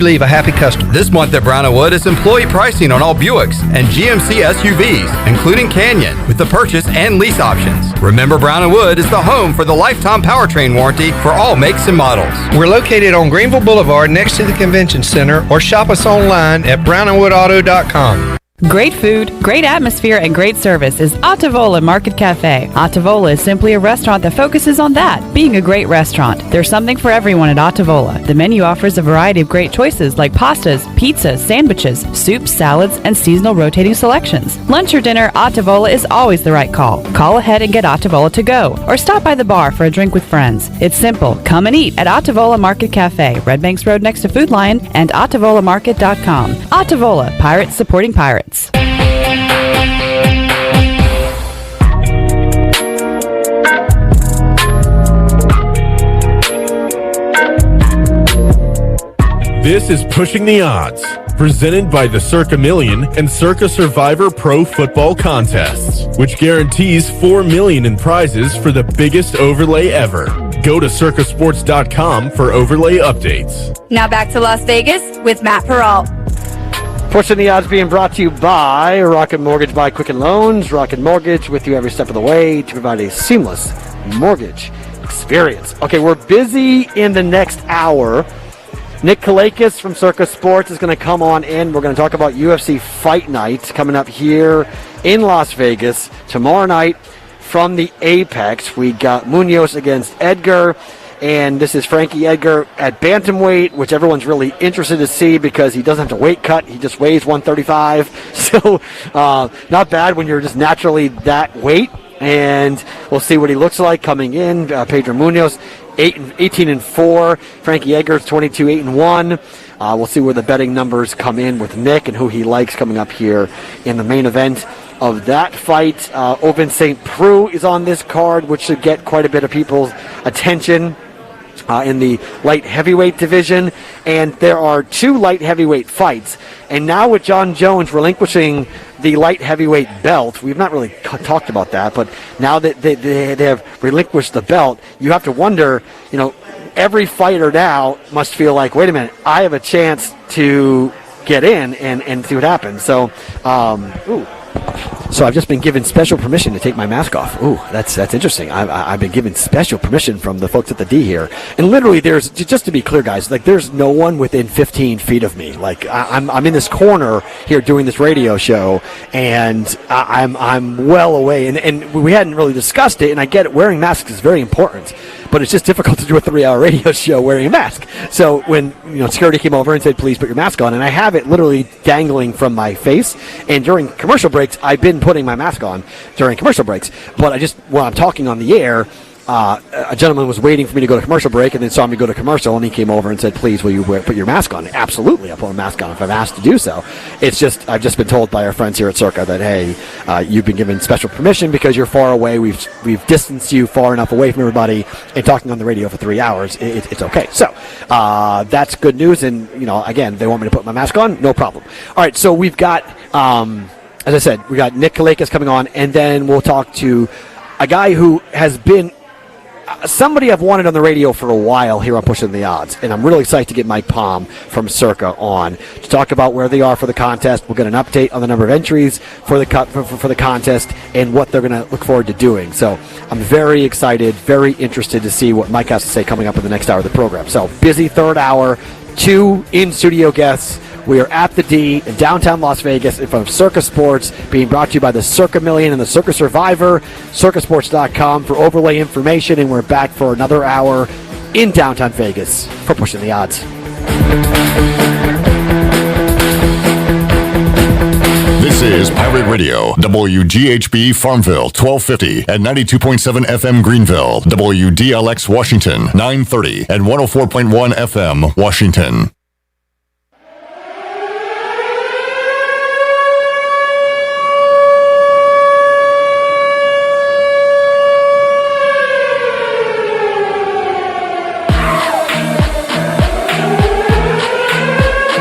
Leave a happy customer. This month at Brown & Wood is employee pricing on all Buicks and GMC SUVs, including Canyon, with the purchase and lease options. Remember, Brown & Wood is the home for the lifetime powertrain warranty for all makes and models. We're located on Greenville Boulevard next to the Convention Center, or shop us online at brownandwoodauto.com. Great food, great atmosphere, and great service is Ottavola Market Cafe. Ottavola is simply a restaurant that focuses on that, being a great restaurant. There's something for everyone at Ottavola. The menu offers a variety of great choices like pastas, pizzas, sandwiches, soups, salads, and seasonal rotating selections. Lunch or dinner, Ottavola is always the right call. Call ahead and get Ottavola to go, or stop by the bar for a drink with friends. It's simple. Come and eat at Ottavola Market Cafe, Red Banks Road next to Food Lion, and OttavolaMarket.com. Ottavola, pirates supporting pirates. This is Pushing the Odds, presented by the Circa Million and Circa Survivor Pro Football Contests, which guarantees $4 million in prizes for the biggest overlay ever. Go to circasports.com for overlay updates. Now back to Las Vegas with Matt Peralt. Pushing the Odds being brought to you by Rocket Mortgage by Quicken Loans. Rocket Mortgage with you every step of the way to provide a seamless mortgage experience. Okay, we're busy in the next hour. Nick Kalakis from Circa Sports is going to come on in. We're going to talk about UFC Fight Night coming up here in Las Vegas tomorrow night from the Apex. We got Munoz against Edgar. And this is Frankie Edgar at bantamweight, which everyone's really interested to see because he doesn't have to weight cut. He just weighs 135. So not bad when you're just naturally that weight. And we'll see what he looks like coming in. Pedro Munoz, 18-4. Frankie Edgar's 22-8-1. We'll see where the betting numbers come in with Nick and who he likes coming up here in the main event of that fight. Ovince St. Preux is on this card, which should get quite a bit of people's attention in the light heavyweight division. And there are 2 light heavyweight fights. And now with John Jones relinquishing the light heavyweight belt, we've not really talked about that, but now that they have relinquished the belt, you have to wonder, every fighter now must feel like, wait a minute, I have a chance to get in and see what happens. So, So I've just been given special permission to take my mask off. Ooh, that's interesting. I've been given special permission from the folks at the D here. And literally, there's, just to be clear, guys, there's no one within 15 feet of me. I'm in this corner here doing this radio show, and I'm well away. And we hadn't really discussed it, and I get it. Wearing masks is very important. But it's just difficult to do a 3-hour radio show wearing a mask. So when security came over and said, please put your mask on, and I have it literally dangling from my face. And during commercial breaks, I've been putting my mask on during commercial breaks. But when I'm talking on the air, a gentleman was waiting for me to go to commercial break and then saw me go to commercial, and he came over and said, please, will you put your mask on? Absolutely, I'll put a mask on if I'm asked to do so. It's just, I've just been told by our friends here at Circa that, hey, you've been given special permission because you're far away. We've distanced you far enough away from everybody, and talking on the radio for 3 hours, it's okay. So that's good news, and, again, they want me to put my mask on, no problem. All right, so we've got, as I said, we got Nick Kalakis coming on, and then we'll talk to a guy who has been somebody I've wanted on the radio for a while here on Pushing the Odds, and I'm really excited to get Mike Palm from Circa on to talk about where they are for the contest. We'll get an update on the number of entries for the contest and what they're going to look forward to doing. So I'm very excited, very interested to see what Mike has to say coming up in the next hour of the program. So busy third hour, 2 in-studio guests. We are at the D in downtown Las Vegas in front of Circa Sports, being brought to you by the Circa Million and the Circa Survivor, circasports.com for overlay information, and we're back for another hour in downtown Vegas for Pushing the Odds. This is Pirate Radio, WGHB Farmville, 1250 and 92.7 FM Greenville, WDLX Washington, 930 and 104.1 FM Washington.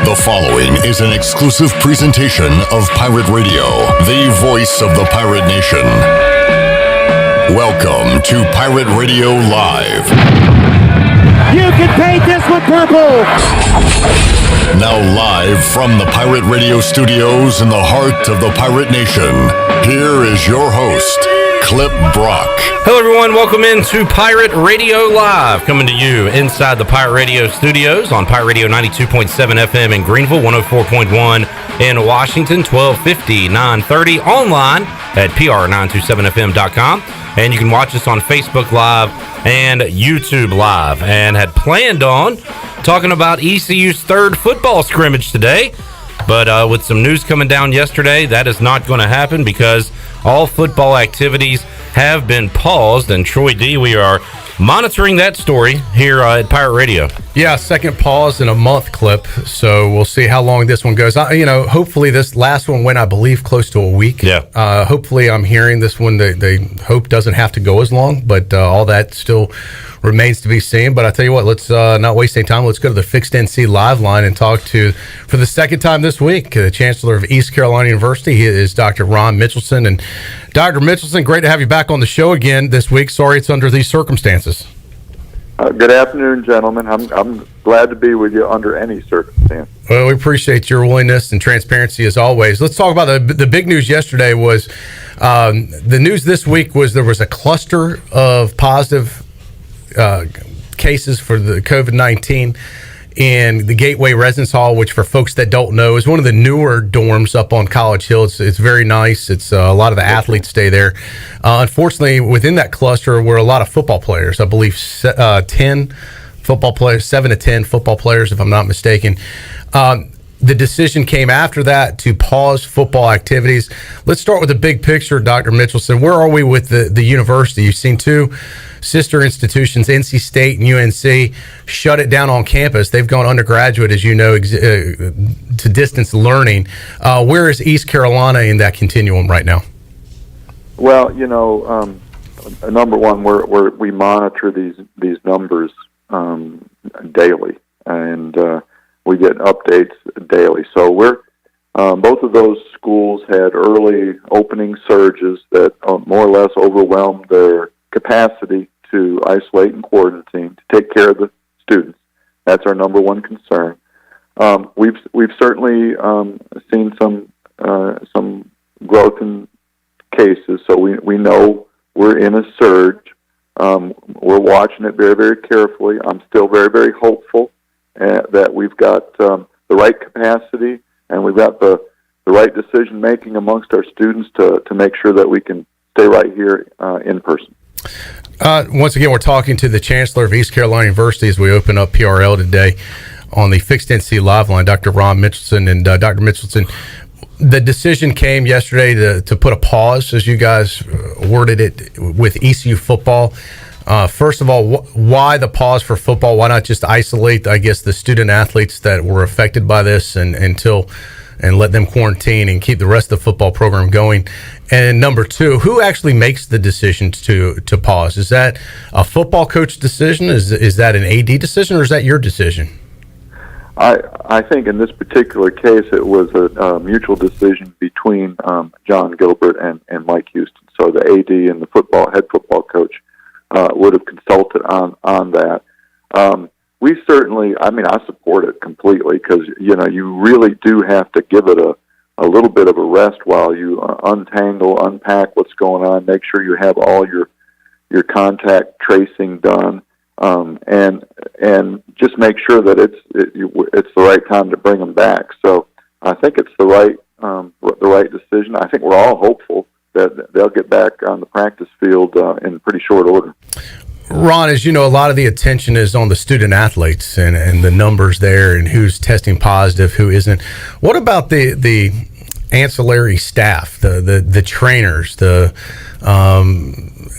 The following is an exclusive presentation of Pirate Radio, the voice of the pirate nation. Welcome to Pirate Radio Live. You can paint this with purple. Now live from the Pirate Radio studios in the heart of the Pirate Nation, here is your host, Clip Brock. Hello everyone, welcome into Pirate Radio Live, coming to you inside the Pirate Radio studios on Pirate Radio 92.7 FM in Greenville, 104.1 in Washington, 1250, 930, online at pr927fm.com, and you can watch us on Facebook Live and YouTube Live, and had planned on talking about ECU's third football scrimmage today, but with some news coming down yesterday, that is not going to happen because all football activities have been paused. And Troy D, we are monitoring that story here at Pirate Radio. Yeah, second pause in a month, Clip. So we'll see how long this one goes. Hopefully this last one went, I believe, close to a week. Yeah. Hopefully I'm hearing this one, they hope doesn't have to go as long, but all that still remains to be seen. But I tell you what, let's not waste any time. Let's go to the Fixed NC Live line and talk to, for the second time this week, the Chancellor of East Carolina University. He is Dr. Ron Mitchelson. And Dr. Mitchelson, great to have you back on the show again this week. Sorry it's under these circumstances. Good afternoon, gentlemen. I'm glad to be with you under any circumstance. Well, we appreciate your willingness and transparency as always. Let's talk about the big news yesterday was the news this week was there was a cluster of positive cases for the COVID-19 in the Gateway Residence Hall, which for folks that don't know is one of the newer dorms up on College Hill. It's very nice. It's a lot of the athletes stay there. Unfortunately, within that cluster were a lot of football players. I believe 10 football players, 7 to 10 football players, if I'm not mistaken. The decision came after that to pause football activities. Let's start with the big picture, Dr. Mitchelson. Where are we with the university? You've seen two sister institutions, NC State and UNC, shut it down on campus. They've gone undergraduate, as you know, to distance learning. Where is East Carolina in that continuum right now? Well, number one, we monitor these numbers daily, and we get updates daily. So we're both of those schools had early opening surges that more or less overwhelmed their capacity to isolate and quarantine to take care of the students. That's our number one concern. We've certainly seen some growth in cases, so we know we're in a surge. We're watching it very, very carefully. I'm still very, very hopeful that we've got the right capacity and we've got the right decision making amongst our students to make sure that we can stay right here in person. Once again, we're talking to the Chancellor of East Carolina University as we open up PRL today on the Fixed NC Live line, Dr. Ron Mitchelson. And Dr. Mitchelson, the decision came yesterday to put a pause, as you guys worded it, with ECU football. First of all, why the pause for football? Why not just isolate, I guess, the student athletes that were affected by this and let them quarantine and keep the rest of the football program going? And number two, who actually makes the decision to pause? Is that a football coach decision? Is that an AD decision, or is that your decision? I think in this particular case, it was a mutual decision between John Gilbert and Mike Houston. So the AD and the head football coach would have consulted on that. We certainly, I support it completely because, you really do have to give it a little bit of a rest while you unpack what's going on, make sure you have all your contact tracing done, and just make sure that it's the right time to bring them back. So I think it's the right decision. I think we're all hopeful that they'll get back on the practice field in pretty short order. Ron, as you know, a lot of the attention is on the student athletes and the numbers there and who's testing positive, who isn't. What about the ancillary staff, the trainers, the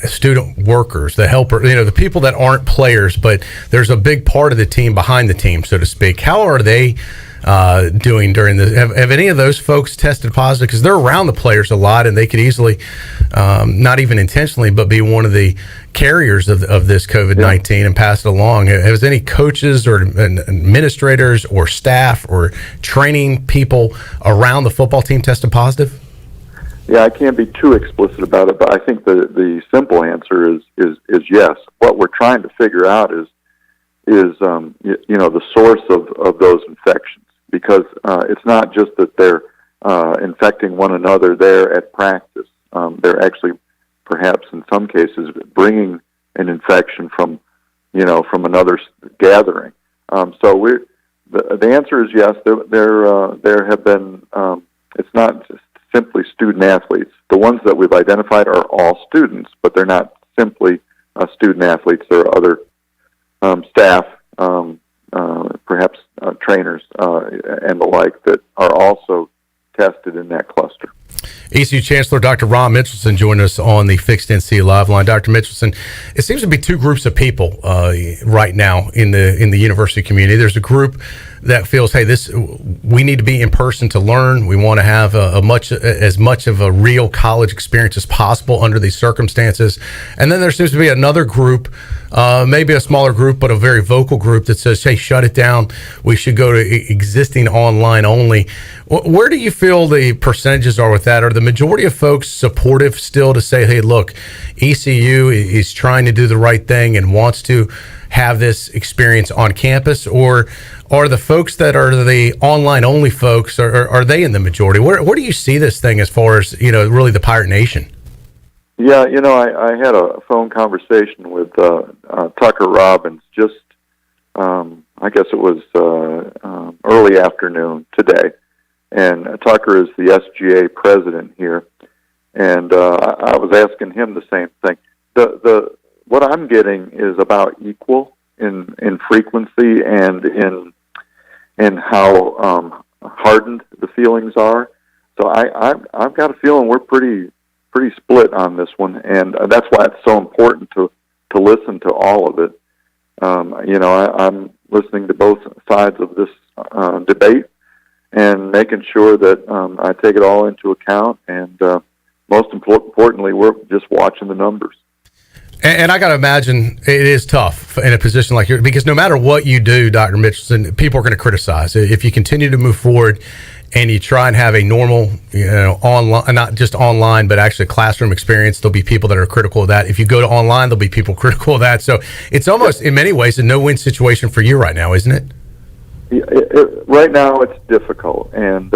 student workers, the helper, the people that aren't players, but there's a big part of the team behind the team, so to speak. How are they doing during this? Have any of those folks tested positive? Because they're around the players a lot, and they could easily, not even intentionally, but be one of the carriers of this COVID-19 and pass it along. Has any coaches or administrators or staff or training people around the football team tested positive? Yeah, I can't be too explicit about it, but I think the simple answer is yes. What we're trying to figure out is the source of those infections. because it's not just that they're infecting one another there at practice. They're actually, perhaps in some cases, bringing an infection from another gathering. So the answer is yes. There have been. It's not just simply student athletes. The ones that we've identified are all students, but they're not simply student athletes. There are other staff, perhaps trainers and the like, that are also tested in that cluster. ECU Chancellor Dr. Ron Mitchelson joined us on the Fixed NC Live line. Dr. Mitchelson, it seems to be two groups of people right now in the university community. There's a group that feels, hey, we need to be in person to learn. We want to have as much of a real college experience as possible under these circumstances. And then there seems to be another group, maybe a smaller group, but a very vocal group that says, hey, shut it down. We should go to existing online only. Where do you feel the percentages are with that? Are the majority of folks supportive still to say, hey, look, ECU is trying to do the right thing and wants to have this experience on campus? Or are the folks that are the online only folks, are they in the majority? Where do you see this thing as far as, really the Pirate Nation? Yeah, I had a phone conversation with Tucker Robbins just, I guess it was early afternoon today. And Tucker is the SGA president here. And I was asking him the same thing. What I'm getting is about equal in frequency and in how hardened the feelings are. So I've got a feeling we're pretty split on this one, and that's why it's so important to listen to all of it. I'm listening to both sides of this debate and making sure that I take it all into account, and most importantly, we're just watching the numbers. And I got to imagine it is tough in a position like yours, because no matter what you do, Dr. Mitchelson, people are going to criticize. If you continue to move forward and you try and have a normal, online, not just online, but actually classroom experience, there'll be people that are critical of that. If you go to online, there'll be people critical of that. So it's almost, in many ways, a no-win situation for you right now, isn't it? Right now, it's difficult. And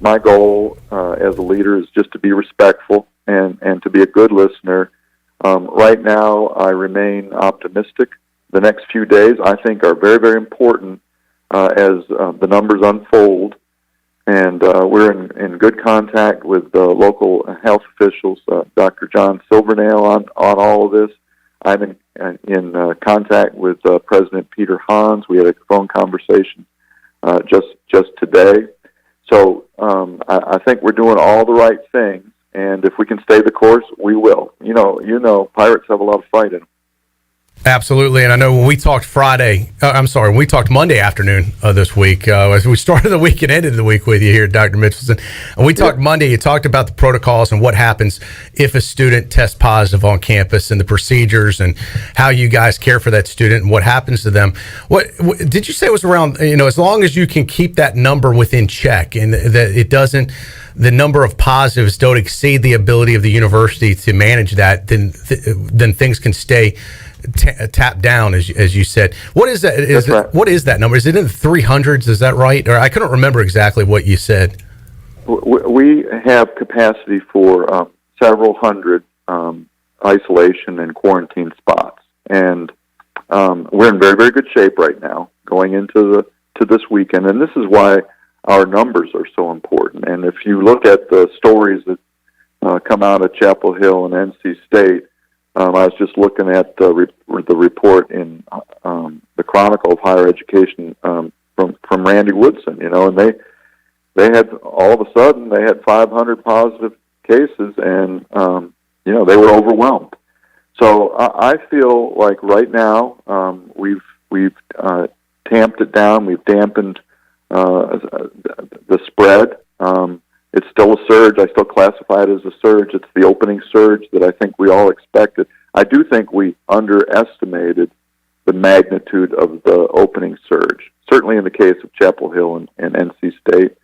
my goal as a leader is just to be respectful and to be a good listener. Right now, I remain optimistic. The next few days, I think, are very, very important as the numbers unfold. And we're in good contact with the local health officials, Dr. John Silvernail on all of this. I'm in contact with President Peter Hans. We had a phone conversation just today. So I think we're doing all the right things. And if we can stay the course, we will. Pirates have a lot of fight in them. Absolutely. And I know when we talked when we talked Monday afternoon this week, as we started the week and ended the week with you here, Dr. Mitchelson, and we talked Monday, you talked about the protocols and what happens if a student tests positive on campus and the procedures and how you guys care for that student and what happens to them. What did you say it was around, as long as you can keep that number within check and that it doesn't, the number of positives don't exceed the ability of the university to manage that, then things can stay tapped down, as you said. What is that? Right. What is that number? Is it in the 300s? Is that right? Or I couldn't remember exactly what you said. We have capacity for several hundred isolation and quarantine spots, and we're in very, very good shape right now going into this weekend. And this is why our numbers are so important. And if you look at the stories that come out of Chapel Hill and NC State, I was just looking at the report in the Chronicle of Higher Education from Randy Woodson, and they had, all of a sudden, they had 500 positive cases, and, they were overwhelmed. So I feel like right now we've tamped it down, we've dampened the spread. It's still a surge. I still classify it as a surge. It's the opening surge that I think we all expected. I do think we underestimated the magnitude of the opening surge. Certainly in the case of Chapel Hill and NC State,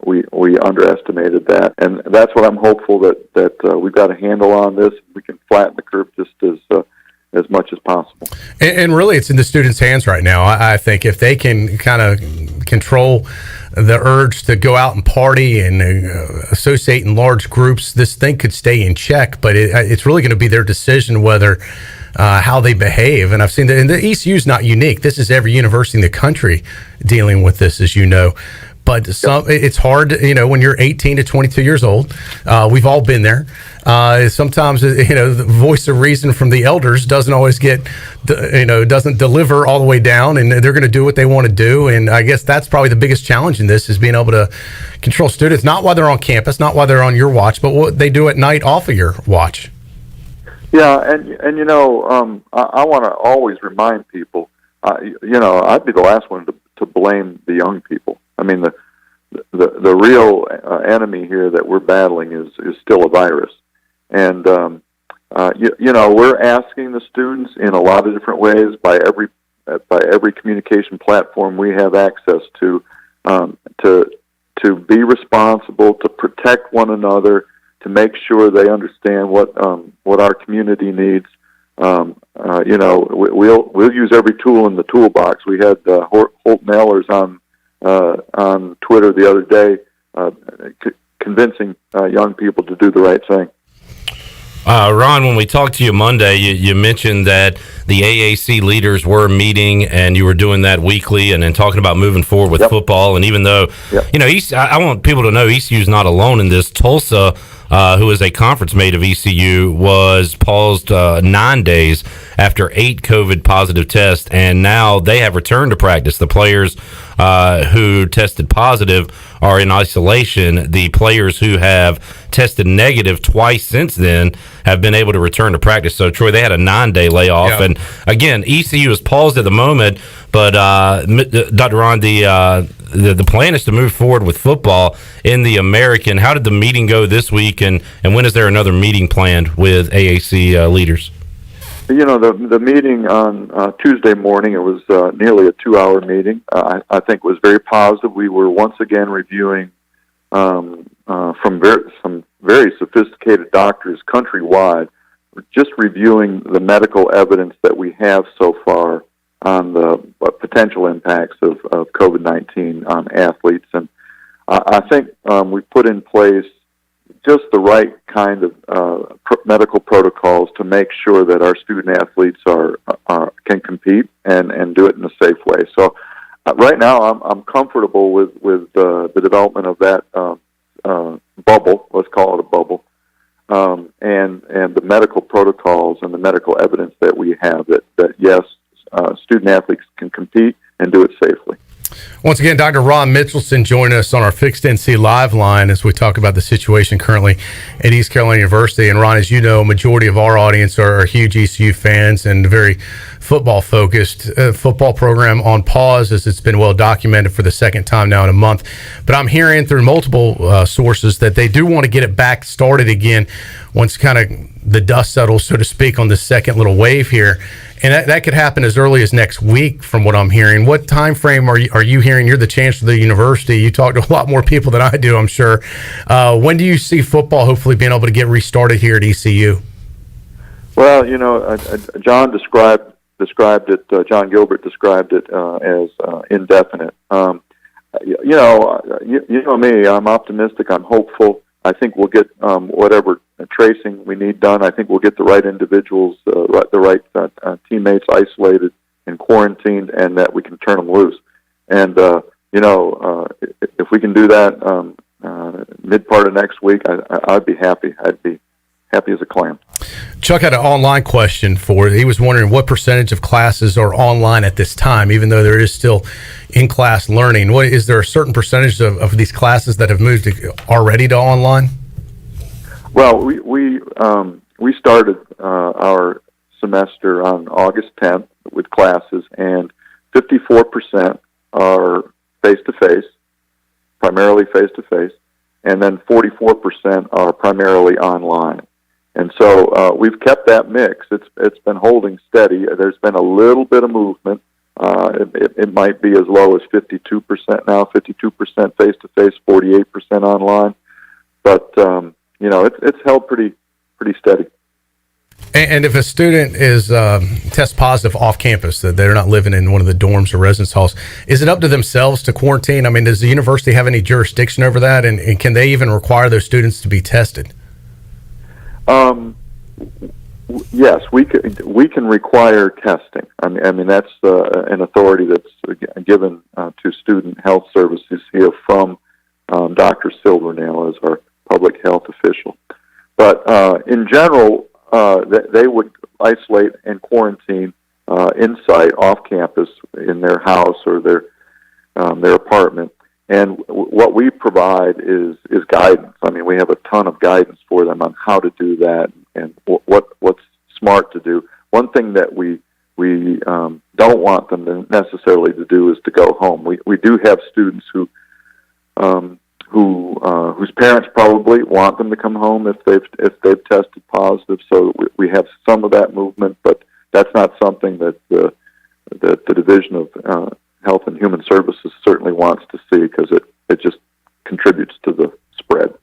we underestimated that. And that's what I'm hopeful that we've got a handle on this. We can flatten the curve just as much as possible. And really, it's in the students' hands right now. I think if they can kind of control the urge to go out and party and associate in large groups, this thing could stay in check. But it's really going to be their decision whether how they behave. And I've seen that, and the ECU is not unique. This is every university in the country dealing with this, as you know. But it's hard, when you're 18 to 22 years old. We've all been there. Sometimes, the voice of reason from the elders doesn't always doesn't deliver all the way down, and they're going to do what they want to do. And I guess that's probably the biggest challenge in this is being able to control students, not while they're on campus, not while they're on your watch, but what they do at night off of your watch. Yeah, and I want to always remind people, I'd be the last one to blame the young people. I mean, the real enemy here that we're battling is still a virus, and we're asking the students in a lot of different ways by every communication platform we have access to be responsible, to protect one another, to make sure they understand what our community needs. We'll use every tool in the toolbox. We had Holt and Ahlers on Twitter the other day, convincing young people to do the right thing. Ron, when we talked to you Monday, you mentioned that the AAC leaders were meeting, and you were doing that weekly, and then talking about moving forward with football. And even though, I want people to know ECU is not alone in this. Tulsa, who is a conference mate of ECU, was paused 9 days after 8 COVID positive tests, and now they have returned to practice. The players who tested positive are in isolation. The players who have tested negative twice since then have been able to return to practice. So, Troy, they had a 9-day layoff. And again, ECU is paused at the moment, but Dr. Ron, the plan is to move forward with football in the American. How did the meeting go this week, and when is there another meeting planned with AAC leaders? The meeting on Tuesday morning, it was nearly a 2-hour meeting. I think it was very positive. We were once again reviewing from some very sophisticated doctors countrywide, just reviewing the medical evidence that we have so far on the potential impacts of COVID-19 on athletes. And I think we put in place just the right kind of medical protocols to make sure that our student athletes can compete and do it in a safe way. So right now I'm comfortable with the development of that bubble, let's call it a bubble, and the medical protocols and the medical evidence that we have that yes, student athletes can compete and do it safely. Once again, Dr. Ron Mitchelson joining us on our Fixed NC Live line as we talk about the situation currently at East Carolina University. And Ron, as you know, a majority of our audience are huge ECU fans and very football-focused. Football program on pause, as it's been well documented for the second time now in a month. But I'm hearing through multiple sources that they do want to get it back started again once kind of the dust settles, so to speak, on the second little wave here. And that could happen as early as next week, from what I'm hearing. What time frame are you hearing? You're the chancellor of the university. You talk to a lot more people than I do, I'm sure. When do you see football hopefully being able to get restarted here at ECU? Well, John described it. John Gilbert described it as indefinite. You know me. I'm optimistic. I'm hopeful. I think we'll get whatever tracing we need done. I think we'll get the right individuals, the right teammates isolated and quarantined, and that we can turn them loose. And if we can do that mid part of next week, I'd be happy. I'd be happy as a clam. Chuck had an online question for you. He was wondering what percentage of classes are online at this time, even though there is still in-class learning. Is there a certain percentage of these classes that have moved already to online? Well, we started our semester on August 10th with classes, and 54% are face-to-face, primarily face-to-face, and then 44% are primarily online. And so we've kept that mix. It's been holding steady. There's been a little bit of movement. It might be as low as 52% now, 52% face-to-face, 48% online. But, it's held pretty steady. And if a student is test positive off campus, that they're not living in one of the dorms or residence halls, is it up to themselves to quarantine? I mean, does the university have any jurisdiction over that, and can they even require those students to be tested? Yes, we can require testing. I mean that's an authority that's given to student health services here from Dr. Silvernail as our public health official. But in general, they would isolate and quarantine inside, off campus, in their house or their apartment. And what we provide is guidance. I mean, we have a ton of guidance for them on how to do that and what's smart to do. One thing that we don't want them to necessarily to do is to go home. We do have students whose parents probably want them to come home if they've tested positive. So we have some of that movement, but that's not something that the Division of Health and Human Services certainly wants to see, because it just contributes to the spread.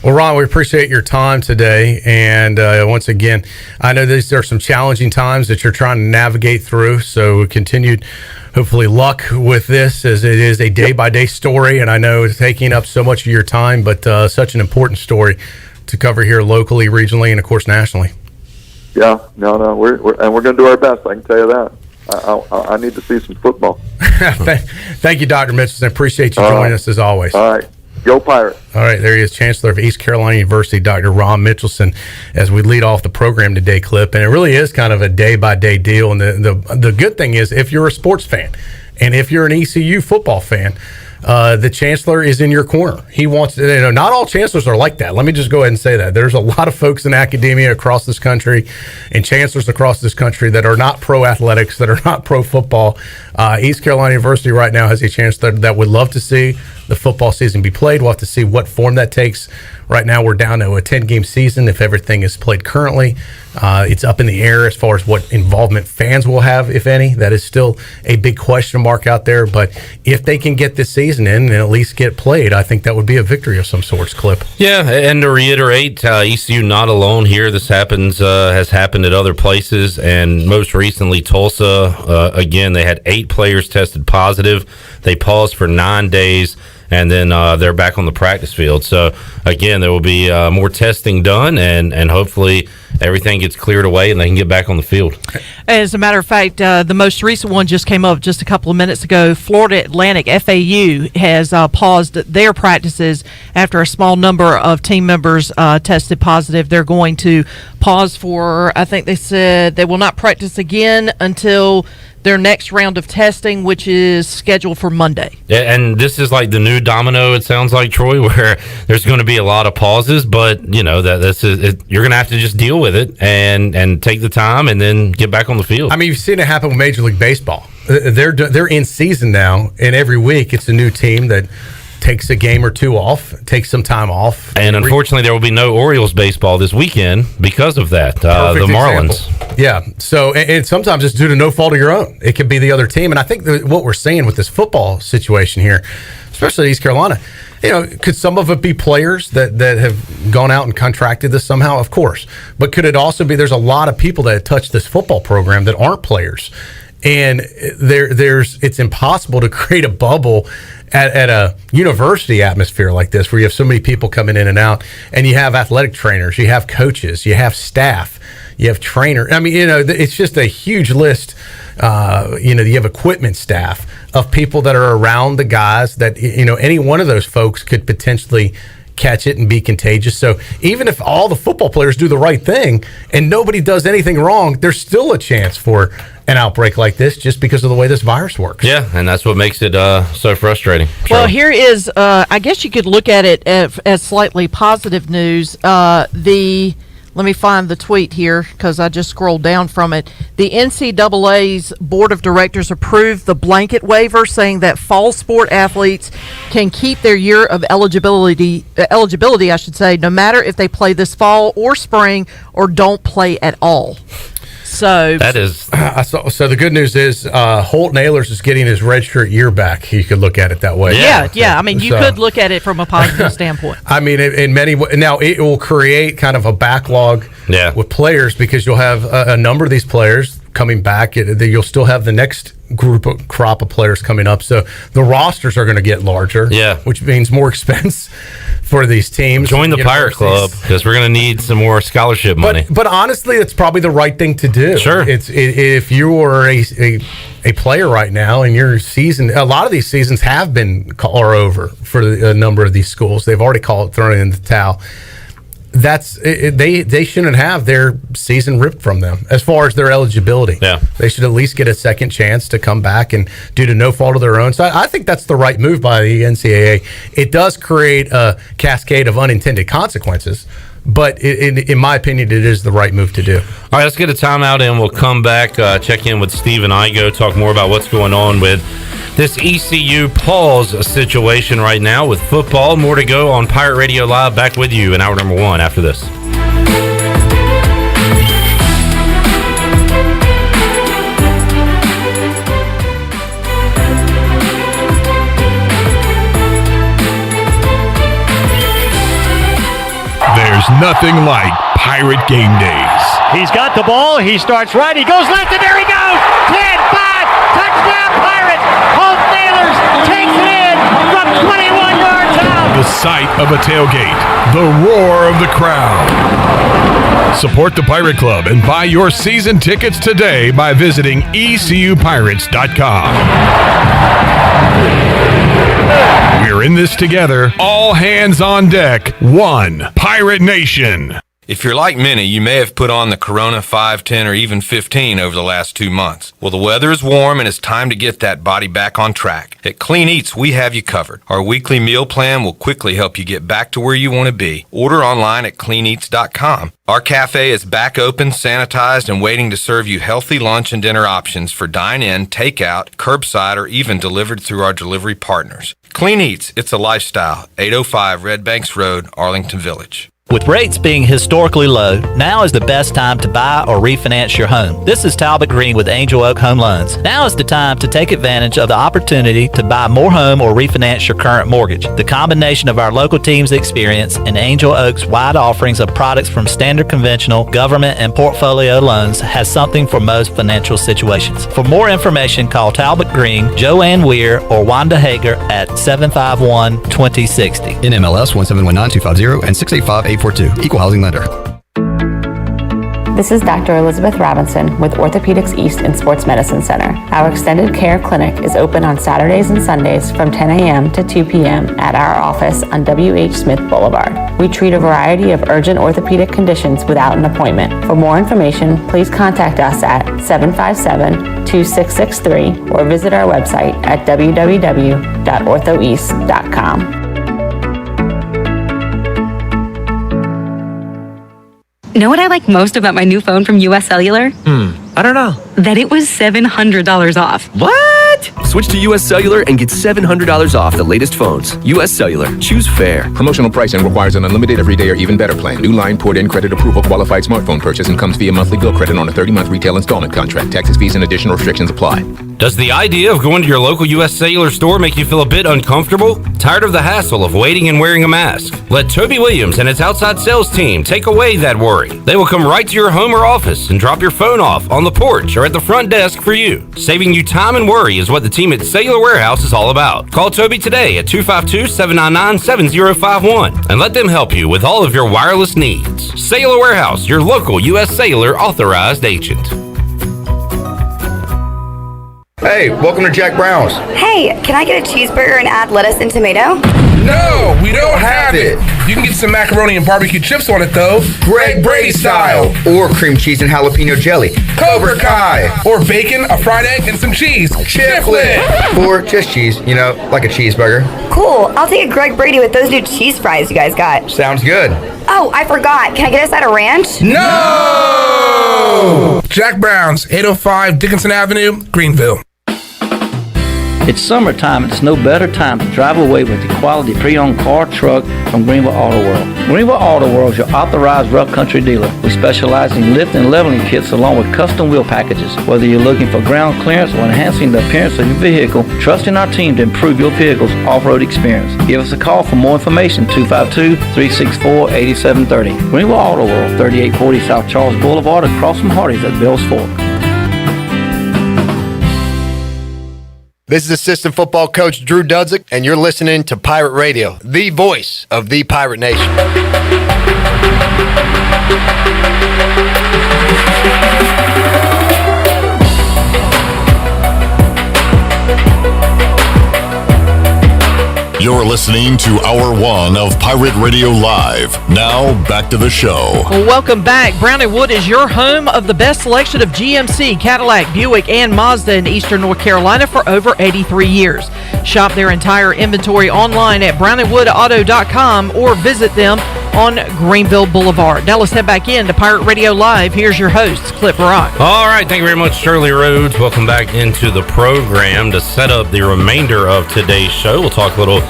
Well, Ron, we appreciate your time today. And once again, I know these are some challenging times that you're trying to navigate through. So continued, hopefully, luck with this, as it is a day-by-day story. And I know it's taking up so much of your time, but such an important story to cover here locally, regionally, and, of course, nationally. Yeah, no, we're going to do our best. I can tell you that. I need to see some football. Thank you, Dr. Mitchelson. Appreciate you joining us as always. All right. Go Pirates. All right, there he is, Chancellor of East Carolina University, Dr. Ron Mitchelson, as we lead off the program today, Clip. And it really is kind of a day-by-day deal. And the good thing is, if you're a sports fan and if you're an ECU football fan, the Chancellor is in your corner. He wants, not all chancellors are like that. Let me just go ahead and say that. There's a lot of folks in academia across this country and chancellors across this country that are not pro-athletics, that are not pro-football. East Carolina University right now has a chancellor that would love to see the football season be played. We'll have to see what form that takes. Right now, we're down to a 10-game season. If everything is played currently, it's up in the air as far as what involvement fans will have, if any. That is still a big question mark out there. But if they can get this season in and at least get played, I think that would be a victory of some sorts, Clip. Yeah, and to reiterate, ECU not alone here. This has happened at other places, and most recently Tulsa. Again, they had 8 players tested positive. They paused for 9 days, and then they're back on the practice field. So, again, there will be more testing done, and hopefully everything gets cleared away and they can get back on the field. As a matter of fact, the most recent one just came up just a couple of minutes ago. Florida Atlantic, FAU, has paused their practices after a small number of team members tested positive. They're going to pause for, I think they said, they will not practice again until their next round of testing, which is scheduled for Monday. Yeah, and this is like the new domino, it sounds like, Troy, where there's going to be a lot of pauses, but you're going to have to just deal with it and take the time and then get back on the field. I mean, you've seen it happen with Major League Baseball. They're in season now, and every week it's a new team that takes a game or two off, takes some time off. And unfortunately, there will be no Orioles baseball this weekend because of that. The Marlins. Example. Yeah. So, and sometimes it's due to no fault of your own. It could be the other team. And I think what we're seeing with this football situation here, especially East Carolina, could some of it be players that have gone out and contracted this somehow? Of course. But could it also be there's a lot of people that have touched this football program that aren't players? And it's impossible to create a bubble at a university atmosphere like this, where you have so many people coming in and out, and you have athletic trainers, you have coaches, you have staff, you have trainers. I mean, it's just a huge list. You have equipment staff of people that are around the guys that, any one of those folks could potentially catch it and be contagious. So even if all the football players do the right thing and nobody does anything wrong, there's still a chance for an outbreak like this, just because of the way this virus works. Yeah, and that's what makes it so frustrating. Well, here is, I guess you could look at it as slightly positive news. Let me find the tweet here, because I just scrolled down from it. The NCAA's Board of Directors approved the blanket waiver, saying that fall sport athletes can keep their year of eligibility, no matter if they play this fall or spring or don't play at all. So that is. So the good news is Holton Ahlers is getting his redshirt year back. You could look at it that way. Yeah. I mean, you could look at it from a positive standpoint. I mean, in many ways, now it will create kind of a backlog with players because you'll have a number of these players coming back. You'll still have the next crop of players coming up. So the rosters are going to get larger, which means more expense for these teams. Join the Pirate Club because we're going to need some more scholarship money. But honestly, it's probably the right thing to do. Sure. If you are a player right now and your season, a lot of these seasons are over for a number of these schools. They've already thrown in the towel. They shouldn't have their season ripped from them as far as their eligibility. Yeah, they should at least get a second chance to come back and due to no fault of their own. So I think that's the right move by the NCAA. It does create a cascade of unintended consequences, but in my opinion, it is the right move to do. All right, let's get a timeout and we'll come back, check in with Steve and Igoe, talk more about what's going on with this ECU pause situation right now with football. More to go on Pirate Radio Live. Back with you in hour number 1 after this. There's nothing like Pirate game days. He's got the ball. He starts right. He goes left, and there he goes. 10, 5, touchdown Pirates. Holton Ahlers takes it in from 21 yards out. The sight of a tailgate. The roar of the crowd. Support the Pirate Club and buy your season tickets today by visiting ECUPirates.com. We're in this together. All hands on deck. One Pirate Nation. If you're like many, you may have put on the Corona 5, 10, or even 15 over the last 2 months. Well, the weather is warm and it's time to get that body back on track. At Clean Eats, we have you covered. Our weekly meal plan will quickly help you get back to where you want to be. Order online at cleaneats.com. Our cafe is back open, sanitized, and waiting to serve you healthy lunch and dinner options for dine-in, takeout, curbside, or even delivered through our delivery partners. Clean Eats, it's a lifestyle. 805 Red Banks Road, Arlington Village. With rates being historically low, now is the best time to buy or refinance your home. This is Talbot Green with Angel Oak Home Loans. Now is the time to take advantage of the opportunity to buy more home or refinance your current mortgage. The combination of our local team's experience and Angel Oak's wide offerings of products from standard conventional, government, and portfolio loans has something for most financial situations. For more information, call Talbot Green, Joanne Weir, or Wanda Hager at 751-2060. NMLS 1719250 and 685-842. Equal housing lender. This is Dr. Elizabeth Robinson with Orthopedics East and Sports Medicine Center. Our extended care clinic is open on Saturdays and Sundays from 10 a.m. to 2 p.m. at our office on W.H. Smith Boulevard. We treat a variety of urgent orthopedic conditions without an appointment. For more information, please contact us at 757-2663 or visit our website at www.orthoeast.com. Know what I like most about my new phone from US Cellular? I don't know. That it was $700 off. What? Switch to US Cellular and get $700 off the latest phones. US Cellular. Choose fair. Promotional pricing requires an unlimited everyday or even better plan. New line, port-in, credit approval, qualified smartphone purchase, and comes via monthly bill credit on a 30-month retail installment contract. Taxes, fees, and additional restrictions apply. Does the idea of going to your local U.S. Cellular store make you feel a bit uncomfortable? Tired of the hassle of waiting and wearing a mask? Let Toby Williams and his outside sales team take away that worry. They will come right to your home or office and drop your phone off on the porch or at the front desk for you. Saving you time and worry is what the team at Cellular Warehouse is all about. Call Toby today at 252-799-7051 and let them help you with all of your wireless needs. Cellular Warehouse, your local U.S. Cellular authorized agent. Hey, welcome to Jack Brown's. Hey, can I get a cheeseburger and add lettuce and tomato? No, we don't have it. You can get some macaroni and barbecue chips on it, though. Greg Brady style. Or cream cheese and jalapeno jelly. Cobra Kai. Or bacon, a fried egg, and some cheese. Chiplet. Or just cheese, like a cheeseburger. Cool. I'll take a Greg Brady with those new cheese fries you guys got. Sounds good. Oh, I forgot. Can I get a side of ranch? No! Jack Brown's, 805 Dickinson Avenue, Greenville. It's summertime, and it's no better time to drive away with the quality pre-owned car, truck from Greenville Auto World. Greenville Auto World is your authorized rough country dealer. We specializing in lift and leveling kits along with custom wheel packages. Whether you're looking for ground clearance or enhancing the appearance of your vehicle, trust in our team to improve your vehicle's off-road experience. Give us a call for more information, 252-364-8730. Greenville Auto World, 3840 South Charles Boulevard, across from Hardee's at Bell's Fork. This is assistant football coach Drew Dudzik, and you're listening to Pirate Radio, the voice of the Pirate Nation. You're listening to Hour 1 of Pirate Radio Live. Now, back to the show. Well, welcome back. Brown & Wood is your home of the best selection of GMC, Cadillac, Buick, and Mazda in Eastern North Carolina for over 83 years. Shop their entire inventory online at brownandwoodauto.com or visit them on Greenville Boulevard. Now let's head back in to Pirate Radio Live. Here's your host, Clip Rock. All right, thank you very much, Shirley Rhodes. Welcome back into the program. To set up the remainder of today's show, we'll talk a little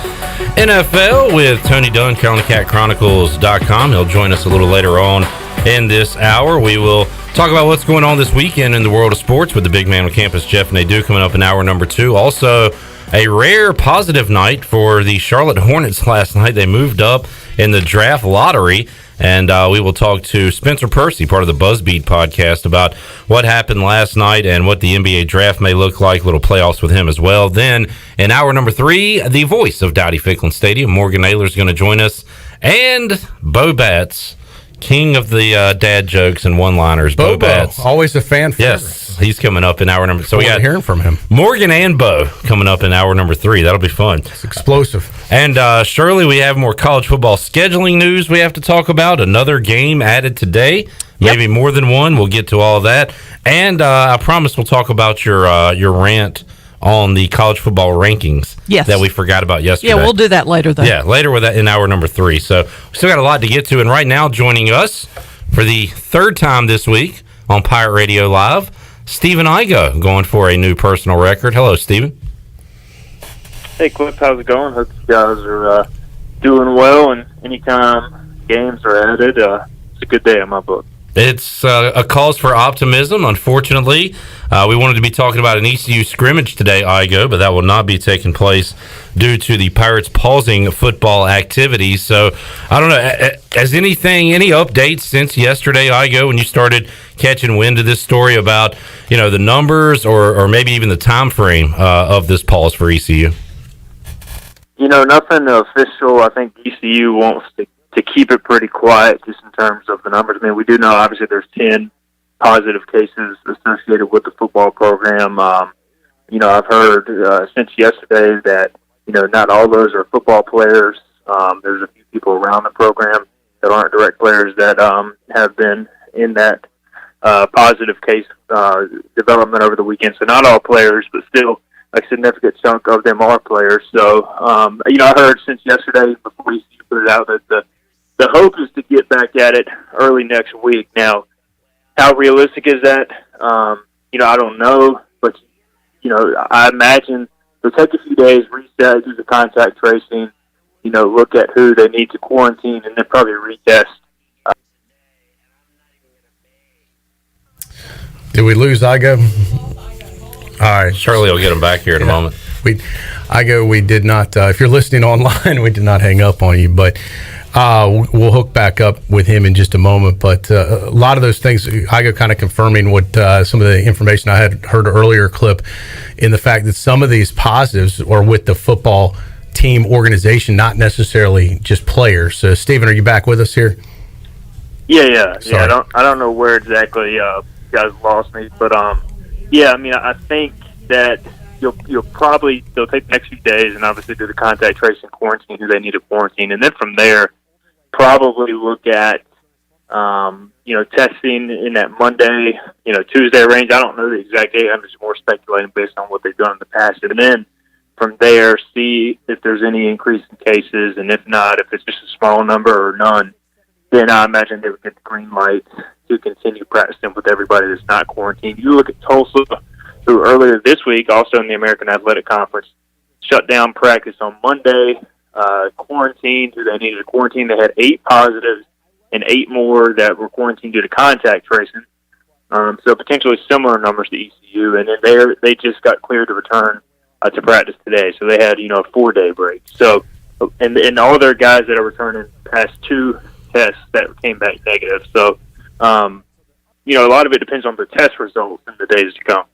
NFL with Tony Dunn, CarolinaCatChronicles.com. He'll join us a little later on in this hour. We will talk about what's going on this weekend in the world of sports with the big man on campus, Jeff Nadeau, coming up in hour number 2. Also, a rare positive night for the Charlotte Hornets last night. They moved up in the draft lottery, and we will talk to Spencer Percy, part of the BuzzBeat podcast, about what happened last night and what the NBA draft may look like. Little playoffs with him as well. Then in hour number 3, the voice of Dowdy-Ficklen Stadium, Morgan Ahlers, is going to join us, and Bo Batts, king of the dad jokes and one-liners. Bo Batts, always a fan favorite. Yes, he's coming up in hour number. So we got hearing from him. Morgan and Bo coming up in hour number 3. That'll be fun. It's explosive. And Shirley, we have more college football scheduling news we have to talk about. Another game added today, maybe more than one. We'll get to all of that. And I promise we'll talk about your rant on the college football rankings that we forgot about yesterday. Yeah, we'll do that later, though. Yeah, later with that in hour number 3. So we still got a lot to get to. And right now, joining us for the 3rd time this week on Pirate Radio Live, Stephen Igoe, going for a new personal record. Hello, Stephen. Hey, Cliff, how's it going? Hope you guys are doing well, and anytime games are added, it's a good day in my book. It's a cause for optimism. Unfortunately, we wanted to be talking about an ECU scrimmage today, Igoe, but that will not be taking place due to the Pirates pausing football activities. So, I don't know, has any updates since yesterday, Igoe, when you started catching wind of this story about, the numbers or maybe even the time frame of this pause for ECU? Nothing official. I think ECU wants to keep it pretty quiet just in terms of the numbers. I mean, we do know, obviously, there's 10 positive cases associated with the football program. I've heard since yesterday that, not all those are football players. There's a few people around the program that aren't direct players that have been in that positive case development over the weekend. So not all players, but still a significant chunk of them are players. So, I heard since yesterday before ECU put it out that the hope is to get back at it early next week. Now, how realistic is that? I don't know, but, I imagine they'll take a few days, reset, do the contact tracing, look at who they need to quarantine, and then probably retest. Did we lose Igoe? All right. Shirley will get him back here in a moment. We did not, if you're listening online, we did not hang up on you, but we'll hook back up with him in just a moment. But a lot of those things, Igoe kind of confirming what some of the information I had heard earlier, Clip, in the fact that some of these positives are with the football team organization, not necessarily just players. So, Stephen, are you back with us here? Yeah. I don't know where exactly you guys lost me, but I think that they'll take the next few days and obviously do the contact tracing, quarantine who they need to quarantine, and then from there probably look at testing in that Monday, Tuesday range. I don't know the exact date. I'm just more speculating based on what they've done in the past, and then from there see if there's any increase in cases, and if not, if it's just a small number or none, then I imagine they would get the green light to continue practicing with everybody that's not quarantined. You look at Tulsa, who earlier this week, also in the American Athletic Conference, shut down practice on Monday, quarantined who they needed to quarantine. They had 8 positives and 8 more that were quarantined due to contact tracing. So potentially similar numbers to ECU, and then they just got cleared to return to practice today. So they had, a 4-day break. So, and all their guys that are returning passed 2 tests that came back negative. So, a lot of it depends on the test results in the days to come.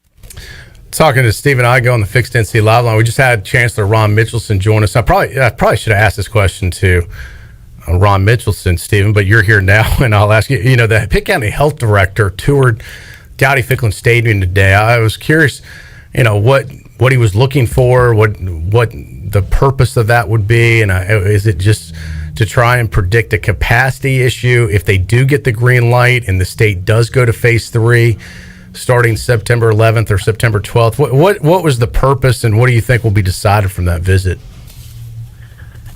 Talking to Stephen Igoe on the Fixed NC Live Line, we just had Chancellor Ron Mitchelson join us. I probably should have asked this question to Ron Mitchelson, Stephen, but you're here now, and I'll ask you. The Pitt County Health Director toured Dowdy-Ficklen Stadium today. I was curious, what he was looking for, what the purpose of that would be, and is it just to try and predict a capacity issue if they do get the green light and the state does go to phase 3 starting September 11th or September 12th? What was the purpose, and what do you think will be decided from that visit?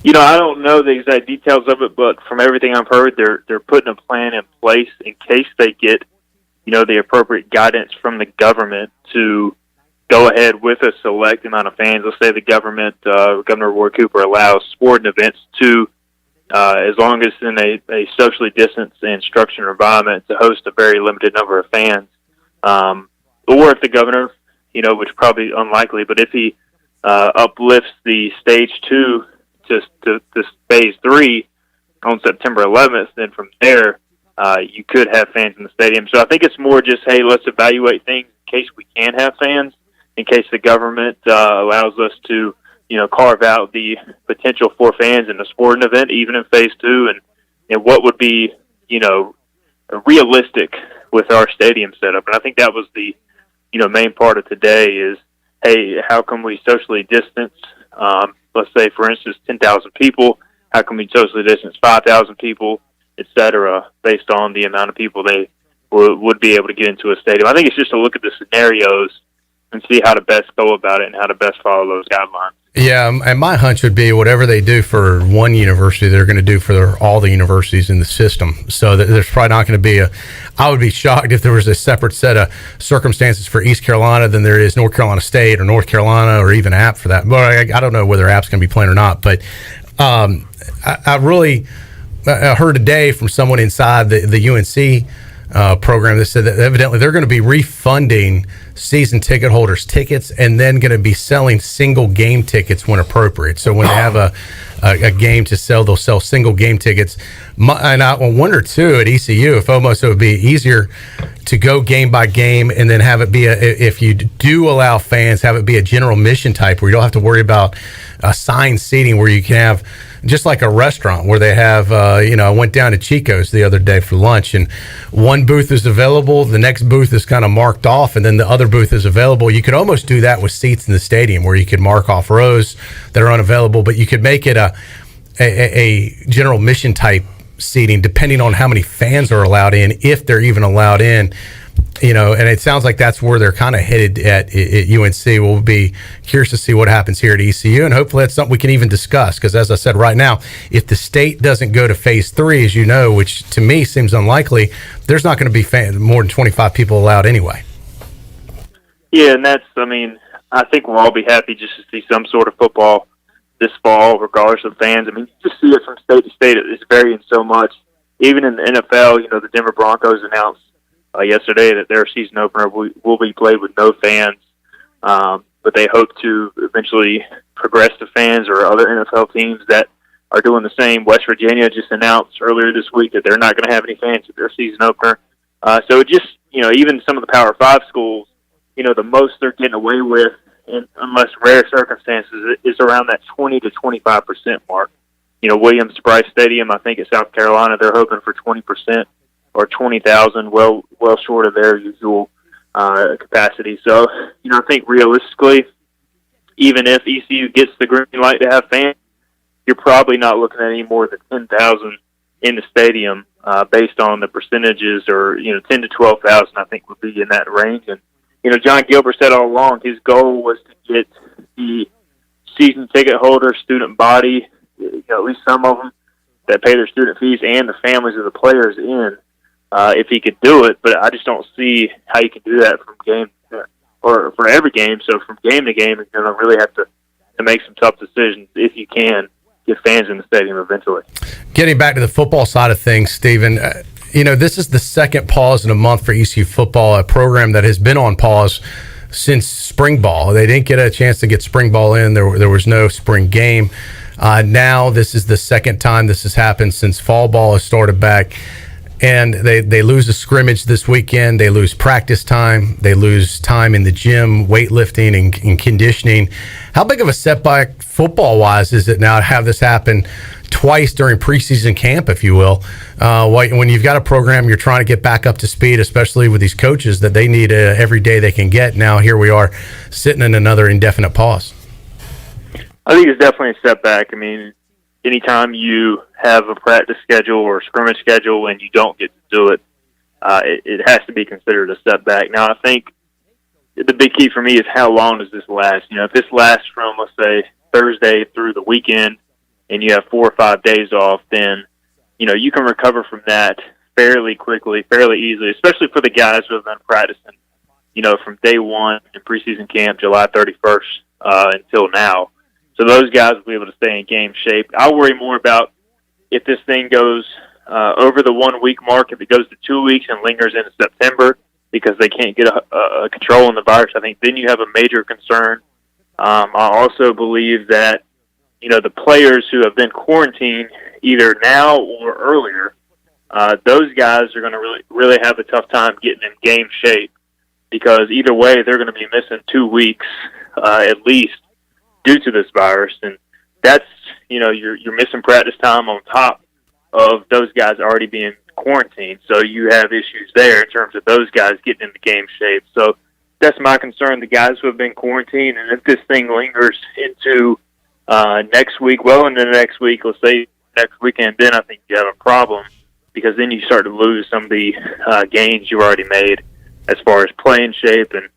I don't know the exact details of it, but from everything I've heard, they're putting a plan in place in case they get, the appropriate guidance from the government to go ahead with a select amount of fans. Let's say the government, Governor Roy Cooper, allows sporting events to, as long as in a socially distanced and structured environment, to host a very limited number of fans. Or if the governor, which is probably unlikely, but if he uplifts the stage 2 to phase 3 on September 11th, then from there you could have fans in the stadium. So I think it's more just, hey, let's evaluate things in case we can have fans, in case the government allows us to, carve out the potential for fans in the sporting event, even in phase 2, and what would be, realistic with our stadium setup. And I think that was the, main part of today is, hey, how can we socially distance, let's say, for instance, 10,000 people? How can we socially distance 5,000 people, et cetera, based on the amount of people they would be able to get into a stadium? I think it's just to look at the scenarios and see how to best go about it and how to best follow those guidelines. Yeah, and my hunch would be whatever they do for one university, they're going to do for all the universities in the system. So there's probably not going to be I would be shocked if there was a separate set of circumstances for East Carolina than there is North Carolina State or North Carolina or even App for that. But I don't know whether App's going to be playing or not. But I really heard today from someone inside the UNC program that said that evidently they're going to be refunding season ticket holders tickets and then going to be selling single game tickets when appropriate. So when they have a game to sell, they'll sell single game tickets. And I wonder too at ECU if almost it would be easier to go game by game and then have it be if you do allow fans, have it be a general mission type where you don't have to worry about assigned seating, where you can have just like a restaurant where they have, I went down to Chico's the other day for lunch, and one booth is available, the next booth is kind of marked off, and then the other booth is available. You could almost do that with seats in the stadium where you could mark off rows that are unavailable, but you could make it a general mission type seating depending on how many fans are allowed in, if they're even allowed in. And it sounds like that's where they're kind of headed at UNC. We'll be curious to see what happens here at ECU, and hopefully that's something we can even discuss, because as I said, right now, if the state doesn't go to phase 3, as you know, which to me seems unlikely, there's not going to be more than 25 people allowed anyway. Yeah, and I think we'll all be happy just to see some sort of football this fall, regardless of fans. You just see it from state to state. It's varying so much. Even in the NFL, the Denver Broncos announced yesterday that their season opener will be played with no fans, but they hope to eventually progress to fans, or other NFL teams that are doing the same. West Virginia just announced earlier this week that they're not going to have any fans at their season opener. So it just, even some of the Power 5 schools, the most they're getting away with, and unless rare circumstances, is around that 20 to 25% mark. Williams-Brice Stadium, I think at South Carolina, they're hoping for 20%. Or 20,000, well short of their usual capacity. So, I think realistically, even if ECU gets the green light to have fans, you're probably not looking at any more than 10,000 in the stadium, based on the percentages, or 10 to 12,000. I think would be in that range. And John Gilbert said all along his goal was to get the season ticket holder, student body, at least some of them that pay their student fees, and the families of the players in. If he could do it, but I just don't see how you can do that from game or for every game. So from game to game, you're going to really have to make some tough decisions if you can get fans in the stadium eventually. Getting back to the football side of things, Stephen, this is the second pause in a month for ECU football, a program that has been on pause since spring ball. They didn't get a chance to get spring ball in. There was no spring game. Now this is the second time this has happened since fall ball has started back. And they lose a scrimmage this weekend. They lose practice time. They lose time in the gym, weightlifting and conditioning. How big of a setback football-wise is it now to have this happen twice during preseason camp, if you will, when you've got a program you're trying to get back up to speed, especially with these coaches that they need every day they can get. Now here we are sitting in another indefinite pause. I think it's definitely a setback. I mean, anytime you have a practice schedule or scrimmage schedule and you don't get to do it, it has to be considered a setback. Now, I think the big key for me is how long does this last? If this lasts from, let's say, Thursday through the weekend and you have 4 or 5 days off, then, you can recover from that fairly quickly, fairly easily, especially for the guys who have been practicing, from day one in preseason camp, July 31st, until now. So those guys will be able to stay in game shape. I'll worry more about if this thing goes over the 1 week mark, if it goes to 2 weeks and lingers into September because they can't get a control on the virus. I think then you have a major concern. I also believe that, the players who have been quarantined either now or earlier, those guys are going to really have a tough time getting in game shape because either way they're going to be missing 2 weeks at least due to this virus, and that's you're missing practice time on top of those guys already being quarantined. So you have issues there in terms of those guys getting into game shape. So that's my concern, the guys who have been quarantined, and if this thing lingers into next week, well into the next week, let's say next weekend, then I think you have a problem because then you start to lose some of the gains you've already made as far as playing shape and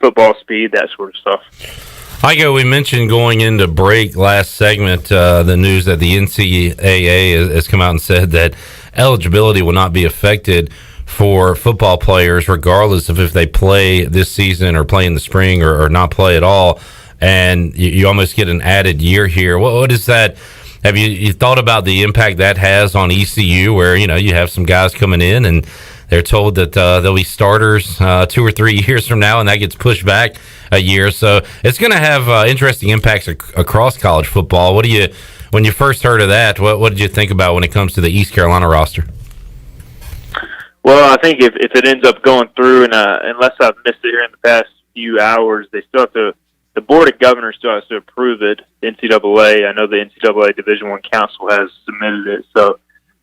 football speed, that sort of stuff. Igoe, we mentioned going into break last segment, the news that the NCAA has come out and said that eligibility will not be affected for football players, regardless of if they play this season or play in the spring or not play at all. And you almost get an added year here. What is that? Have you thought about the impact that has on ECU, where you have some guys coming in and they're told that they'll be starters 2 or 3 years from now, and that gets pushed back a year. So it's going to have interesting impacts across college football. When you first heard of that, what did you think about when it comes to the East Carolina roster? Well, I think if it ends up going through, and unless I've missed it here in the past few hours, they still have to. The Board of Governors still has to approve it. NCAA, I know the NCAA Division I Council has submitted it. So,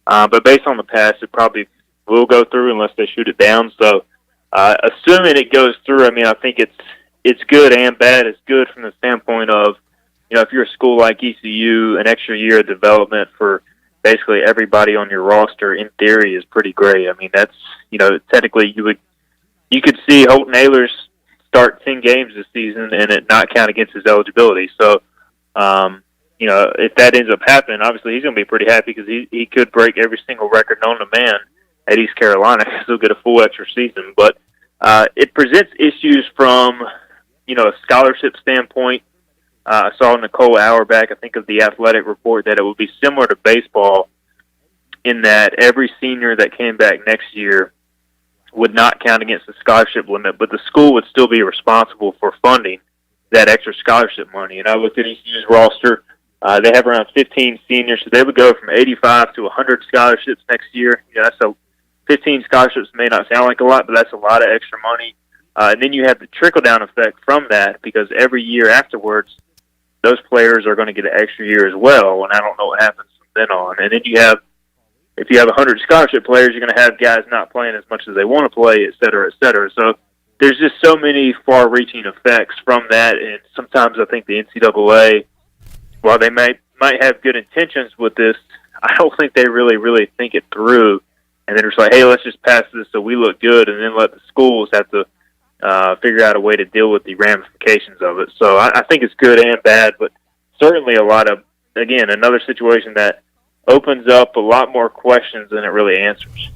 but based on the past, it probably will go through unless they shoot it down. So, assuming it goes through, I think it's good and bad. It's good from the standpoint of, if you're a school like ECU, an extra year of development for basically everybody on your roster, in theory, is pretty great. That's, technically you could see Holton Ahlers start 10 games this season and it not count against his eligibility. So, if that ends up happening, obviously he's going to be pretty happy because he could break every single record known to man at East Carolina because he'll get a full extra season. But it presents issues from, a scholarship standpoint. I saw Nicole Auerbach, I think, of the Athletic report that it would be similar to baseball in that every senior that came back next year would not count against the scholarship limit, but the school would still be responsible for funding that extra scholarship money. And I looked at ECU's roster. They have around 15 seniors, so they would go from 85 to 100 scholarships next year. 15 scholarships may not sound like a lot, but that's a lot of extra money. And then you have the trickle-down effect from that because every year afterwards, those players are going to get an extra year as well, and I don't know what happens from then on. And then if you have 100 scholarship players, you're going to have guys not playing as much as they want to play, et cetera, et cetera. So there's just so many far-reaching effects from that, and sometimes I think the NCAA, while they might have good intentions with this, I don't think they really think it through. And they're just like, hey, let's just pass this so we look good, and then let the schools have to figure out a way to deal with the ramifications of it. So I think it's good and bad, but certainly another situation that opens up a lot more questions than it really answers.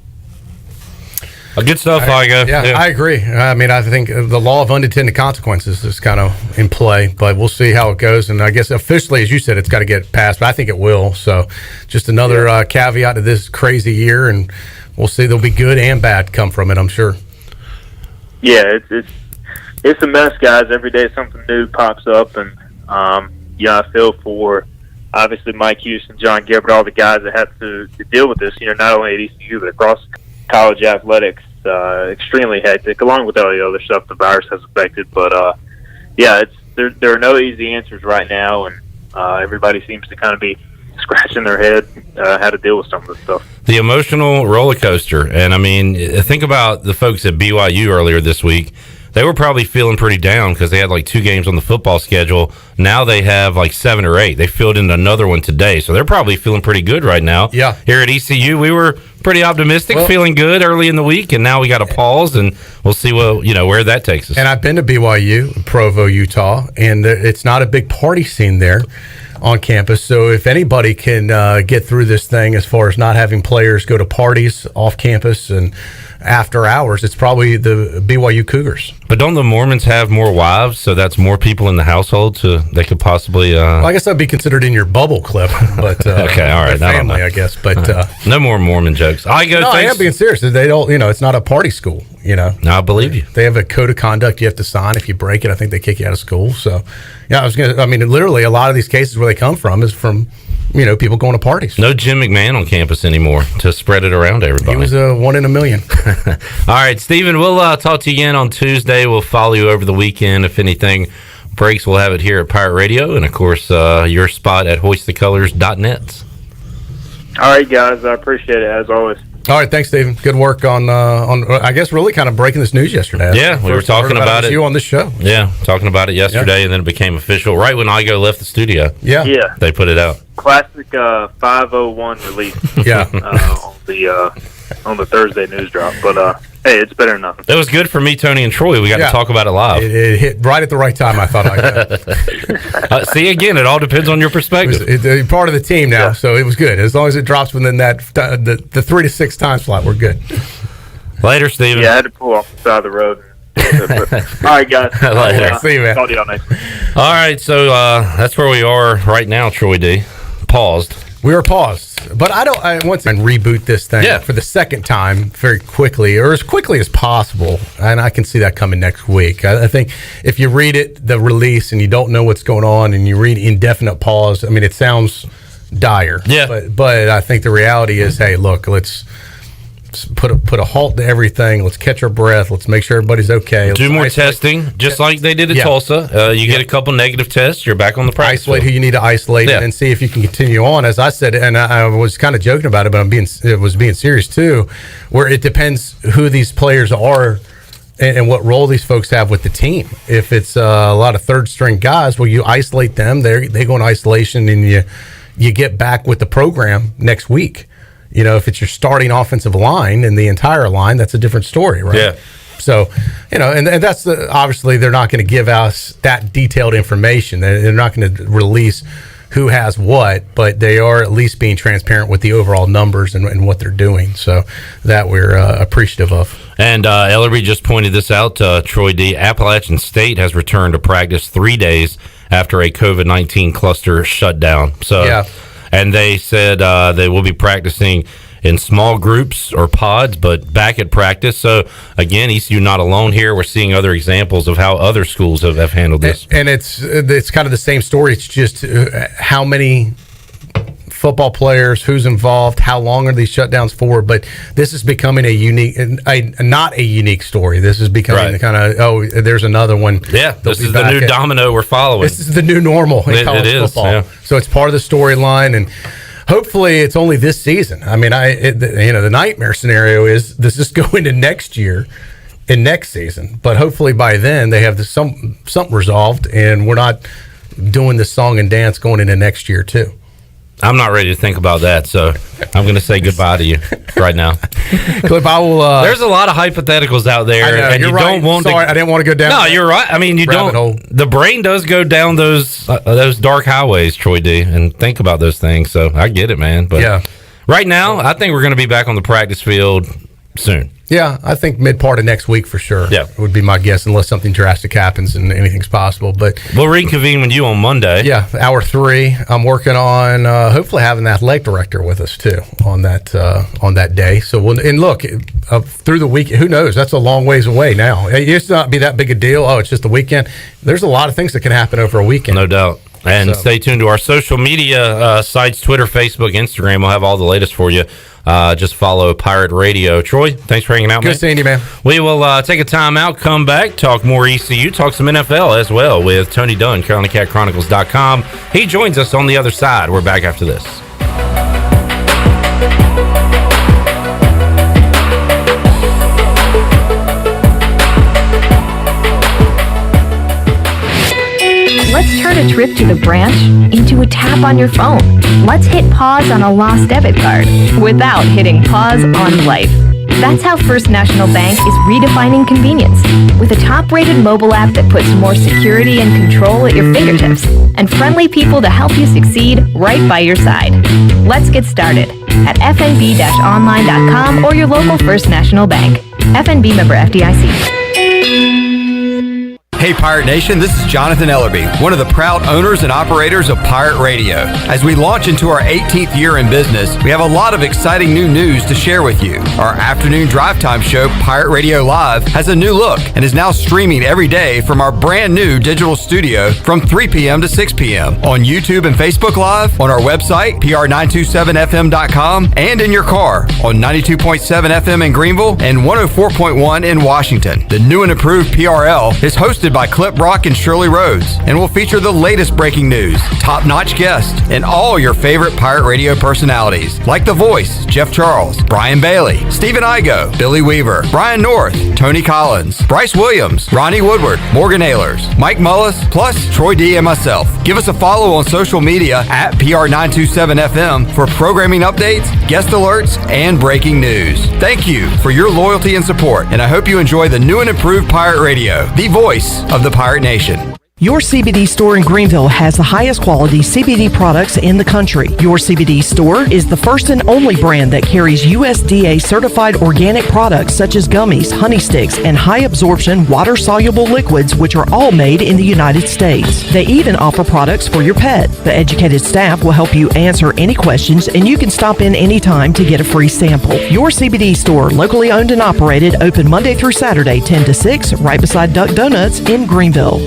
Good stuff, Igoe. Yeah, I agree. I mean, I think the law of unintended consequences is kind of in play, but we'll see how it goes. And I guess officially, as you said, it's got to get passed, but I think it will. So just another caveat to this crazy year, and we'll see. There'll be good and bad come from it, I'm sure. Yeah, it's a mess, guys. Every day something new pops up, and I feel for obviously Mike Houston, John Gilbert, all the guys that have to deal with this. Not only at ECU but across college athletics. Extremely hectic, along with all the other stuff the virus has affected. But there are no easy answers right now, and everybody seems to kind of be scratching their head how to deal with some of this stuff. The emotional roller coaster. And I mean, think about the folks at BYU earlier this week. They were probably feeling pretty down because they had like 2 games on the football schedule. Now they have like 7 or 8. They filled in another one today. So they're probably feeling pretty good right now. Yeah. Here at ECU, we were pretty optimistic, feeling good early in the week, and now we got a pause, and we'll see where that takes us. And I've been to BYU, Provo, Utah, and it's not a big party scene there on campus. So if anybody can get through this thing as far as not having players go to parties off campus and after hours, it's probably the BYU Cougars. But don't the Mormons have more wives, so that's more people in the household, so they could possibly... Well, I guess that'd be considered in your bubble clip, but okay, all right, family, I guess. But no more Mormon jokes. I am being serious. They don't, it's not a party school. No, I believe you. They have a code of conduct you have to sign. If you break it, I think they kick you out of school. So, literally, a lot of these cases where they come from is from people going to parties. No Jim McMahon on campus anymore to spread it around to everybody. He was a 1 in a million. All right, Stephen, we'll talk to you again on Tuesday. We'll follow you over the weekend. If anything breaks, we'll have it here at Pirate Radio. And, of course, your spot at hoistthecolors.net. All right, guys. I appreciate it, as always. All right, thanks, Stephen. Good work on I guess, really kind of breaking this news yesterday. Yeah, we were talking about it. You on this show. Yeah, talking about it yesterday, and then it became official right when Igoe left the studio. Yeah. They put it out. Classic 501 release. Yeah. On the Thursday news drop. But, hey, it's better than nothing. It was good for me, Tony, and Troy. We got to talk about it live. It hit right at the right time, I thought. See, again, it all depends on your perspective. It's part of the team now, so it was good. As long as it drops within that the 3 to 6 time slot, we're good. Later, Steven. Yeah, I had to pull off the side of the road. All right, guys. Later. See you, man. Talk to y'all next week. All right, so that's where we are right now, Troy D. Paused. We were paused, but I want to reboot this thing for the second time very quickly, or as quickly as possible, and I can see that coming next week. I think if you read the release, and you don't know what's going on, and you read indefinite pause, I mean, it sounds dire. Yeah. But I think the reality is, hey, look, let's put a halt to everything. Let's catch our breath. Let's make sure everybody's okay. Do more testing, just like they did at Tulsa. You get a couple negative tests, you're back on the practice isolate who you need to isolate, and then see if you can continue on. As I said, and I was kind of joking about it, but it was being serious too, where it depends who these players are and what role these folks have with the team. If it's a lot of third string guys, well, you isolate them. They go in isolation, and you get back with the program next week. If it's your starting offensive line and the entire line, that's a different story, right? Yeah. So, and that's obviously they're not going to give us that detailed information. They're not going to release who has what, but they are at least being transparent with the overall numbers and what they're doing. So that we're appreciative of. And Ellerby just pointed this out, Troy D. Appalachian State has returned to practice 3 days after a COVID-19 cluster shutdown. So. Yeah. And they said they will be practicing in small groups or pods, but back at practice. So, again, ECU not alone here. We're seeing other examples of how other schools have handled this. And it's kind of the same story. It's just how many football players, who's involved, how long are these shutdowns for? But this is becoming not a unique story. This is becoming the kind of, there's another one. Yeah, this is the new domino we're following. This is the new normal in college football. Yeah. So it's part of the storyline, and hopefully it's only this season. I mean, the nightmare scenario is this is going to next year and next season, but hopefully by then they have something resolved, and we're not doing this song and dance going into next year too. I'm not ready to think about that, so I'm going to say goodbye to you right now. Clip, I will. There's a lot of hypotheticals out there, and you right. don't want Sorry, I didn't want to go down. No, you're right. I mean, you don't. Hole. The brain does go down those dark highways, Troy D, and think about those things. So I get it, man. But right now, I think we're going to be back on the practice field soon. Yeah, I think mid part of next week for sure. Yeah, would be my guess, unless something drastic happens and anything's possible. But we'll reconvene with you on Monday. Yeah, hour 3. I'm working on hopefully having the athletic director with us too on that day. So look through the week. Who knows? That's a long ways away now. It used to not be that big a deal. Oh, it's just the weekend. There's a lot of things that can happen over a weekend. No doubt. And stay tuned to our social media sites, Twitter, Facebook, Instagram. We'll have all the latest for you. Just follow Pirate Radio. Troy, thanks for hanging out, man. Good seeing you, man. We will take a time out, come back, talk more ECU, talk some NFL as well with Tony Dunn, CarolinaCatChronicles.com. He joins us on the other side. We're back after this. Let's turn a trip to the branch into a tap on your phone. Let's hit pause on a lost debit card without hitting pause on life. That's how First National Bank is redefining convenience with a top-rated mobile app that puts more security and control at your fingertips and friendly people to help you succeed right by your side. Let's get started at fnb-online.com or your local First National Bank. FNB member FDIC. Hey Pirate Nation, this is Jonathan Ellerby, one of the proud owners and operators of Pirate Radio. As we launch into our 18th year in business, we have a lot of exciting new news to share with you. Our afternoon drive time show, Pirate Radio Live, has a new look and is now streaming every day from our brand new digital studio from 3 p.m. to 6 p.m. on YouTube and Facebook Live, on our website, pr927fm.com, and in your car on 92.7 FM in Greenville and 104.1 in Washington. The new and improved PRL is hosted by Clip Rock and Shirley Rhodes and will feature the latest breaking news, top-notch guests, and all your favorite Pirate Radio personalities like The Voice, Jeff Charles, Brian Bailey, Stephen Igoe, Billy Weaver, Brian North, Tony Collins, Bryce Williams, Ronnie Woodward, Morgan Ahlers, Mike Mullis, plus Troy D and myself. Give us a follow on social media at PR927FM for programming updates, guest alerts, and breaking news. Thank you for your loyalty and support, and I hope you enjoy the new and improved Pirate Radio, the voice of the Pirate Nation. Your CBD store in Greenville has the highest quality CBD products in the country. Your CBD store is the first and only brand that carries USDA certified organic products such as gummies, honey sticks, and high absorption water soluble liquids, which are all made in the United States. They even offer products for your pet. The educated staff will help you answer any questions, and you can stop in anytime to get a free sample. Your CBD store, locally owned and operated, open Monday through Saturday 10 to 6, right beside Duck Donuts in Greenville.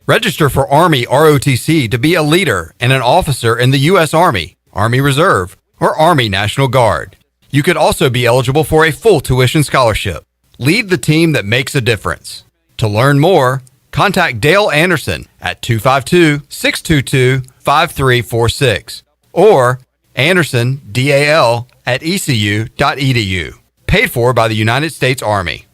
Register for Army ROTC to be a leader and an officer in the U.S. Army, Army Reserve, or Army National Guard. You could also be eligible for a full tuition scholarship. Lead the team that makes a difference. To learn more, contact Dale Anderson at 252-622-5346 or Anderson, DAL, at ECU.edu. Paid for by the United States Army.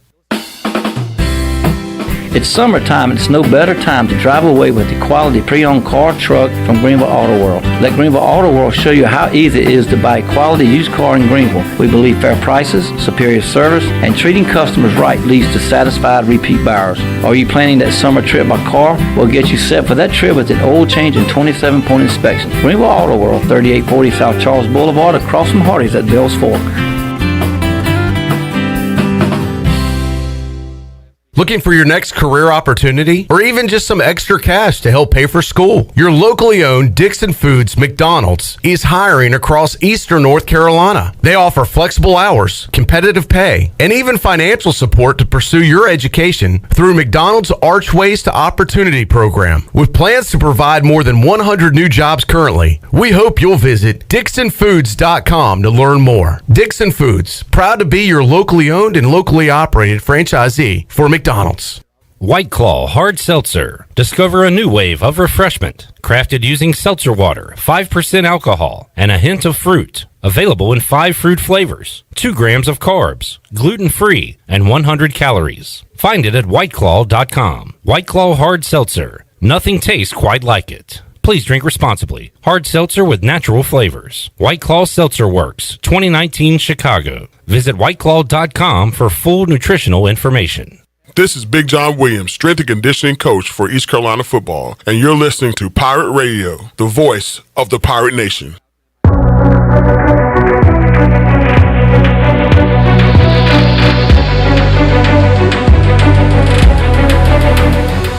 It's summertime and it's no better time to drive away with a quality pre-owned car or truck from Greenville Auto World. Let Greenville Auto World show you how easy it is to buy a quality used car in Greenville. We believe fair prices, superior service, and treating customers right leads to satisfied repeat buyers. Are you planning that summer trip by car? We'll get you set for that trip with an oil change and 27-point inspection. Greenville Auto World, 3840 South Charles Boulevard, across from Hardee's at Bell's Fork. Looking for your next career opportunity or even just some extra cash to help pay for school? Your locally owned Dixon Foods McDonald's is hiring across eastern North Carolina. They offer flexible hours, competitive pay, and even financial support to pursue your education through McDonald's Archways to Opportunity program. With plans to provide more than 100 new jobs currently, we hope you'll visit DixonFoods.com to learn more. Dixon Foods, proud to be your locally owned and locally operated franchisee for McDonald's. White Claw Hard Seltzer. Discover a new wave of refreshment. Crafted using seltzer water, 5% alcohol, and a hint of fruit. Available in 5 fruit flavors, 2 grams of carbs, gluten-free, and 100 calories. Find it at whiteclaw.com. White Claw Hard Seltzer. Nothing tastes quite like it. Please drink responsibly. Hard seltzer with natural flavors. White Claw Seltzer Works, 2019 Chicago. Visit whiteclaw.com for full nutritional information. This is Big John Williams, strength and conditioning coach for East Carolina football, and you're listening to Pirate Radio, the voice of the Pirate Nation.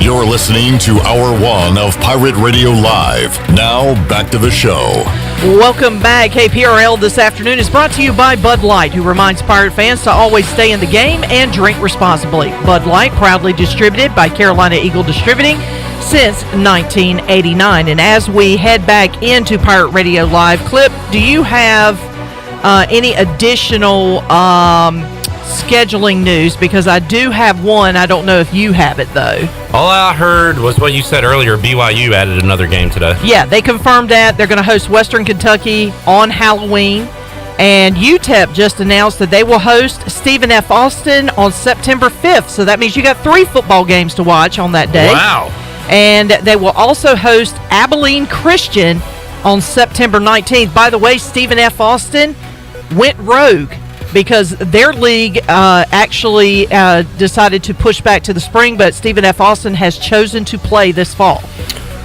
You're listening to Hour 1 of Pirate Radio Live. Now, back to the show. Welcome back. Hey, PRL this afternoon is brought to you by Bud Light, who reminds Pirate fans to always stay in the game and drink responsibly. Bud Light, proudly distributed by Carolina Eagle Distributing since 1989. And as we head back into Pirate Radio Live, Clip, do you have any additional scheduling news? Because I do have one. I don't know if you have it, though. All I heard was what you said earlier. BYU added another game today. Yeah, they confirmed that. They're going to host Western Kentucky on Halloween. And UTEP just announced that they will host Stephen F. Austin on September 5th. So that means you got 3 football games to watch on that day. Wow. And they will also host Abilene Christian on September 19th. By the way, Stephen F. Austin went rogue because their league actually decided to push back to the spring, but Stephen F. Austin has chosen to play this fall.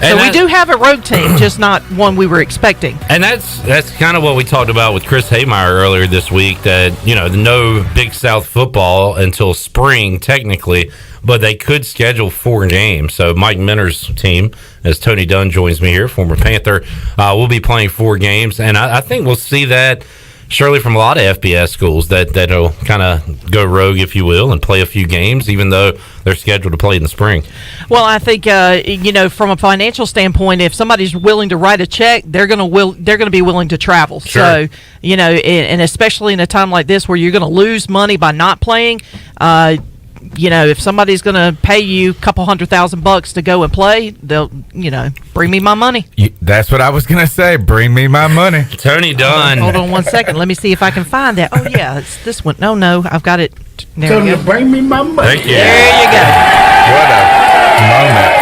So we do have a road team, just not one we were expecting. And that's kind of what we talked about with Chris Haymeyer earlier this week, that, no Big South football until spring, technically, but they could schedule 4 games. So Mike Minter's team, as Tony Dunn joins me here, former Panther, will be playing 4 games. And I think we'll see that surely from a lot of FBS schools that'll kind of go rogue, if you will, and play a few games, even though they're scheduled to play in the spring. Well, I think from a financial standpoint, if somebody's willing to write a check, they're going to be willing to travel. Sure. So and especially in a time like this where you're going to lose money by not playing. If somebody's going to pay you a couple $100,000 to go and play, they'll, bring me my money. That's what I was going to say. Bring me my money. Tony Dunn. Hold on 1 second. Let me see if I can find that. Oh, yeah, it's this one. No, I've got it. There we go. Bring me my money. Thank you. There you go. What a moment.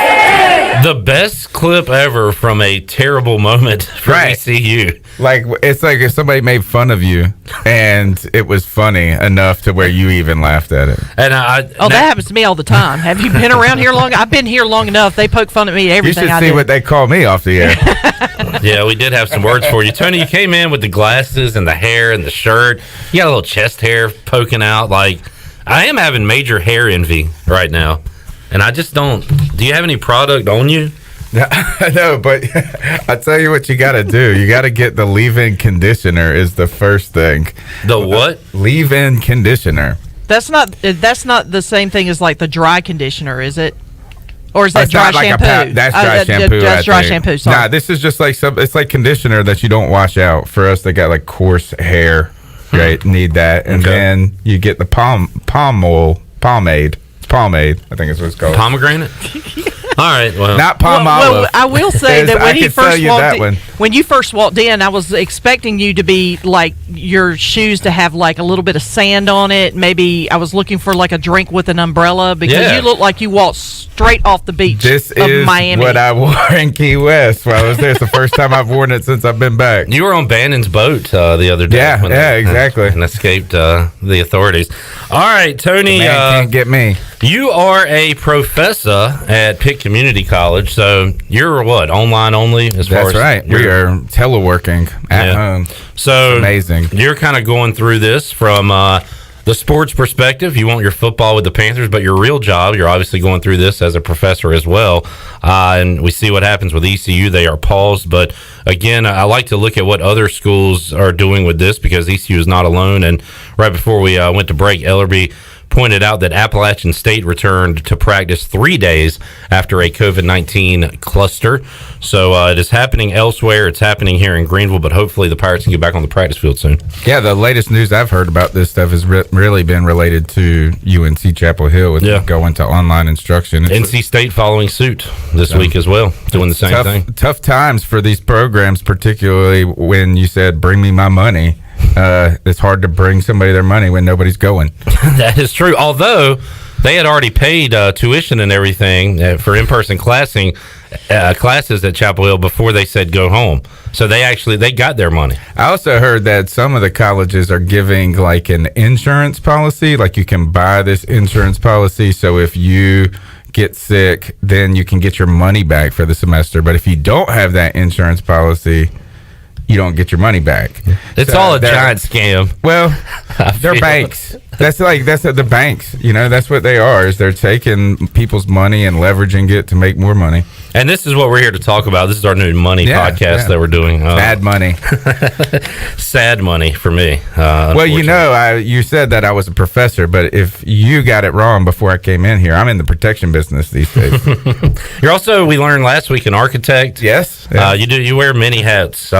The best clip ever from a terrible moment for ECU. It's like if somebody made fun of you and it was funny enough to where you even laughed at it. And that happens to me all the time. Have you been around here long? I've been here long enough. They poke fun at me everything You should I see do. what they call me off the air. Yeah, we did have some words for you. Tony, you came in with the glasses and the hair and the shirt. You got a little chest hair poking out. I am having major hair envy right now. And I just don't. Do you have any product on you? No, but I tell you what you got to do. You got to get the leave-in conditioner is the first thing. The what? Leave-in conditioner. That's not the same thing as like the dry conditioner, is it? Or is that It's dry not like shampoo? that's dry shampoo. That's dry I think. shampoo. Sorry. Nah, this is just like it's like conditioner that you don't wash out. For us, they got like coarse hair. Right, need that, and then you get the pomade. Pomade, I think is what it's called. Pomegranate? All right, well. Not palm olive. Well, I will say that when you first walked in, I was expecting you to be like your shoes to have like a little bit of sand on it. Maybe I was looking for like a drink with an umbrella because you look like you walked straight off the beach This of is Miami. what I wore in Key West while I was there. It's the first time I've worn it since I've been back. You were on Bannon's boat the other day. Yeah, exactly. And escaped the authorities. All right, Tony. The man can't get me. You are a professor at Pitt Community College, so you're what, online only? That's right. We are teleworking at home. So it's amazing. You're kind of going through this from the sports perspective. You want your football with the Panthers, but your real job, you're obviously going through this as a professor as well. And we see what happens with ECU. They are paused. But again, I like to look at what other schools are doing with this because ECU is not alone. And right before we went to break, Ellerby pointed out that Appalachian State returned to practice 3 days after a COVID-19 cluster. So it is happening elsewhere. It's happening here in Greenville, but hopefully the Pirates can get back on the practice field soon. Yeah, the latest news I've heard about this stuff has really been related to UNC Chapel Hill with going to online instruction. NC State following suit this week as well, doing the same thing. Tough times for these programs, particularly when you said, bring me my money. It's hard to bring somebody their money when nobody's going. That is true. Although they had already paid tuition and everything for in-person classes at Chapel Hill before they said go home. So they got their money. I also heard that some of the colleges are giving like an insurance policy, like you can buy this insurance policy. So if you get sick, then you can get your money back for the semester. But if you don't have that insurance policy, you don't get your money back. It's all a giant scam. Well, they're banks. That's the banks. That's what they are. Is they're taking people's money and leveraging it to make more money. And this is what we're here to talk about. This is our new money podcast that we're doing. Bad money. Sad money for me. Well, you said that I was a professor, but if you got it wrong before I came in here, I'm in the protection business these days. You're also, we learned last week, an architect. Yes. You wear many hats,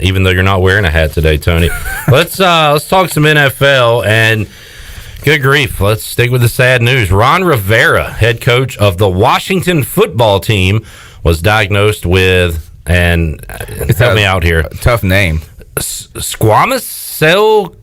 even though you're not wearing a hat today, Tony. Let's talk some NFL and good grief. Let's stick with the sad news. Ron Rivera, head coach of the Washington football team, was diagnosed with, and help me out here. Tough name. Squamous cell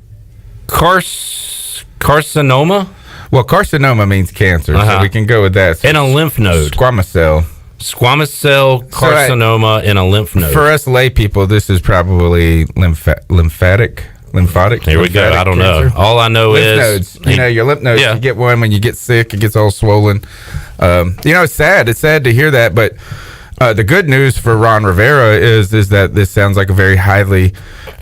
carcinoma? Well, carcinoma means cancer, so we can go with that. So in a lymph node. Squamous cell carcinoma in a lymph node. For us lay people, this is probably lymphatic. Here we go. I don't know. All I know lymph is nodes. Your lymph nodes. Yeah. You get one when you get sick. It gets all swollen. It's sad. It's sad to hear that. But the good news for Ron Rivera is that this sounds like a very highly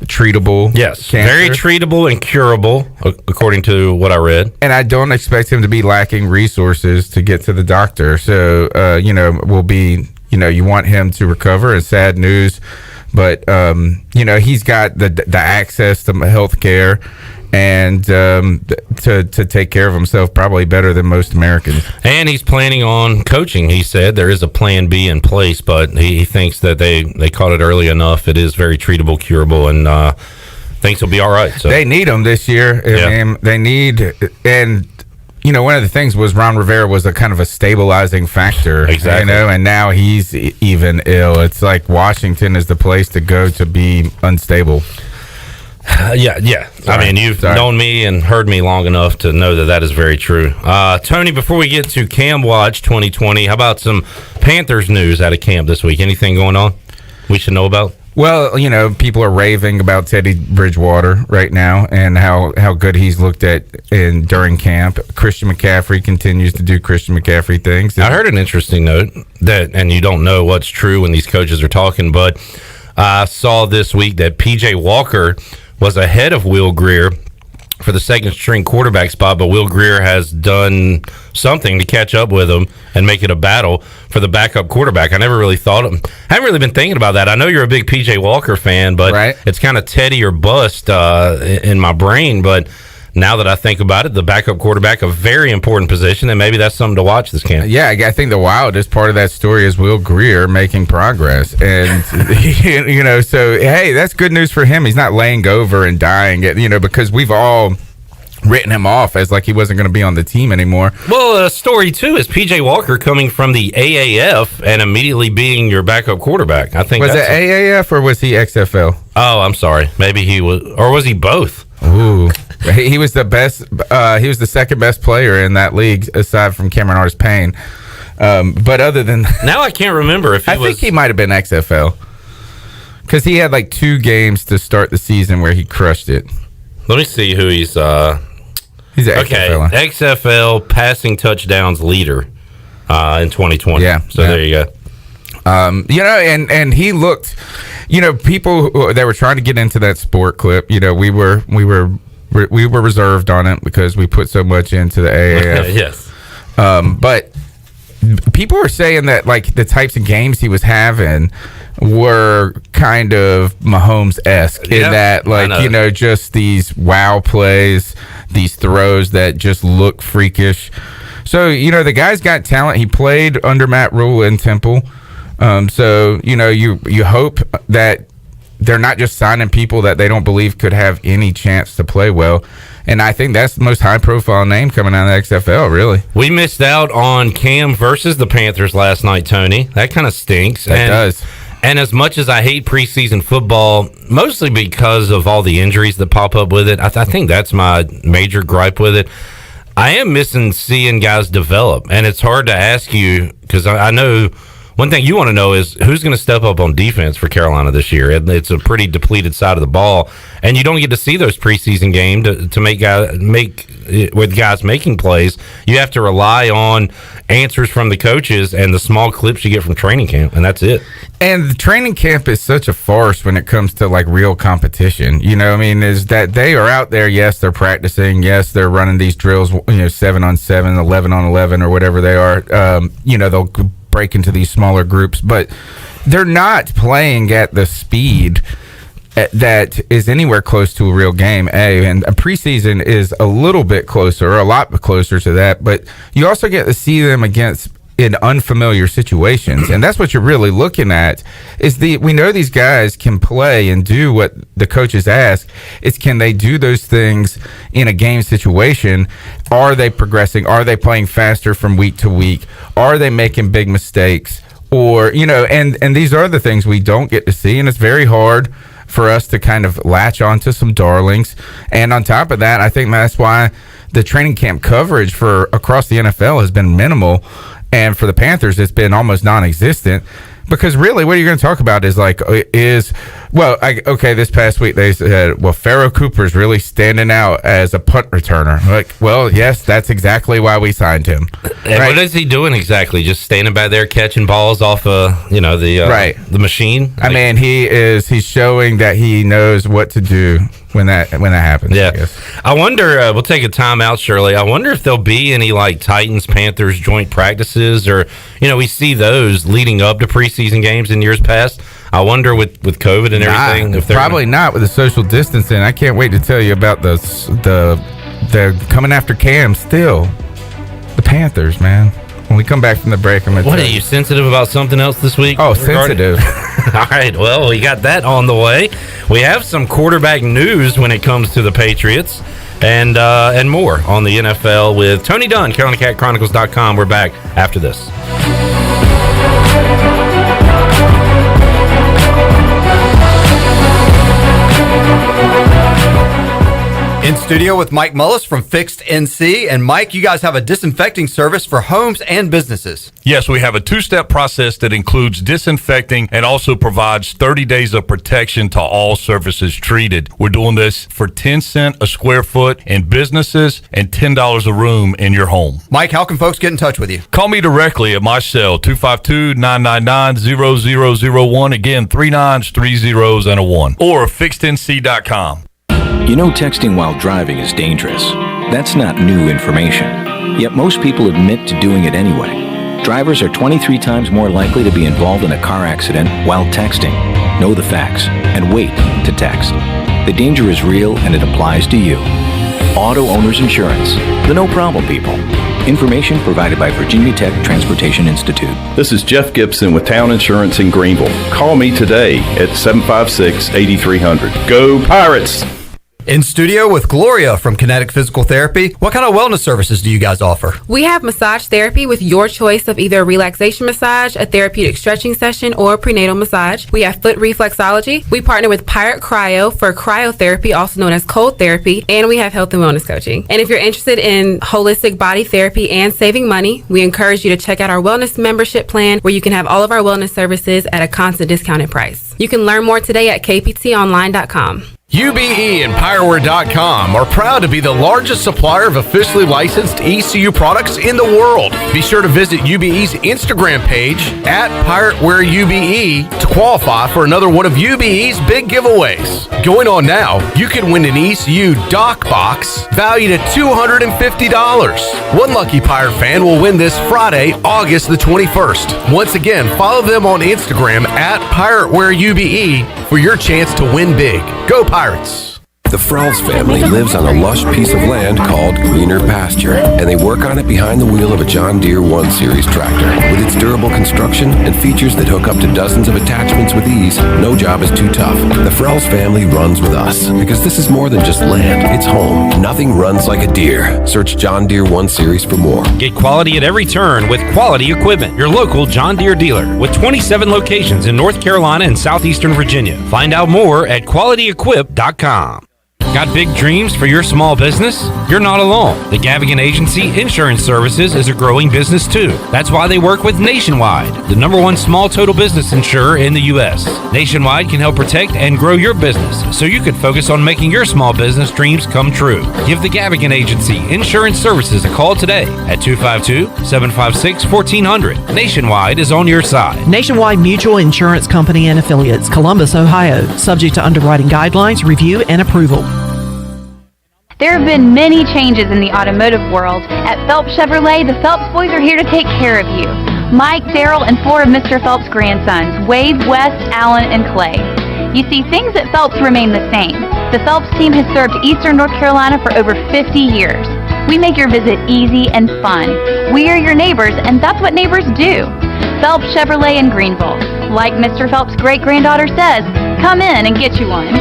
treatable. Yes, cancer. Very treatable and curable, according to what I read. And I don't expect him to be lacking resources to get to the doctor. So will be. You want him to recover. It's sad news. But he's got the access to health care and to take care of himself probably better than most Americans. And he's planning on coaching. He said there is a plan B in place, but he thinks that they caught it early enough. It is very treatable, curable, and thinks he'll be all right. So they need him this year. I mean, they need and. One of the things was Ron Rivera was a kind of a stabilizing factor. Exactly. And now he's even ill. It's like Washington is the place to go to be unstable. Yeah. Sorry. I mean, you've known me and heard me long enough to know that is very true. Tony, before we get to Cam Watch 2020, how about some Panthers news out of camp this week? Anything going on we should know about? Well, people are raving about Teddy Bridgewater right now and how good he's looked at during camp. Christian McCaffrey continues to do Christian McCaffrey things. I heard an interesting note and you don't know what's true when these coaches are talking, but I saw this week that P.J. Walker was ahead of Will Grier for the second string quarterback spot, but Will Grier has done something to catch up with him and make it a battle for the backup quarterback. I never really haven't really been thinking about that. I know you're a big PJ Walker fan, but It's kind of Teddy or bust in my brain. But now that I think about it, the backup quarterback, a very important position, and maybe that's something to watch this camp. Yeah, I think the wildest part of that story is Will Grier making progress. And, so, hey, that's good news for him. He's not laying over and dying, because we've all written him off as like he wasn't going to be on the team anymore. Well, a story, too, is P.J. Walker coming from the AAF and immediately being your backup quarterback. I think was it AAF or was he XFL? Oh, I'm sorry. Maybe he was, or was he both? Ooh. He was the best. He was the second best player in that league, aside from Cameron Artis-Payne. But other than now, I can't remember if he I think he might have been XFL because he had like 2 games to start the season where he crushed it. Let me see who he's. He's an XFL. XFL passing touchdowns leader in 2020. Yeah. So there you go. And he looked. People that were trying to get into that sport clip. We were reserved on it because we put so much into the AAF. Yes. But people were saying that like the types of games he was having were kind of Mahomes-esque in that just these wow plays, these throws that just look freakish. So, the guy's got talent. He played under Matt Rule in Temple. So, you hope that they're not just signing people that they don't believe could have any chance to play well. And I think that's the most high-profile name coming out of the XFL, really. We missed out on Cam versus the Panthers last night, Tony. That kind of stinks. It does. And as much as I hate preseason football, mostly because of all the injuries that pop up with it, I think that's my major gripe with it. I am missing seeing guys develop. And it's hard to ask you because I know One thing you want to know is who's going to step up on defense for Carolina this year. It's a pretty depleted side of the ball, and you don't get to see those preseason games to make with guys making plays. You have to rely on answers from the coaches and the small clips you get from training camp, and that's it. And the training camp is such a farce when it comes to like real competition. You know, I mean, is that they are out there. Yes, they're practicing. Yes, they're running these drills. 7-on-7, 11-on-11, or whatever they are. They'll break into these smaller groups, but they're not playing at the speed that is anywhere close to a real game. And a preseason is a little bit closer, or a lot closer to that, but you also get to see them in unfamiliar situations, and that's what you're really looking at. We know these guys can play and do what the coaches ask. It's can they do those things in a game situation? Are they progressing? Are they playing faster from week to week? Are they making big mistakes? Or and these are the things we don't get to see, and it's very hard for us to kind of latch onto some darlings. And on top of that, I think that's why the training camp coverage for across the NFL has been minimal. And for the Panthers, it's been almost non-existent, because really what you're going to talk about is this past week they said, Pharaoh Cooper's really standing out as a punt returner. Like, well, yes, that's exactly why we signed him. And right? What is he doing exactly? Just standing back there catching balls off the machine? I mean, he's showing that he knows what to do when that happens. Yeah. I wonder, we'll take a time out, Shirley. I wonder if there'll be any like Titans-Panthers joint practices, or, we see those leading up to preseason games in years past. I wonder with COVID and everything. If probably not with the social distancing. I can't wait to tell you about the coming after Cam still. The Panthers, man. When we come back from the break, I'm going to What, are you sensitive about something else this week? Oh, sensitive. All right, well, we got that on the way. We have some quarterback news when it comes to the Patriots and more on the NFL with Tony Dunn, CarolinaCatChronicles.com. We're back after this. In studio with Mike Mullis from Fixed NC. And Mike, you guys have a disinfecting service for homes and businesses. Yes, we have a two-step process that includes disinfecting and also provides 30 days of protection to all surfaces treated. We're doing this for 10 cents a square foot in businesses and $10 a room in your home. Mike, how can folks get in touch with you? Call me directly at my cell, 252-999-0001. Again, 3 9s, 3 zeros, and a 1. Or fixednc.com. You know, texting while driving is dangerous. That's not new information. Yet most people admit to doing it anyway. Drivers are 23 times more likely to be involved in a car accident while texting. Know the facts and wait to text. The danger is real and it applies to you. Auto Owners Insurance, the no problem people. Information provided by Virginia Tech Transportation Institute. This is Jeff Gibson with Town Insurance in Greenville. Call me today at 756-8300. Go Pirates! In studio with Gloria from Kinetic Physical Therapy. What kind of wellness services do you guys offer? We have massage therapy with your choice of either a relaxation massage, a therapeutic stretching session, or a prenatal massage. We have foot reflexology. We partner with Pirate Cryo for cryotherapy, also known as cold therapy, and we have health and wellness coaching. And if you're interested in holistic body therapy and saving money, we encourage you to check out our wellness membership plan, where you can have all of our wellness services at a constant discounted price. You can learn more today at kptonline.com. UBE and Pireware.com are proud to be the largest supplier of officially licensed ECU products in the world. Be sure to visit UBE's Instagram page at PirateWareUBE to qualify for another one of UBE's big giveaways. Going on now, you can win an ECU dock box valued at $250. One lucky Pirate fan will win this Friday, August the 21st. Once again, follow them on Instagram at PirateWareUBE for your chance to win big. Go Pirates! The Frells family lives on a lush piece of land called Greener Pasture, and they work on it behind the wheel of a John Deere 1 Series tractor. With its durable construction and features that hook up to dozens of attachments with ease, no job is too tough. The Frells family runs with us, because this is more than just land, it's home. Nothing runs like a Deere. Search John Deere 1 Series for more. Get quality at every turn with Quality Equipment, your local John Deere dealer, with 27 locations in North Carolina and southeastern Virginia. Find out more at QualityEquip.com. Got big dreams for your small business? You're not alone. The Gavigan Agency Insurance Services is a growing business too. That's why they work with Nationwide, the #1 small total business insurer in the U.S. Nationwide can help protect and grow your business so you can focus on making your small business dreams come true. Give the Gavigan Agency Insurance Services a call today at 252-756-1400. Nationwide is on your side. Nationwide Mutual Insurance Company and Affiliates, Columbus, Ohio. Subject to underwriting guidelines, review, and approval. There have been many changes in the automotive world. At Phelps Chevrolet, the Phelps boys are here to take care of you. Mike, Daryl, and 4 of Mr. Phelps' grandsons, Wade, West, Allen, and Clay. You see, things at Phelps remain the same. The Phelps team has served Eastern North Carolina for over 50 years. We make your visit easy and fun. We are your neighbors, and that's what neighbors do. Phelps Chevrolet in Greenville. Like Mr. Phelps' great-granddaughter says, come in and get you one.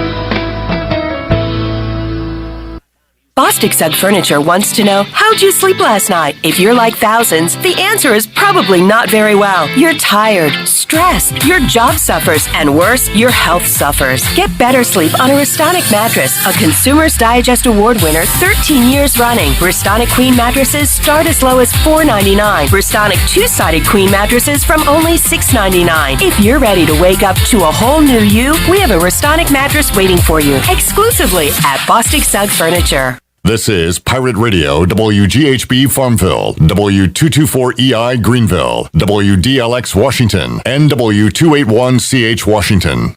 Bostic Sugg Furniture wants to know, how'd you sleep last night? If you're like thousands, the answer is probably not very well. You're tired, stressed, your job suffers, and worse, your health suffers. Get better sleep on a Restonic mattress, a Consumer's Digest Award winner 13 years running. Restonic Queen mattresses start as low as $4.99. Restonic two-sided Queen mattresses from only $6.99. If you're ready to wake up to a whole new you, we have a Restonic mattress waiting for you exclusively at Bostic Sugg Furniture. This is Pirate Radio, WGHB Farmville, W224EI Greenville, WDLX Washington, and W281CH Washington.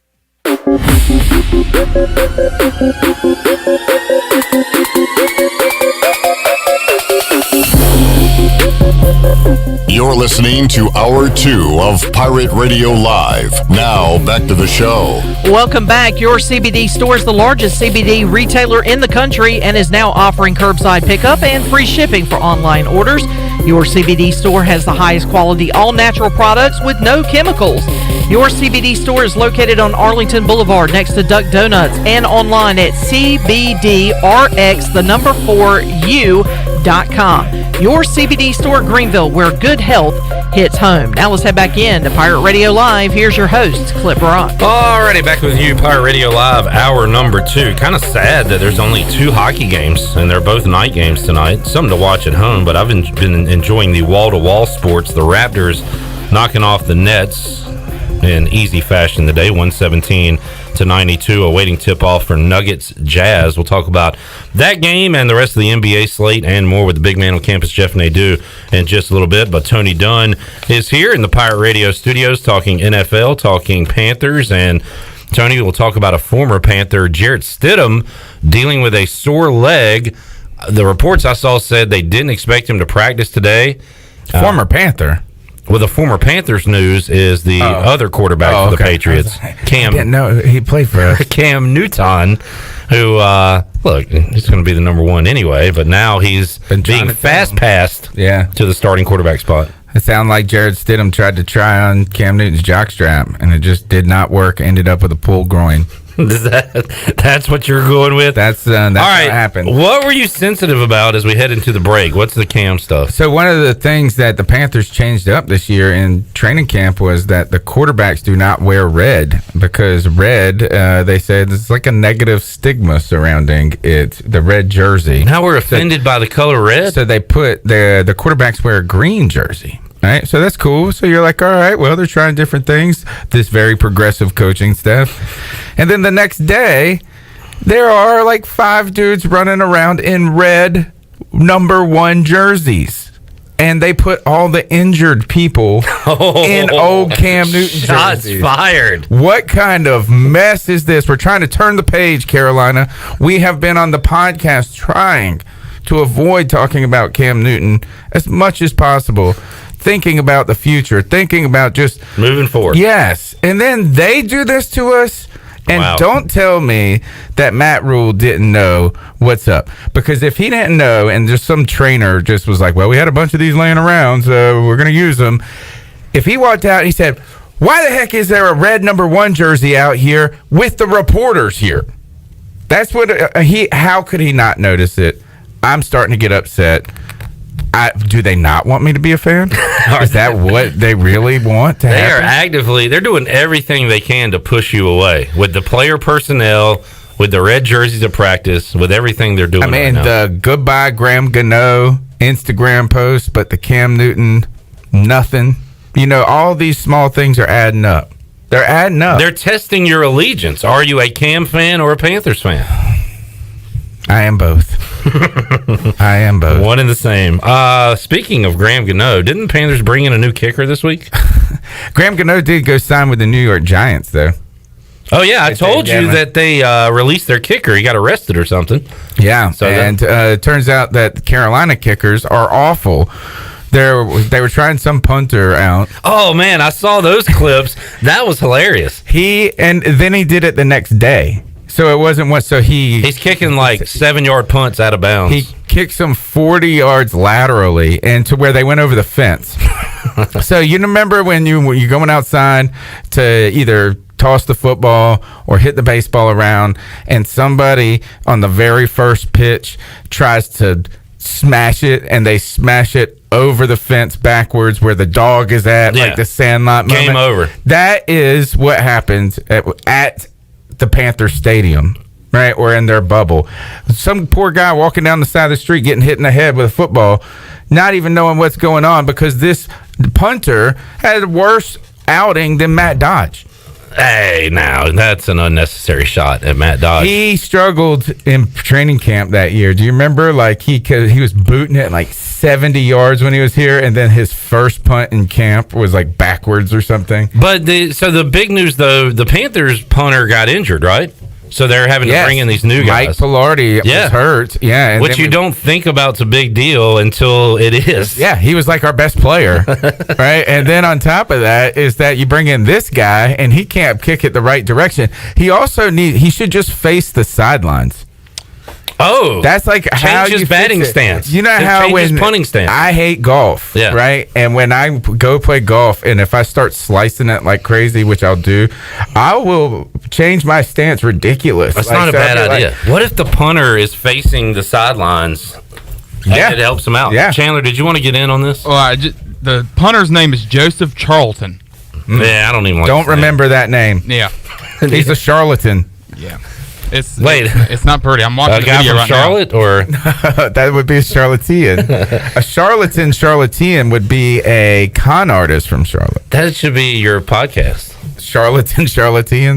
You're listening to Hour 2 of Pirate Radio Live. Now, back to the show. Welcome back. Your CBD store is the largest CBD retailer in the country and is now offering curbside pickup and free shipping for online orders. Your CBD store has the highest quality all-natural products with no chemicals. Your CBD store is located on Arlington Boulevard next to Duck Donuts and online at cbdrx4u.com. Your CBD store, Greenville, where good health hits home. Now let's head back in to Pirate Radio Live. Here's your host, Clip Rock. Alrighty, back with you, Pirate Radio Live, hour number 2. Kind of sad that there's only 2 hockey games, and they're both night games tonight. Something to watch at home, but I've been enjoying the wall-to-wall sports. The Raptors knocking off the Nets in easy fashion today, 117-92, awaiting tip-off for Nuggets Jazz. We'll talk about that game and the rest of the NBA slate and more with the big man on campus, Jeff Nadeau, in just a little bit. But Tony Dunn is here in the Pirate Radio studios talking NFL, talking Panthers, and Tony will talk about a former Panther, Jarrett Stidham, dealing with a sore leg. The reports I saw said they didn't expect him to practice today. Former Panther? Well, the former Panthers news is the other quarterback for the Patriots, Cam. No, he played for us. Cam Newton, who look, he's going to be the number 1 anyway, but now he's being fast passed to the starting quarterback spot. It sounded like Jarrett Stidham tried to try on Cam Newton's jockstrap, and it just did not work. Ended up with a pulled groin. That's what you're going with? That's all right, what happened. What were you sensitive about as we head into the break? What's the Cam stuff? So one of the things that the Panthers changed up this year in training camp was that the quarterbacks do not wear red, because red, they said, it's like a negative stigma surrounding it, the red jersey. Now we're offended by the color red? So they put the quarterbacks wear a green jersey. Right, so that's cool. So you're like, all right, well, they're trying different things. This very progressive coaching staff. And then the next day, there are like 5 dudes running around in red number 1 jerseys. And they put all the injured people in old Cam Newton jerseys. Shots fired. What kind of mess is this? We're trying to turn the page, Carolina. We have been on the podcast trying to avoid talking about Cam Newton as much as possible. Thinking about the future, thinking about just moving forward. Yes. And then they do this to us. And don't tell me that Matt Rule didn't know what's up. Because if he didn't know and just some trainer just was like, well, we had a bunch of these laying around, so we're going to use them. If he walked out and he said, why the heck is there a red number 1 jersey out here with the reporters here? That's what how could he not notice it? I'm starting to get upset. Do they not want me to be a fan? Is that what they really want to happen? They're doing everything they can to push you away with the player personnel, with the red jerseys at practice, with everything they're doing. I mean, right now. the goodbye Graham Gano Instagram post, but the Cam Newton nothing. You know, all these small things are adding up. They're adding up. They're testing your allegiance. Are you a Cam fan or a Panthers fan? I am both. I am both. One and the same. Speaking of Graham Gano, didn't the Panthers bring in a new kicker this week? Graham Gano did go sign with the New York Giants, though. Oh, yeah. I told you that they released their kicker. He got arrested or something. Yeah. So and it turns out that the Carolina kickers are awful. They were trying some punter out. Oh, man. I saw those clips. That was hilarious. And then he did it the next day. So it wasn't what. So he's kicking like 7-yard punts out of bounds. He kicked some 40 yards laterally and to where they went over the fence. So you remember when you're going outside to either toss the football or hit the baseball around, and somebody on the very first pitch tries to smash it, and they smash it over the fence backwards where the dog is at, like the Sandlot moment. Game over. That is what happens at the Panther Stadium, right? Or in their bubble. Some poor guy walking down the side of the street getting hit in the head with a football, not even knowing what's going on because this punter had a worse outing than Matt Dodge. Hey, now that's an unnecessary shot at Matt Dodge. He struggled in training camp that year. Do you remember? Like he was booting it like 70 yards when he was here, and then his first punt in camp was like backwards or something. But the big news though, the Panthers punter got injured, right? So they're having to bring in these new guys. Mike Pilardi was hurt. Yeah. Which you don't think about's a big deal until it is. Yeah, he was like our best player. Right? And then on top of that is that you bring in this guy and he can't kick it the right direction. He also he should just face the sidelines. Oh, that's like how his you batting fix it. stance. You know how when punting stance. I hate golf, right? And when I go play golf, and if I start slicing it like crazy, which I'll do, I will change my stance ridiculous. That's not a bad idea. What if the punter is facing the sidelines? Yeah, it helps him out. Yeah. Chandler, did you want to get in on this? Well, the punter's name is Joseph Charlton. Yeah, I don't even. Don't remember that name. Yeah, he's a charlatan. Yeah. It's not pretty. I'm watching a guy the video from right Charlotte, now. or that would be a charlatan. A charlatan would be a con artist from Charlotte. That should be your podcast. Charlatans,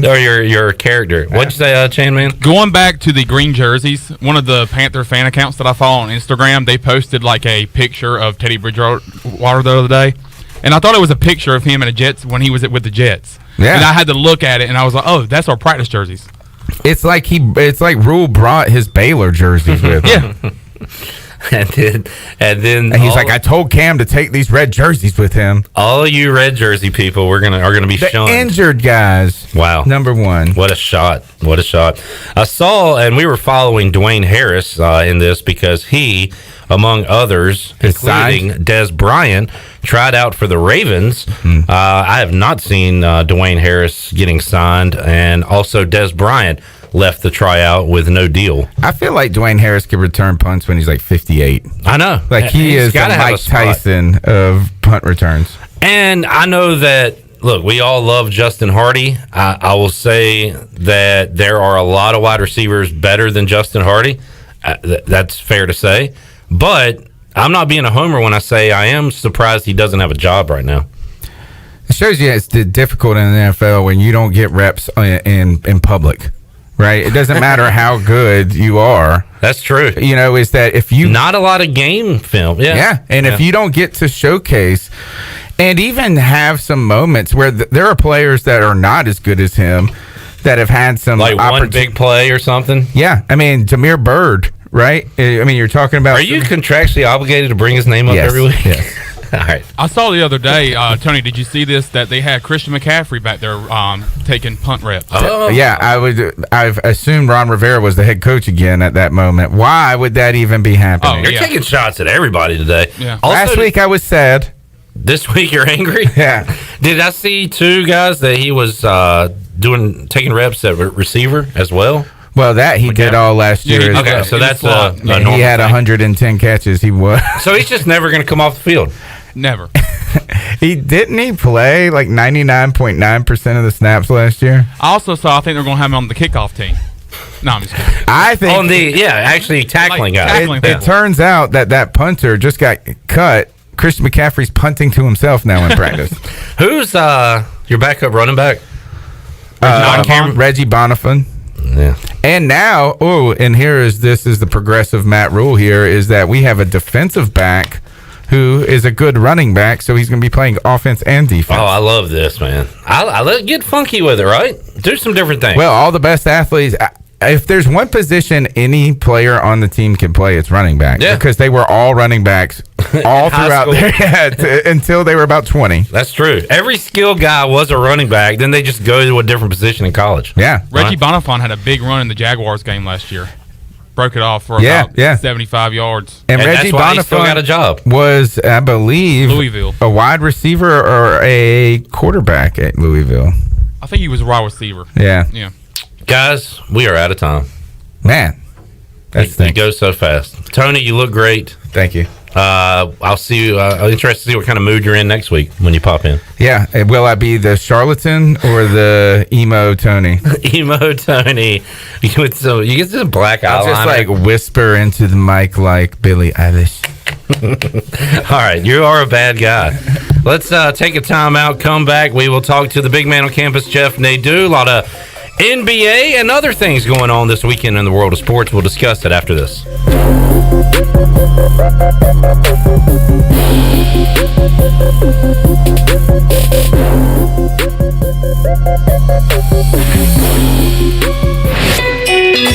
or your character. What'd you say, Chan Man? Going back to the green jerseys, one of the Panther fan accounts that I follow on Instagram, they posted like a picture of Teddy Bridgewater the other day, and I thought it was a picture of him in a Jets when he was with the Jets. Yeah, and I had to look at it, and I was like, oh, that's our practice jerseys. It's like Rule brought his Baylor jerseys with him. and then he's like, I told Cam to take these red jerseys with him. All you red jersey people, are gonna be shunned. Injured guys. Wow, number one. What a shot! What a shot! I saw, and we were following Dwayne Harris in this because he, among others, including Des Bryant, tried out for the Ravens. I have not seen Dwayne Harris getting signed, and also Des Bryant left the tryout with no deal. I feel like Dwayne Harris could return punts when he's like 58. I know. Like he is the Mike Tyson of punt returns. And I know that, look, we all love Justin Hardy. I will say that there are a lot of wide receivers better than Justin Hardy. That's fair to say. But I'm not being a homer when I say I am surprised he doesn't have a job right now. It shows you it's difficult in the NFL when you don't get reps in public, right? It doesn't matter how good you are. That's true. You know, is that if you... Not a lot of game film. Yeah. And if you don't get to showcase and even have some moments where there are players that are not as good as him that have had some... Like one big play or something? Yeah. I mean, Jameer Byrd, right? I mean, you're talking about... Are you contractually obligated to bring his name up every week? Yes. All right. I saw the other day, Tony, did you see this, that they had Christian McCaffrey back there taking punt reps? Oh. Yeah, I've assumed Ron Rivera was the head coach again at that moment. Why would that even be happening? You're taking shots at everybody today. Yeah. Also, last week I was sad. This week you're angry? Yeah. Did I see two guys that he was taking reps at receiver as well? Well, that he did all last year. Okay, so that's a he had 110 catches. He was. So he's just never going to come off the field. Never. He play like 99.9% of the snaps last year. I also saw, I think they're going to have him on the kickoff team. No, I'm just kidding. I think on the actually tackling guy. It turns out that punter just got cut. Christian McCaffrey's punting to himself now in practice. Who's your backup running back? Reggie Bonifant. Yeah. And now, and this is the progressive Matt rule here, is that we have a defensive back who is a good running back, so he's going to be playing offense and defense. Oh, I love this, man. I let get funky with it, right? Do some different things. Well, all the best athletes. If there's one position any player on the team can play, it's running back. Yeah. Because they were all running backs all throughout until they were about 20. That's true. Every skilled guy was a running back. Then they just go to a different position in college. Yeah. Reggie Bonifant had a big run in the Jaguars game last year. Broke it off for about 75 yards. And Reggie that's why he still Bonifant got a job. Was, I believe, Louisville. A wide receiver or a quarterback at Louisville. I think he was a wide receiver. Yeah. Yeah. Guys, we are out of time. Man, it goes so fast. Tony, you look great. Thank you. I'll see you. I'm interested to see what kind of mood you're in next week when you pop in. Yeah. Will I be the charlatan or the emo Tony? Emo Tony. You get some black eyeliner. I'll just like whisper into the mic like Billie Eilish. All right, you are a bad guy. Let's take a time out, come back. We will talk to the big man on campus, Jeff Nadeau. A lot of NBA and other things going on this weekend in the world of sports. We'll discuss it after this.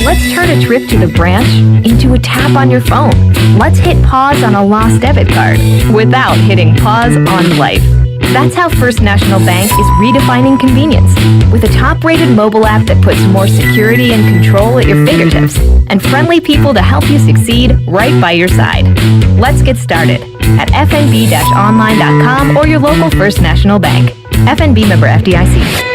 Let's turn a trip to the branch into a tap on your phone. Let's hit pause on a lost debit card without hitting pause on life. That's how First National Bank is redefining convenience. With a top-rated mobile app that puts more security and control at your fingertips, and friendly people to help you succeed right by your side. Let's get started at fnb-online.com or your local First National Bank. FNB member FDIC.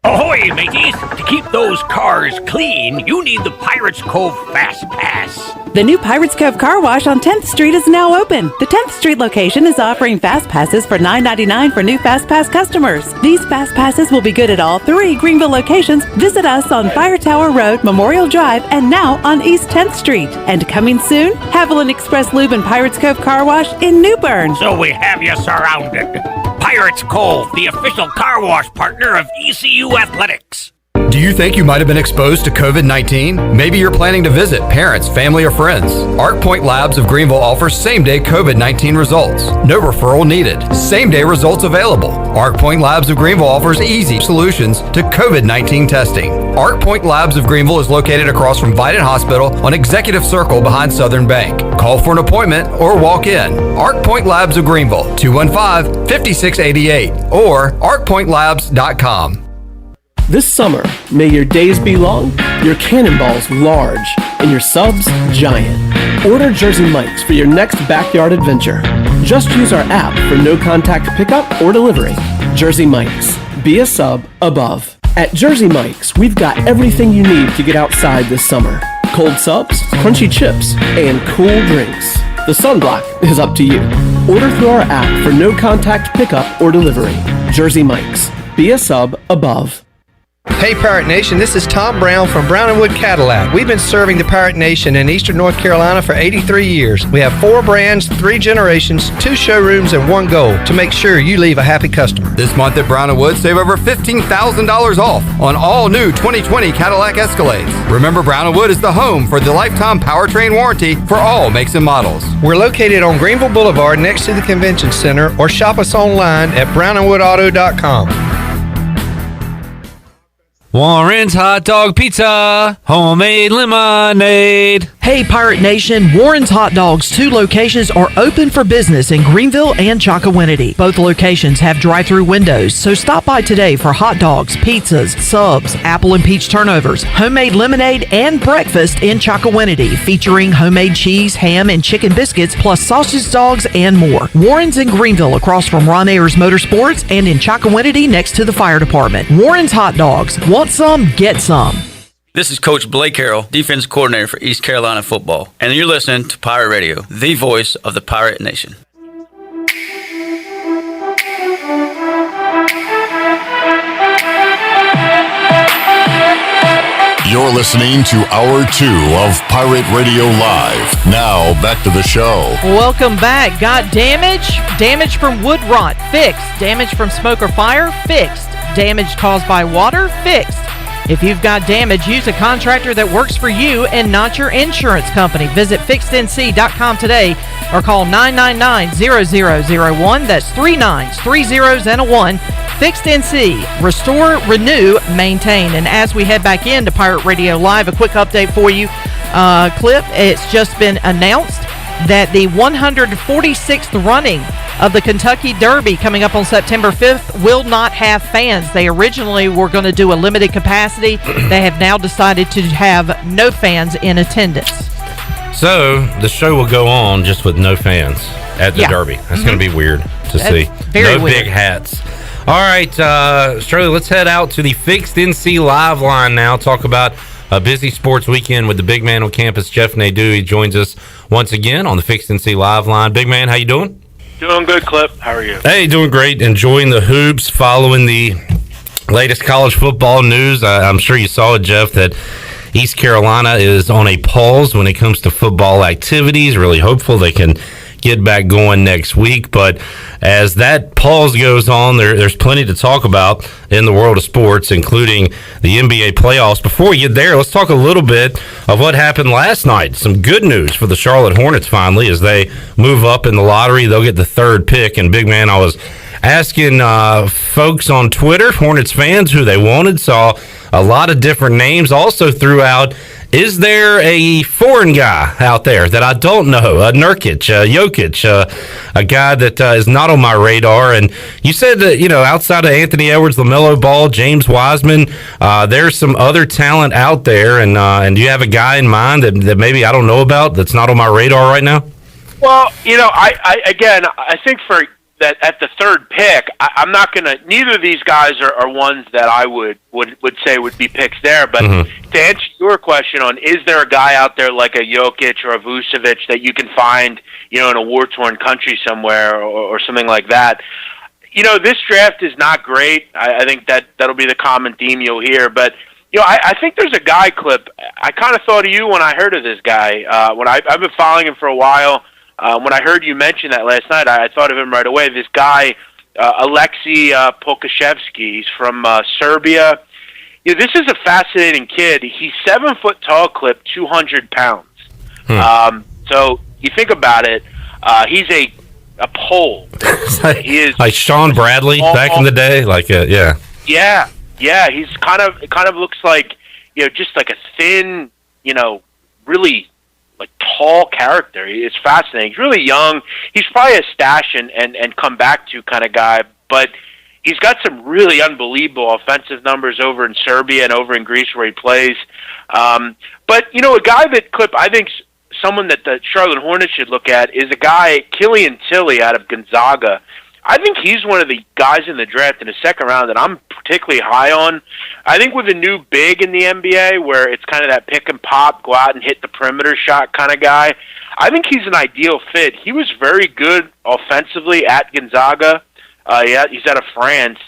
Ahoy, mateys! To keep those cars clean, you need the Pirates Cove Fast Pass. The new Pirates Cove Car Wash on 10th Street is now open. The 10th Street location is offering Fast Passes for $9.99 for new Fast Pass customers. These Fast Passes will be good at all 3 Greenville locations. Visit us on Fire Tower Road, Memorial Drive, and now on East 10th Street. And coming soon, Haviland Express Lube and Pirates Cove Car Wash in New Bern. So we have you surrounded. Pirates Cove, the official car wash partner of ECU Athletics. Do you think you might have been exposed to COVID-19? Maybe you're planning to visit parents, family, or friends. ArcPoint Labs of Greenville offers same-day COVID-19 results. No referral needed. Same-day results available. ArcPoint Labs of Greenville offers easy solutions to COVID-19 testing. ArcPoint Labs of Greenville is located across from Vidant Hospital on Executive Circle behind Southern Bank. Call for an appointment or walk in. ArcPoint Labs of Greenville, 215-5688 or arcpointlabs.com. This summer, may your days be long, your cannonballs large, and your subs giant. Order Jersey Mike's for your next backyard adventure. Just use our app for no-contact pickup or delivery. Jersey Mike's. Be a sub above. At Jersey Mike's, we've got everything you need to get outside this summer. Cold subs, crunchy chips, and cool drinks. The sunblock is up to you. Order through our app for no-contact pickup or delivery. Jersey Mike's. Be a sub above. Hey Pirate Nation, this is Tom Brown from Brown & Wood Cadillac. We've been serving the Pirate Nation in Eastern North Carolina for 83 years. We have 4 brands, 3 generations, 2 showrooms, and 1 goal to make sure you leave a happy customer. This month at Brown & Wood, save over $15,000 off on all new 2020 Cadillac Escalades. Remember, Brown & Wood is the home for the lifetime powertrain warranty for all makes and models. We're located on Greenville Boulevard next to the Convention Center, or shop us online at brownandwoodauto.com. Warren's Hot Dog Pizza, homemade lemonade. Hey Pirate Nation, Warren's Hot Dogs 2 locations are open for business in Greenville and Chocowinity. Both locations have drive-through windows, so stop by today for hot dogs, pizzas, subs, apple and peach turnovers, homemade lemonade, and breakfast in Chocowinity, featuring homemade cheese, ham, and chicken biscuits, plus sausage dogs and more. Warren's in Greenville across from Ron Ayers Motorsports, and in Chocowinity next to the fire department. Warren's Hot Dogs. Want some? Get some. This is Coach Blake Carroll, defense coordinator for East Carolina football, and you're listening to Pirate Radio, the voice of the Pirate Nation. You're listening to Hour 2 of Pirate Radio Live. Now, back to the show. Welcome back. Got damage? Damage from wood rot? Fixed. Damage from smoke or fire? Fixed. Damage caused by water? Fixed. If you've got damage, use a contractor that works for you and not your insurance company. Visit fixednc.com today or call 999-0001. That's 3 9s, 3 zeros, and a 1. Fixed NC. Restore, renew, maintain. And as we head back into Pirate Radio Live, a quick update for you. Clip, it's just been announced that the 146th running of the Kentucky Derby coming up on September 5th will not have fans. They originally were going to do a limited capacity. They have now decided to have no fans in attendance. So the show will go on just with no fans at the Derby. That's going to be weird to see. Very no weird. Big hats. All right, Shirley, let's head out to the Fixed NC Live line now. Talk about a busy sports weekend with the big man on campus, Jeff Nadeau. He joins us once again on the Fixed NC Live line. Big man, how you doing? Doing good, Clip. How are you? Hey, doing great. Enjoying the hoops, following the latest college football news. I'm sure you saw it, Jeff, that East Carolina is on a pause when it comes to football activities. Really hopeful they can get back going next week. But as that pause goes on, there's plenty to talk about in the world of sports, including the NBA playoffs. Before we get there, let's talk a little bit of what happened last night. Some good news for the Charlotte Hornets finally as they move up in the lottery. They'll get the 3rd pick. And big man, I was asking folks on Twitter, Hornets fans, who they wanted. Saw a lot of different names. Also threw out, is there a foreign guy out there that I don't know? A Nurkic, Jokic, a guy that is not on my radar. And you said that, outside of Anthony Edwards, LaMelo Ball, James Wiseman, there's some other talent out there. And do you have a guy in mind that maybe I don't know about that's not on my radar right now? Well, I think for that at the 3rd pick, I'm not going to. Neither of these guys are ones that I would say would be picks there. But to answer your question on, is there a guy out there like a Jokic or a Vucevic that you can find, in a war-torn country somewhere or something like that? This draft is not great. I think that'll be the common theme you'll hear. But I think there's a guy, Clip. I kind of thought of you when I heard of this guy. When I've been following him for a while. When I heard you mention that last night, I thought of him right away. This guy, Alexei Pokashevsky, he's from Serbia. This is a fascinating kid. He's 7 foot tall, Clip, 200 pounds. So you think about it, he's a pole. He is like Sean Bradley back in the day, Yeah. He's kind of looks like just like a thin, really like tall character. It's fascinating. He's really young. He's probably a stash and come back to kind of guy, but he's got some really unbelievable offensive numbers over in Serbia and over in Greece where he plays. But a guy that, Clip, I think someone that the Charlotte Hornets should look at is a guy, Killian Tilly out of Gonzaga. I think he's one of the guys in the draft in the 2nd round that I'm particularly high on. I think with a new big in the NBA where it's kind of that pick and pop, go out and hit the perimeter shot kind of guy, I think he's an ideal fit. He was very good offensively at Gonzaga. He's out of France.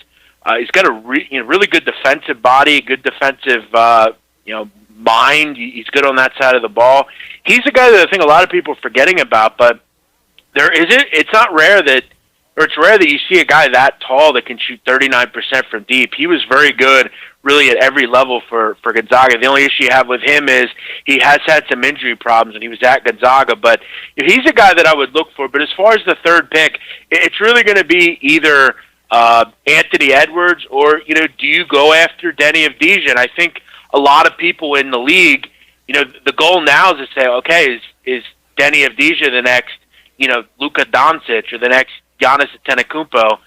He's got a really good defensive body, good defensive mind. He's good on that side of the ball. He's a guy that I think a lot of people are forgetting about, but it's not rare that it's rare that you see a guy that tall that can shoot 39% from deep. He was very good, really, at every level for Gonzaga. The only issue you have with him is he has had some injury problems, and he was at Gonzaga. But he's a guy that I would look for. But as far as the 3rd pick, it's really going to be either Anthony Edwards or, do you go after Denny Avdija? And I think a lot of people in the league, the goal now is to say, okay, is Denny Avdija the next, Luka Doncic or the next Giannis Antetokounmpo?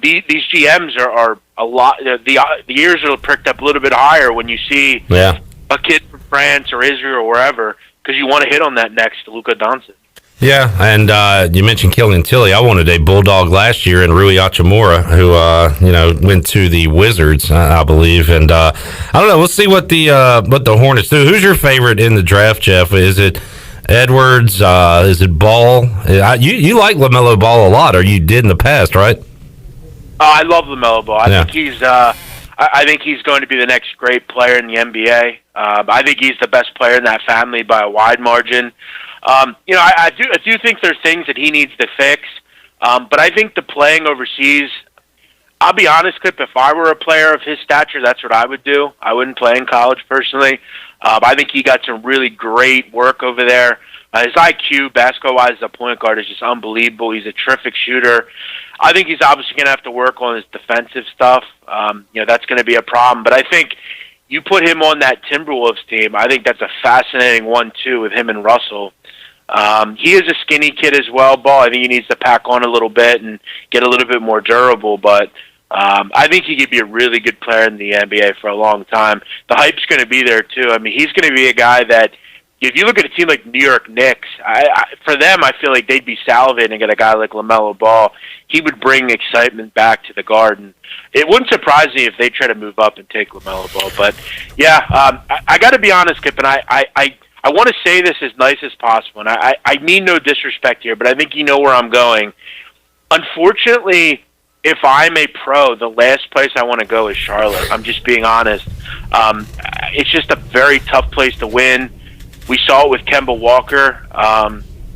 These GMs are a lot. The ears are pricked up a little bit higher when you see a kid from France or Israel or wherever, because you want to hit on that next Luka Doncic. Yeah, and you mentioned Killian Tilly. I wanted a Bulldog last year, and Rui Hachimura, who went to the Wizards, I believe. And I don't know. We'll see what the Hornets do. Who's your favorite in the draft, Jeff? Is it Edwards? Is it Ball? You like LaMelo Ball a lot, or you did in the past, right? I love LaMelo Ball. I think he's. I think he's going to be the next great player in the NBA. I think he's the best player in that family by a wide margin. I do think there's things that he needs to fix, but I think the playing overseas, I'll be honest, Clip, if I were a player of his stature, that's what I would do. I wouldn't play in college personally. I think he got some really great work over there. His IQ, basketball-wise, as a point guard is just unbelievable. He's a terrific shooter. I think he's obviously going to have to work on his defensive stuff. That's going to be a problem. But I think you put him on that Timberwolves team, I think that's a fascinating 1-2 with him and Russell. He is a skinny kid as well, Ball. I think he needs to pack on a little bit and get a little bit more durable. But I think he could be a really good player in the NBA for a long time. The hype's going to be there, too. I mean, he's going to be a guy that, if you look at a team like New York Knicks, for them, I feel like they'd be salivating at a guy like LaMelo Ball. He would bring excitement back to the Garden. It wouldn't surprise me if they try to move up and take LaMelo Ball. But, I got to be honest, Kip, and I want to say this as nice as possible, and I mean no disrespect here, but I think you know where I'm going. Unfortunately, if I'm a pro, the last place I want to go is Charlotte. I'm just being honest. It's just a very tough place to win. We saw it with Kemba Walker,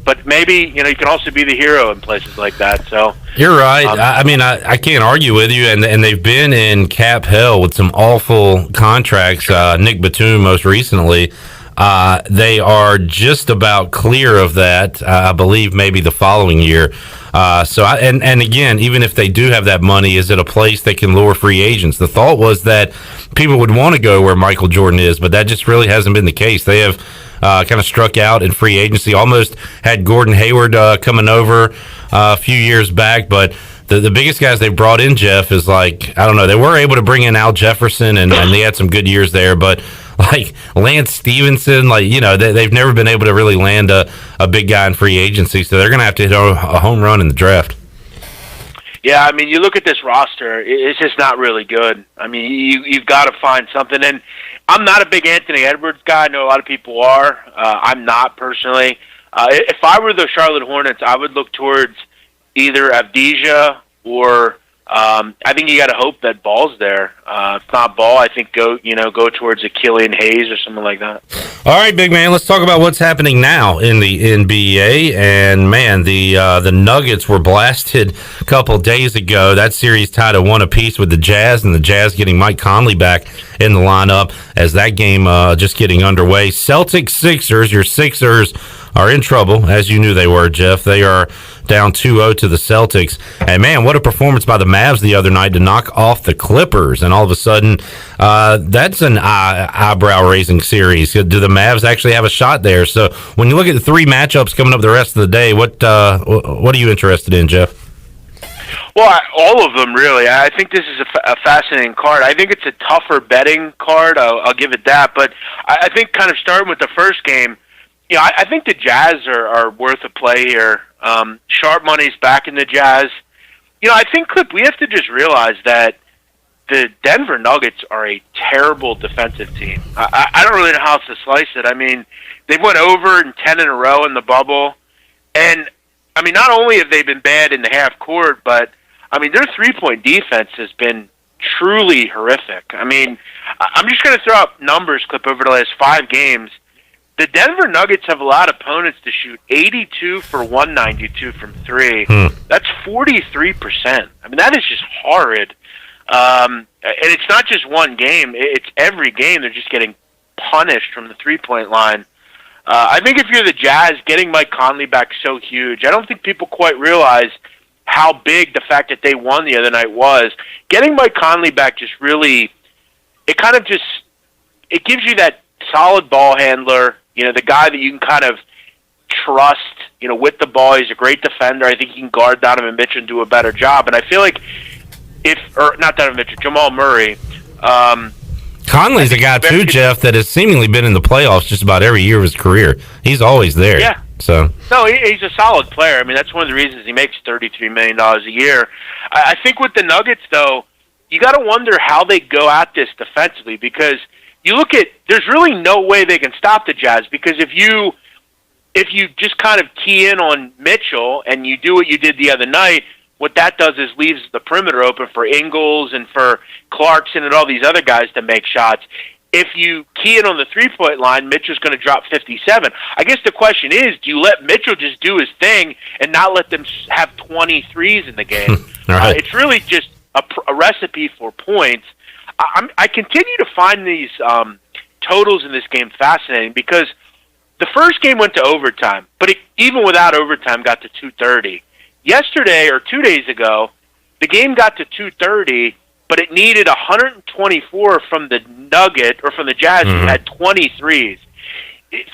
but maybe you can also be the hero in places like that. So you're right. I can't argue with you, and they've been in cap hell with some awful contracts. Nick Batum most recently. They are just about clear of that. I believe maybe the following year. And again, even if they do have that money, is it a place that can lure free agents? The thought was that people would want to go where Michael Jordan is, but that just really hasn't been the case. They have kind of struck out in free agency. Almost had Gordon Hayward coming over a few years back, but the biggest guys they brought in, Jeff, is like, I don't know, they were able to bring in Al Jefferson, and they had some good years there, but like Lance Stevenson, they've never been able to really land a big guy in free agency, so they're going to have to hit a home run in the draft. Yeah, I mean, you look at this roster, it's just not really good. I mean, you've got to find something, and I'm not a big Anthony Edwards guy. I know a lot of people are. I'm not personally. If I were the Charlotte Hornets, I would look towards either Avdija or I think you got to hope that Ball's there. If not Ball, I think go towards a Killian Hayes or something like that. All right, big man. Let's talk about what's happening now in the NBA. And man, the Nuggets were blasted a couple days ago. That series tied at 1 apiece with the Jazz, and the Jazz getting Mike Conley back in the lineup as that game just getting underway. Celtics Sixers. Your Sixers are in trouble, as you knew they were, Jeff. They are down 2-0 to the Celtics. And, man, what a performance by the Mavs the other night to knock off the Clippers. And all of a sudden, that's an eyebrow-raising series. Do the Mavs actually have a shot there? So when you look at the three matchups coming up the rest of the day, what are you interested in, Jeff? Well, all of them, really. I think this is a fascinating card. I think it's a tougher betting card. I'll give it that. But I think kind of starting with the first game, I think the Jazz are worth a play here. Sharp money's back in the Jazz. I think, Clip, we have to just realize that the Denver Nuggets are a terrible defensive team. I don't really know how else to slice it. I mean, they went over in 10 in a row in the bubble. And, I mean, not only have they been bad in the half court, but, I mean, their three-point defense has been truly horrific. I mean, I'm just going to throw out numbers, Clip, over the last 5 games. The Denver Nuggets have allowed opponents to shoot 82 for 192 from three. That's 43%. I mean, that is just horrid. And it's not just one game. It's every game. They're just getting punished from the three-point line. I think if you're the Jazz, getting Mike Conley back so huge. I don't think people quite realize how big the fact that they won the other night was. Getting Mike Conley back just really, it gives you that solid ball handler, the guy that you can kind of trust, with the ball. He's a great defender. I think he can guard Donovan Mitchell and do a better job. And I feel like not Donovan Mitchell, Jamal Murray. Conley's a guy too, Jeff, that has seemingly been in the playoffs just about every year of his career. He's always there. Yeah. So no, he's a solid player. I mean, that's one of the reasons he makes $33 million a year. I think with the Nuggets, though, you got to wonder how they go at this defensively, because you look at, there's really no way they can stop the Jazz, because if you just kind of key in on Mitchell and you do what you did the other night, what that does is leaves the perimeter open for Ingles and for Clarkson and all these other guys to make shots. If you key in on the three-point line, Mitchell's going to drop 57. I guess the question is, do you let Mitchell just do his thing and not let them have 23s in the game? Right. It's really just a recipe for points. I continue to find these totals in this game fascinating because the first game went to overtime, but even without overtime got to 2:30. Yesterday or 2 days ago, the game got to 2:30, but it needed 124 from the Nugget or from the Jazz, who had 23s.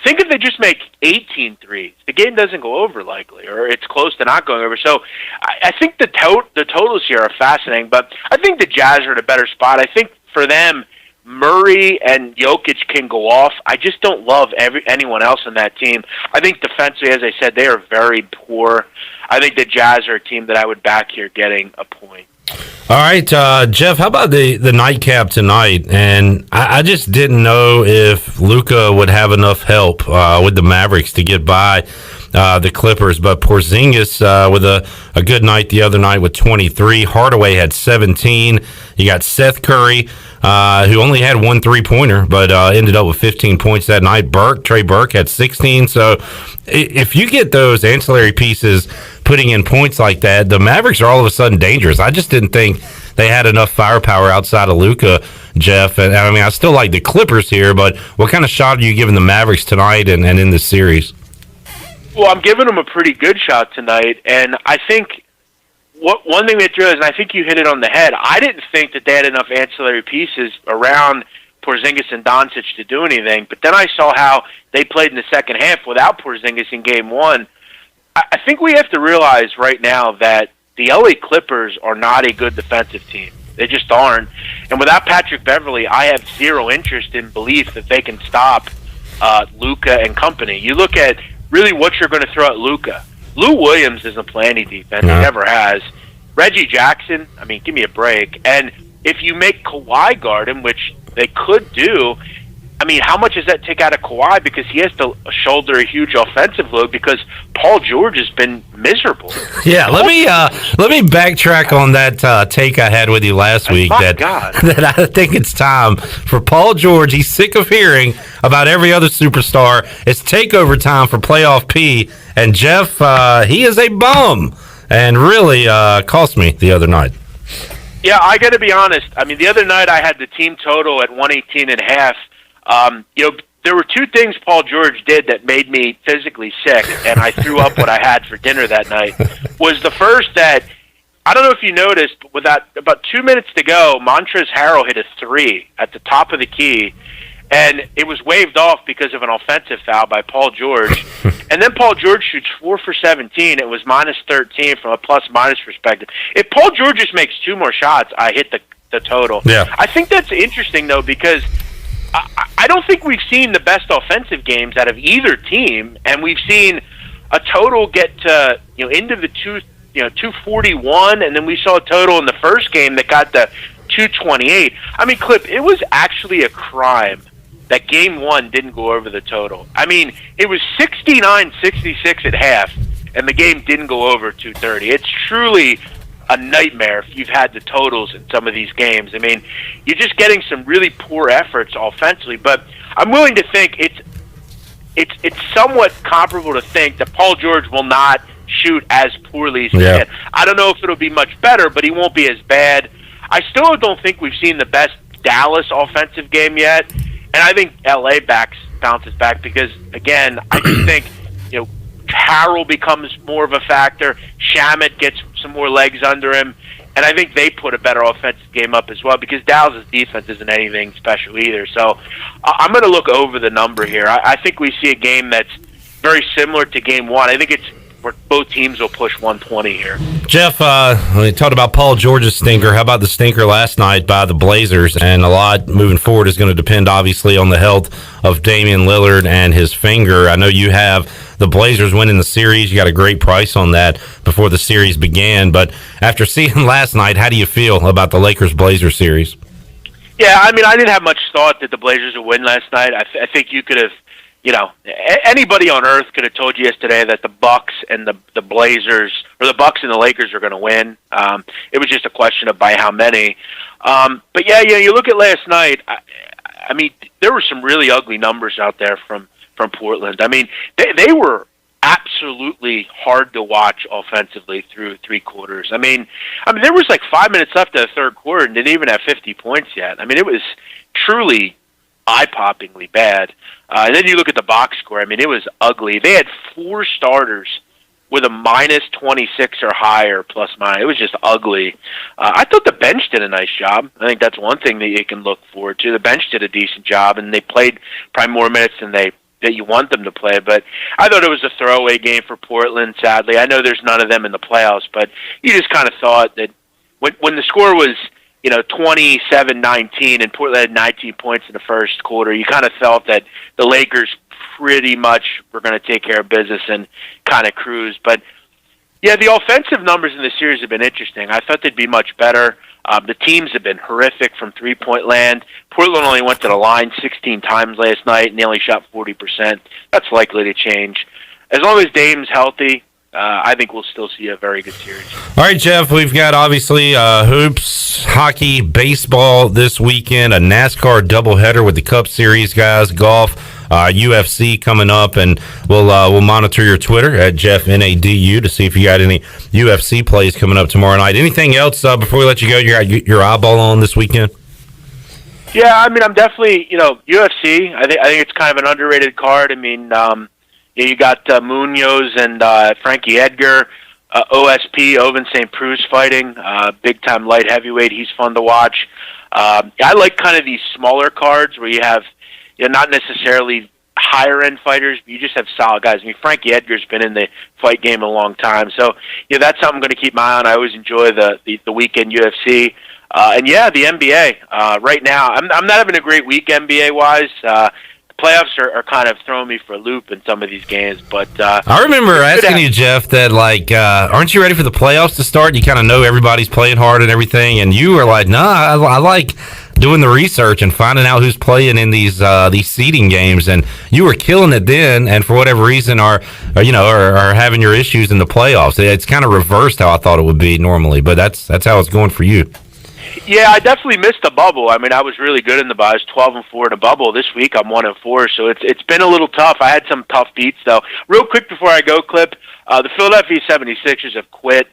Think if they just make 18 threes, the game doesn't go over likely, or it's close to not going over. So I think the totals here are fascinating, but I think the Jazz are in a better spot. I think for them, Murray and Jokic can go off. I just don't love anyone else on that team. I think defensively, as I said, they are very poor. I think the Jazz are a team that I would back here getting a point. All right, Jeff, how about the nightcap tonight? And I just didn't know if Luka would have enough help with the Mavericks to get by the Clippers, but Porzingis with a good night the other night with 23. Hardaway had 17. You got Seth Curry, who only had one three-pointer, but ended up with 15 points that night. Trey Burke had 16. So if you get those ancillary pieces putting in points like that, the Mavericks are all of a sudden dangerous. I just didn't think they had enough firepower outside of Luka, Jeff. And I mean, I still like the Clippers here, but what kind of shot are you giving the Mavericks tonight and in this series? Well, I'm giving them a pretty good shot tonight, and I think one thing that drew is, and I think you hit it on the head, I didn't think that they had enough ancillary pieces around Porzingis and Doncic to do anything, but then I saw how they played in the second half without Porzingis in Game 1. I think we have to realize right now that the LA Clippers are not a good defensive team. They just aren't. And without Patrick Beverley, I have zero interest in belief that they can stop Luka and company. You look at really what you're going to throw at Luka. Lou Williams doesn't play any defense. No. He never has. Reggie Jackson, I mean, give me a break. And if you make Kawhi guard him, which they could do, I mean, how much does that take out of Kawhi? Because he has to shoulder a huge offensive load because Paul George has been miserable. Yeah, let me backtrack on that take I had with you last week. That I think it's time for Paul George. He's sick of hearing about every other superstar. It's takeover time for playoff P. And Jeff, he is a bum, and really cost me the other night. Yeah, I got to be honest. I mean, the other night I had the team total at 118.5. There were two things Paul George did that made me physically sick, and I threw up what I had for dinner that night. Was the first that, I don't know if you noticed, with about 2 minutes to go, Montrezl Harrell hit a three at the top of the key, and it was waved off because of an offensive foul by Paul George. And then Paul George shoots 4 for 17. It was minus 13 from a plus-minus perspective. If Paul George just makes two more shots, I hit the total. Yeah. I think that's interesting, though, because I don't think we've seen the best offensive games out of either team, and we've seen a total get to into the 241, and then we saw a total in the first game that got to 228. I mean, Clip, it was actually a crime that Game 1 didn't go over the total. I mean, it was 69-66 at half, and the game didn't go over 230. It's truly a nightmare if you've had the totals in some of these games. I mean, you're just getting some really poor efforts offensively, but I'm willing to think it's somewhat comparable to think that Paul George will not shoot as poorly as he can. I don't know if it'll be much better, but he won't be as bad. I still don't think we've seen the best Dallas offensive game yet, and I think LA bounces back because, again, I just think Harrell becomes more of a factor. Shamet gets some more legs under him. And I think they put a better offensive game up as well because Dallas' defense isn't anything special either. So I'm going to look over the number here. I think we see a game that's very similar to Game 1. I think it's where both teams will push 120 here. Jeff, we talked about Paul George's stinker. How about the stinker last night by the Blazers? And a lot moving forward is going to depend, obviously, on the health of Damian Lillard and his finger. I know you have the Blazers winning the series. You got a great price on that before the series began. But after seeing last night, how do you feel about the Lakers-Blazers series? Yeah, I mean, I didn't have much thought that the Blazers would win last night. I think you could have anybody on earth could have told you yesterday that the Bucks and the Blazers, or the Bucks and the Lakers, are going to win. It was just a question of by how many. But yeah, you look at last night. I mean, there were some really ugly numbers out there from Portland. I mean, they were absolutely hard to watch offensively through three quarters. I mean, there was like 5 minutes left of the third quarter and didn't even have 50 points yet. I mean, it was truly eye-poppingly bad. And then you look at the box score. I mean, it was ugly. They had 4 starters with a minus 26 or higher, plus minus. It was just ugly. I thought the bench did a nice job. I think that's one thing that you can look forward to. The bench did a decent job, and they played probably more minutes than that you want them to play. But I thought it was a throwaway game for Portland, sadly. I know there's none of them in the playoffs, but you just kind of thought that when the score was 27-19 and Portland had 19 points in the first quarter, you kind of felt that the Lakers pretty much were going to take care of business and kind of cruise. But yeah, the offensive numbers in the series have been interesting. I thought they'd be much better. The teams have been horrific from three-point land. Portland only went to the line 16 times last night, and they only shot 40%. That's likely to change. As long as Dame's healthy, I think we'll still see a very good series. All right, Jeff, we've got obviously hoops, hockey, baseball this weekend, a NASCAR doubleheader with the Cup Series guys, golf, UFC coming up, and we'll monitor your Twitter at JeffNADU to see if you got any UFC plays coming up tomorrow night. Anything else before we let you go? You got your eyeball on this weekend? Yeah, I mean, I'm definitely UFC. I think it's kind of an underrated card. I mean, you got Munoz and Frankie Edgar, OSP, Oven St. Preux fighting, big-time light heavyweight. He's fun to watch. I like kind of these smaller cards where you have not necessarily higher-end fighters, but you just have solid guys. I mean, Frankie Edgar's been in the fight game a long time. So, that's something I'm going to keep my eye on. I always enjoy the weekend UFC. And, yeah, the NBA. Right now, I'm not having a great week NBA-wise. Playoffs are kind of throwing me for a loop in some of these games, but I remember asking you, Jeff, that aren't you ready for the playoffs to start? You kind of know everybody's playing hard and everything, and you were like, I like doing the research and finding out who's playing in these seeding games, and you were killing it then, and for whatever reason are having your issues in the playoffs. It's kind of reversed how I thought it would be normally, but that's how it's going for you. Yeah, I definitely missed the bubble. I mean, I was really good in the bubble. I was 12-4 in the bubble. This week, I'm 1-4, so it's been a little tough. I had some tough beats, though. Real quick before I go, Clip, the Philadelphia 76ers have quit.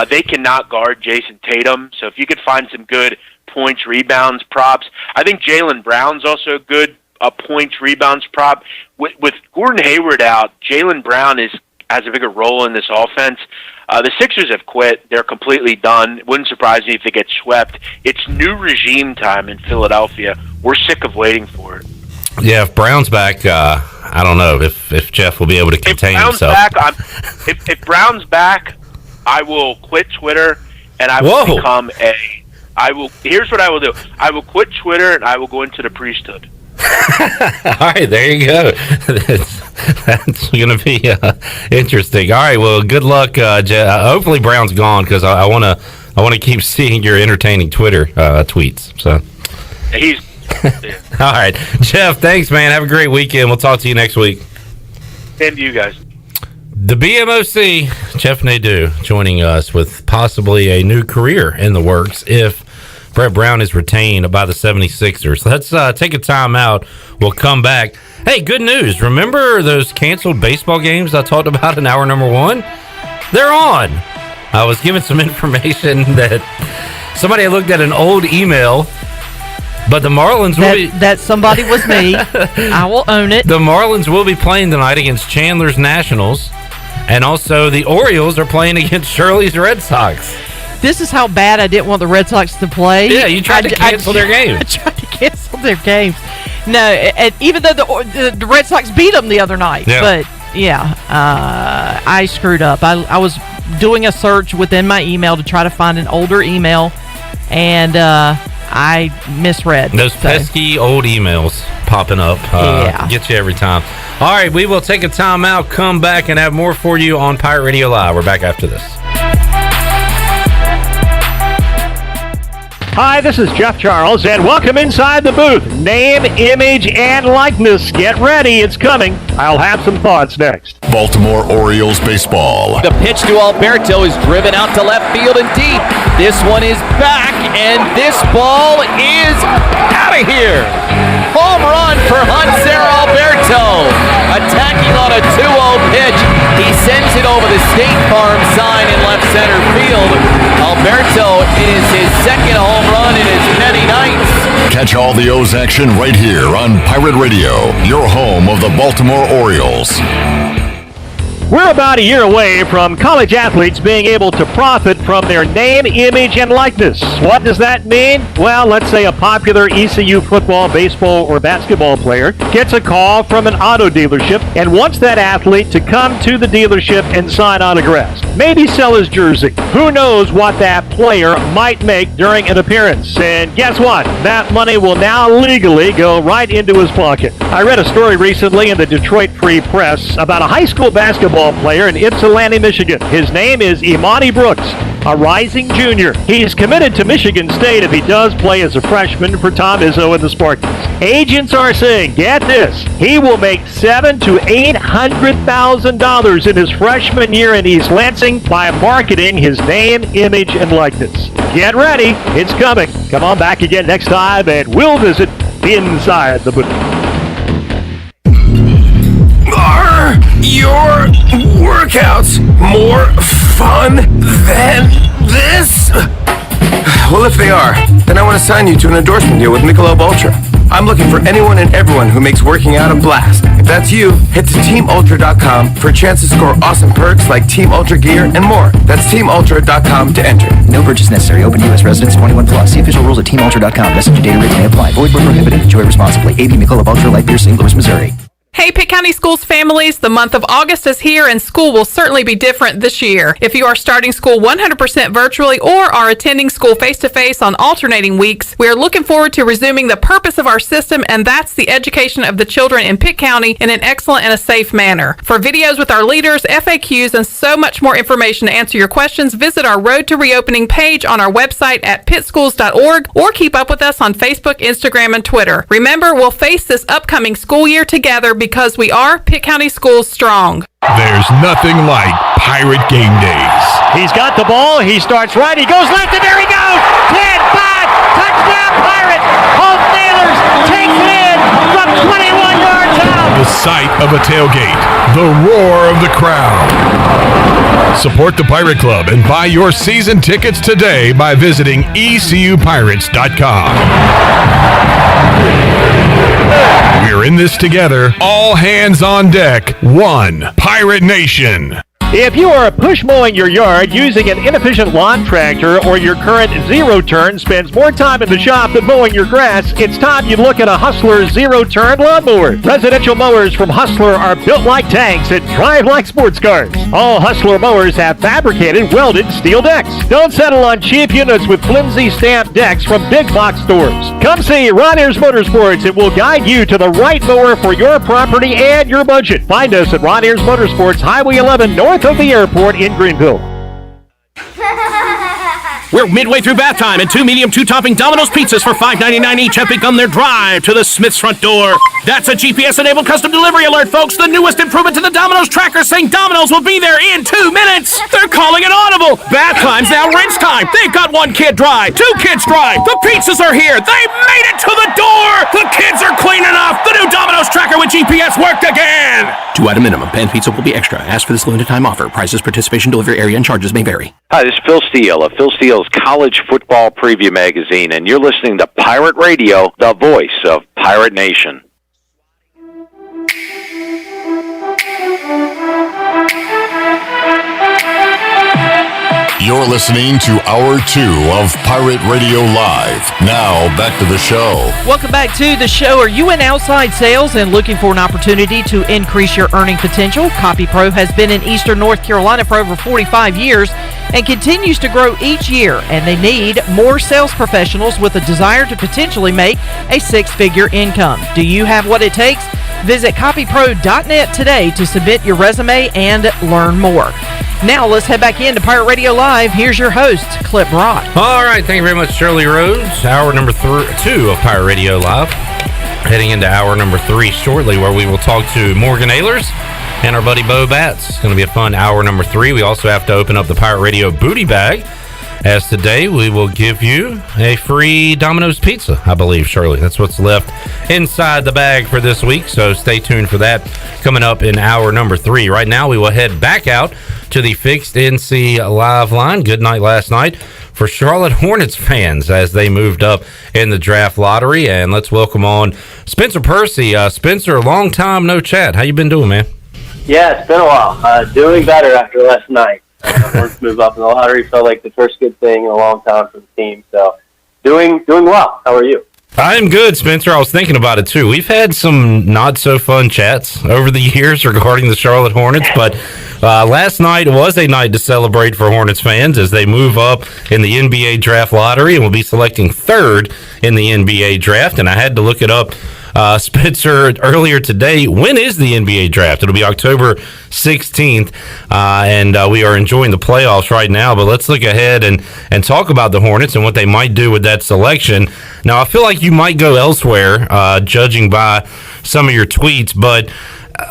They cannot guard Jason Tatum, so if you could find some good points, rebounds, props. I think Jaylen Brown's also a good points, rebounds prop. With Gordon Hayward out, Jaylen Brown has a bigger role in this offense. The Sixers have quit. They're completely done. It wouldn't surprise me if they get swept. It's new regime time in Philadelphia. We're sick of waiting for it. Yeah, if Brown's back, I don't know if Jeff will be able to contain himself. If Brown's back, I will quit Twitter and I will become here's what I will do. I will quit Twitter and I will go into the priesthood. All right, there you go. That's going to be interesting. All right, well, good luck, Jeff. Hopefully, Brown's gone because I want to keep seeing your entertaining Twitter tweets. So he's all right, Jeff. Thanks, man. Have a great weekend. We'll talk to you next week. Same to you guys. The BMOC, Jeff Nadeau, joining us with possibly a new career in the works if Brett Brown is retained by the 76ers. Let's take a time out. We'll come back. Hey, good news. Remember those canceled baseball games I talked about in hour number 1? They're on. I was given some information that somebody had looked at an old email, but the Marlins will be... That somebody was me. I will own it. The Marlins will be playing tonight against Chandler's Nationals, and also the Orioles are playing against Shirley's Red Sox. This is how bad I didn't want the Red Sox to play. Yeah, you tried to cancel their games. I tried to cancel their games. No, and even though the Red Sox beat them the other night. Yeah. But, I screwed up. I was doing a search within my email to try to find an older email, and I misread. Those pesky old emails popping up. Get you every time. All right, we will take a time out, come back, and have more for you on Pirate Radio Live. We're back after this. Hi, this is Jeff Charles, and welcome inside the booth. Name, image, and likeness. Get ready, it's coming. I'll have some thoughts next. Baltimore Orioles baseball. The pitch to Alberto is driven out to left field and deep. This one is back, and this ball is out of here. Home run for Hanser Alberto. Attacking on a 2-0 pitch. He sends it over the State Farm sign in left center field. Alberto, it is his second home run in as many nights. Catch all the O's action right here on Pirate Radio, your home of the Baltimore Orioles. We're about a year away from college athletes being able to profit from their name, image, and likeness. What does that mean? Well, let's say a popular ECU football, baseball, or basketball player gets a call from an auto dealership and wants that athlete to come to the dealership and sign autographs. Maybe sell his jersey. Who knows what that player might make during an appearance? And guess what? That money will now legally go right into his pocket. I read a story recently in the Detroit Free Press about a high school basketball player in Ypsilanti, Michigan. His name is Imani Brooks, a rising junior. He's committed to Michigan State if he does play as a freshman for Tom Izzo and the Spartans. Agents are saying, get this, he will make $700,000 to $800,000 in his freshman year in East Lansing by marketing his name, image, and likeness. Get ready, it's coming. Come on back again next time and we'll visit inside the booth. Are your workouts more fun than this? Well, if they are, then I want to sign you to an endorsement deal with Michelob Ultra. I'm looking for anyone and everyone who makes working out a blast. If that's you, head to TeamUltra.com for a chance to score awesome perks like Team Ultra gear and more. That's TeamUltra.com to enter. No purchase necessary. Open U.S. residents 21 plus. See official rules at TeamUltra.com. Message and data rates may apply. Void where prohibited. Enjoy responsibly. AB Michelob Ultra Light Beer, St. Louis, Missouri. Hey, Pitt County Schools families, the month of August is here and school will certainly be different this year. If you are starting school 100% virtually or are attending school face-to-face on alternating weeks, we are looking forward to resuming the purpose of our system, and that's the education of the children in Pitt County in an excellent and a safe manner. For videos with our leaders, FAQs, and so much more information to answer your questions, visit our Road to Reopening page on our website at pittschools.org or keep up with us on Facebook, Instagram, and Twitter. Remember, we'll face this upcoming school year together because we are Pitt County Schools strong. There's nothing like Pirate Game Days. He's got the ball. He starts right. He goes left, and there he goes. 10, 5, touchdown Pirates. Home Ahlers takes it in from 21 yards out. The sight of a tailgate. The roar of the crowd. Support the Pirate Club and buy your season tickets today by visiting ECUPirates.com. We're in this together. All hands on deck. One Pirate Nation. If you are push mowing your yard using an inefficient lawn tractor or your current zero-turn spends more time in the shop than mowing your grass, it's time you look at a Hustler zero-turn lawnmower. Residential mowers from Hustler are built like tanks and drive like sports cars. All Hustler mowers have fabricated, welded steel decks. Don't settle on cheap units with flimsy stamped decks from big box stores. Come see Ron Ayers Motorsports. It will guide you to the right mower for your property and your budget. Find us at Ron Ayers Motorsports, Highway 11, north of the airport in Greenville. We're midway through bath time, and 2 medium, 2-topping Domino's pizzas for $5.99 each have begun their drive to the Smith's front door. That's a GPS-enabled custom delivery alert, folks. The newest improvement to the Domino's tracker, saying Domino's will be there in 2 minutes. They're calling it audible. Bath time's now rinse time. They've got 1 kid dry, 2 kids dry. The pizzas are here. They made it to the door. The kids are clean enough. The new Domino's tracker with GPS worked again. 2-item minimum. Pan pizza will be extra. Ask for this limited time offer. Prices, participation, delivery area, and charges may vary. Hi, this is Phil Steele of Phil Steele's College Football Preview Magazine, and you're listening to Pirate Radio, the voice of Pirate Nation. You're listening to Hour 2 of Pirate Radio Live. Now, back to the show. Welcome back to the show. Are you in outside sales and looking for an opportunity to increase your earning potential? CopyPro has been in Eastern North Carolina for over 45 years and continues to grow each year, and they need more sales professionals with a desire to potentially make a 6-figure income. Do you have what it takes? Visit copypro.net today to submit your resume and learn more. Now let's head back into Pirate Radio Live. Here's your host, Clip Brock. All right, thank you very much, Shirley Rhodes. Hour number 2 of Pirate Radio Live. Heading into hour number 3 shortly, where we will talk to Morgan Ahlers and our buddy Bo Batts. It's going to be a fun hour number 3. We also have to open up the Pirate Radio booty bag, as today we will give you a free Domino's pizza, I believe, Shirley. That's what's left inside the bag for this week, so stay tuned for that coming up in hour number 3. Right now, we will head back out to the Fixed NC Live line. Good night last night for Charlotte Hornets fans as they moved up in the draft lottery. And let's welcome on Spencer Percy. Spencer, long time no chat. How you been doing, man? Yeah, it's been a while. Doing better after last night. Hornets move up in the lottery felt like the first good thing in a long time for the team. So doing well. How are you? I'm good, Spencer. I was thinking about it, too. We've had some not-so-fun chats over the years regarding the Charlotte Hornets, but last night was a night to celebrate for Hornets fans as they move up in the NBA draft lottery and will be selecting 3rd in the NBA draft. And I had to look it up, Spencer, earlier today. When is the NBA draft? It'll be October 16th, and we are enjoying the playoffs right now. But let's look ahead and talk about the Hornets and what they might do with that selection. Now, I feel like you might go elsewhere, judging by some of your tweets, but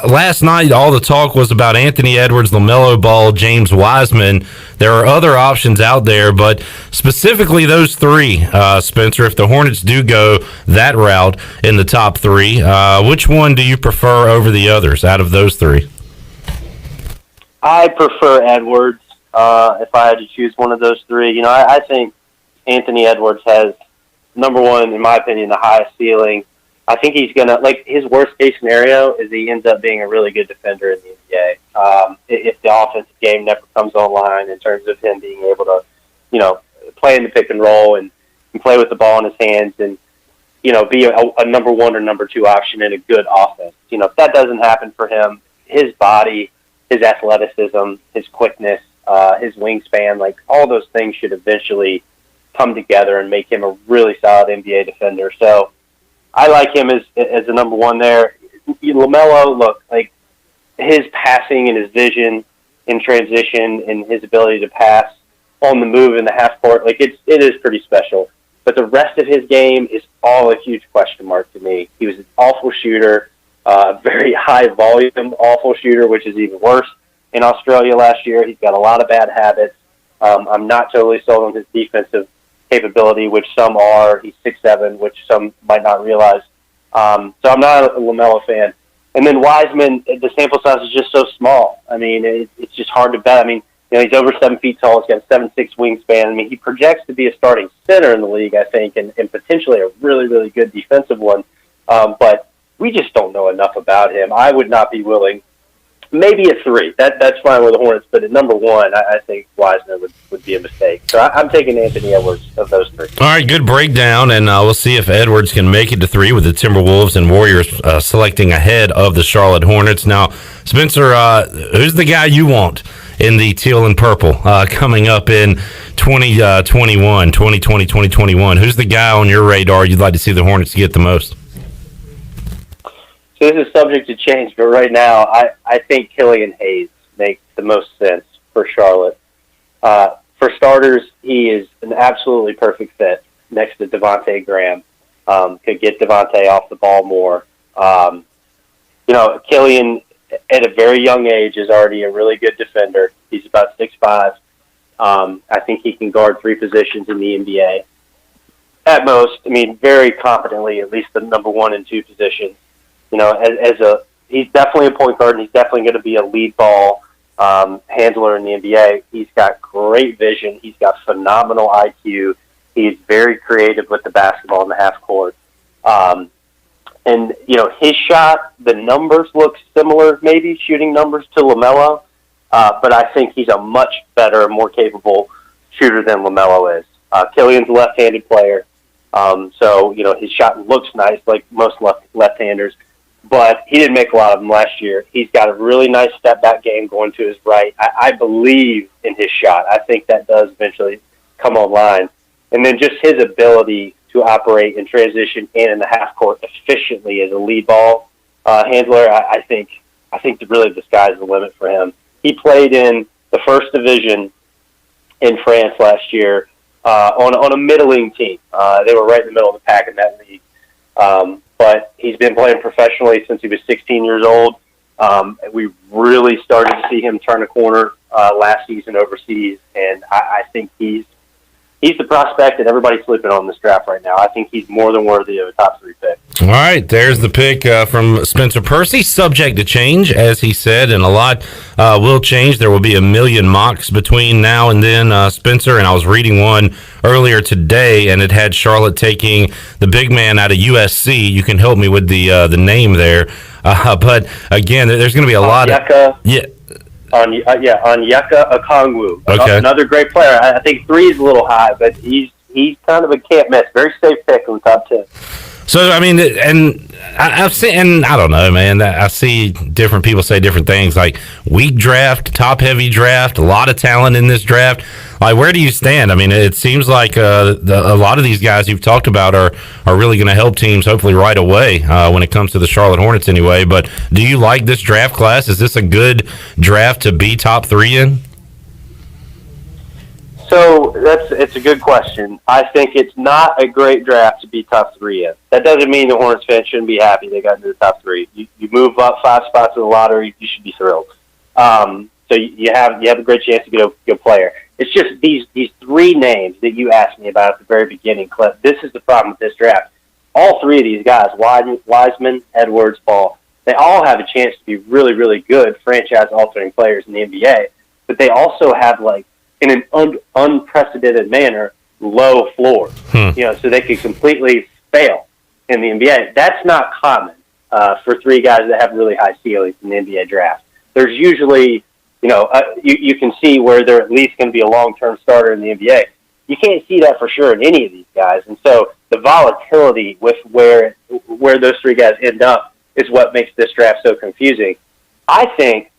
last night all the talk was about Anthony Edwards, LaMelo Ball, James Wiseman. There are other options out there, but specifically those 3, Spencer, if the Hornets do go that route in the top 3, which one do you prefer over the others out of those 3? I prefer Edwards if I had to choose one of those 3. I think Anthony Edwards has, number one, in my opinion, the highest ceiling. I think he's going to, his worst-case scenario is he ends up being a really good defender in the NBA. If the offensive game never comes online in terms of him being able to, play in the pick and roll and play with the ball in his hands and, be a number 1 or number 2 option in a good offense. If that doesn't happen for him, his body, his athleticism, his quickness, his wingspan, all those things should eventually come together and make him a really solid NBA defender. So I like him as a number 1 there. LaMelo, look, his passing and his vision in transition and his ability to pass on the move in the half court, it is pretty special. But the rest of his game is all a huge question mark to me. He was an awful shooter, very high volume awful shooter, which is even worse in Australia last year. He's got a lot of bad habits. I'm not totally sold on his defensive capability, which some are. He's 6'7", which some might not realize. So I'm not a LaMelo fan. And then Wiseman, the sample size is just so small. I mean, it's just hard to bet. I mean, he's over 7 feet tall. He's got a 7'6" wingspan. I mean, he projects to be a starting center in the league, I think, and potentially a really, really good defensive one. But we just don't know enough about him. I would not be willing. Maybe a 3. That's fine with the Hornets, but at number 1, I think Wiseman would be a mistake. So I'm taking Anthony Edwards of those 3. All right, good breakdown, and we'll see if Edwards can make it to 3 with the Timberwolves and Warriors selecting ahead of the Charlotte Hornets. Now, Spencer, who's the guy you want in the teal and purple coming up in 2021? Who's the guy on your radar you'd like to see the Hornets get the most? So this is subject to change, but right now I think Killian Hayes makes the most sense for Charlotte. For starters, he is an absolutely perfect fit next to Devontae Graham. Could get Devontae off the ball more. Killian, at a very young age, is already a really good defender. He's about 6'5". I think he can guard 3 positions in the NBA. At most, very competently, at least the number 1 and 2 positions. He's definitely a point guard, and he's definitely going to be a lead ball handler in the NBA. He's got great vision. He's got phenomenal IQ. He's very creative with the basketball in the half court. His shot, the numbers look similar, maybe shooting numbers to LaMelo, but I think he's a much better, more capable shooter than LaMelo is. Killian's a left-handed player, so his shot looks nice like most left-handers. But he didn't make a lot of them last year. He's got a really nice step-back game going to his right. I believe in his shot. I think that does eventually come online. And then just his ability to operate in transition and in the half-court efficiently as a lead ball handler, I think really the sky's the limit for him. He played in the first division in France last year on a middling team. They were right in the middle of the pack in that league. But he's been playing professionally since he was 16 years old. We really started to see him turn a corner last season overseas, and I think he's the prospect that everybody's sleeping on this draft right now. I think he's more than worthy of a top 3 pick. All right, there's the pick from Spencer Percy, subject to change, as he said, and a lot will change. There will be a million mocks between now and then, Spencer, and I was reading one earlier today, and it had Charlotte taking the big man out of USC. You can help me with the name there. But, again, there's going to be a lot of... Yeah. Onyeka Okongwu. Okay. Another great player. I think 3 is a little high, but he's kind of a can't miss. Very safe pick in the top 10. So, I mean, and I've seen, and I don't know, man, I see different people say different things, like weak draft, top-heavy draft, a lot of talent in this draft. Like, where do you stand? I mean, it seems like a lot of these guys you've talked about are really going to help teams hopefully right away when it comes to the Charlotte Hornets anyway. But do you like this draft class? Is this a good draft to be top 3 in? So it's a good question. I think it's not a great draft to be top 3 in. That doesn't mean the Hornets fans shouldn't be happy they got into the top 3. You move up 5 spots in the lottery, you should be thrilled. So you have a great chance to get a good player. It's just these 3 names that you asked me about at the very beginning, Cliff. This is the problem with this draft. All 3 of these guys, Wiseman, Edwards, Ball, they all have a chance to be really, really good franchise-altering players in the NBA, but they also have, like, in an unprecedented manner, low floor. So they could completely fail in the NBA. That's not common for 3 guys that have really high ceilings in the NBA draft. There's usually, you can see where they're at least going to be a long-term starter in the NBA. You can't see that for sure in any of these guys. And so the volatility with where those 3 guys end up is what makes this draft so confusing. I think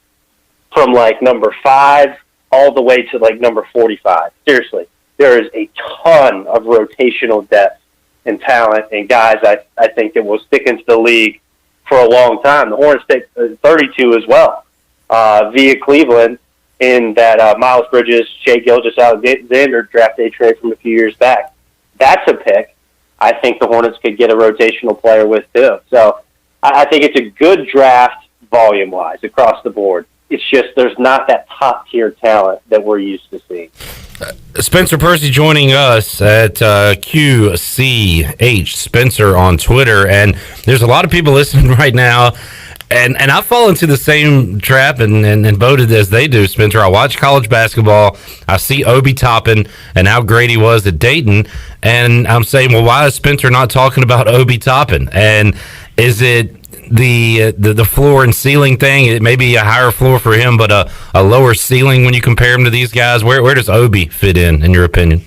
from like number 5 all the way to like number 45. Seriously, there is a ton of rotational depth and talent and guys I think that will stick into the league for a long time. The Hornets take 32 as well via Cleveland in that Miles Bridges, Shai Gilgeous-Alexander draft day trade from a few years back. That's a pick I think the Hornets could get a rotational player with too. So I think it's a good draft volume-wise across the board. It's just there's not that top-tier talent that we're used to seeing. Spencer Percy joining us at QCH Spencer on Twitter, and there's a lot of people listening right now, and I fall into the same trap and voted as they do, Spencer. I watch college basketball, I see Obi Toppin and how great he was at Dayton, and I'm saying, well, why is Spencer not talking about Obi Toppin? And is it the floor and ceiling thing? It may be a higher floor for him, but a lower ceiling when you compare him to these guys. Where does Obi fit in your opinion?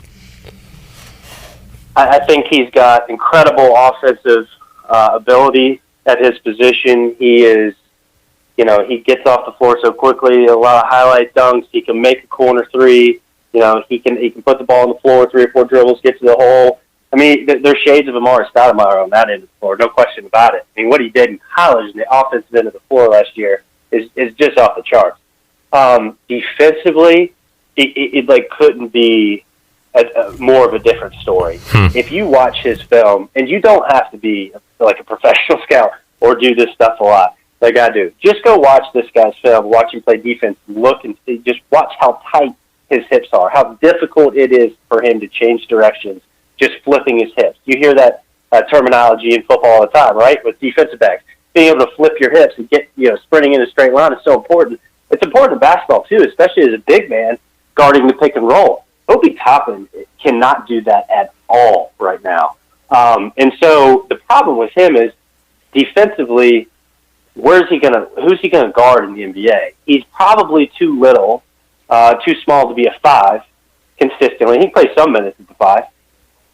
I think he's got incredible offensive ability at his position. He is, he gets off the floor so quickly. A lot of highlight dunks. He can make a corner 3. He can put the ball on the floor, 3 or 4 dribbles, get to the hole. I mean, there's shades of Amari Stoudemire on that end of the floor, no question about it. I mean, what he did in college, in the offensive end of the floor last year, is just off the charts. Defensively, it like couldn't be more of a different story. If you watch his film, and you don't have to be like a professional scout or do this stuff a lot, like I do. Just go watch this guy's film, watch him play defense, look and see, just watch how tight his hips are, how difficult it is for him to change directions, just flipping his hips. You hear that terminology in football all the time, right? With defensive backs. Being able to flip your hips and get, sprinting in a straight line is so important. It's important in basketball, too, especially as a big man guarding the pick and roll. Obi Toppin cannot do that at all right now. And so the problem with him is defensively, who's he going to guard in the NBA? He's probably too little, too small to be a 5 consistently. He plays some minutes at the 5.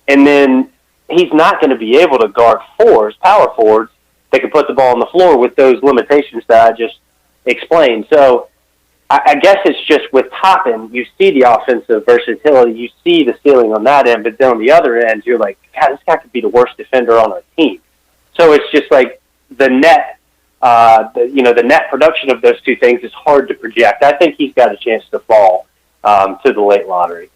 And then he's not going to be able to guard power forwards that can put the ball on the floor with those limitations that I just explained. So I guess it's just with Toppin, you see the offensive versatility, you see the ceiling on that end, but then on the other end, you're like, God, this guy could be the worst defender on our team. So it's just like the net the net production of those two things is hard to project. I think he's got a chance to fall to the late lottery.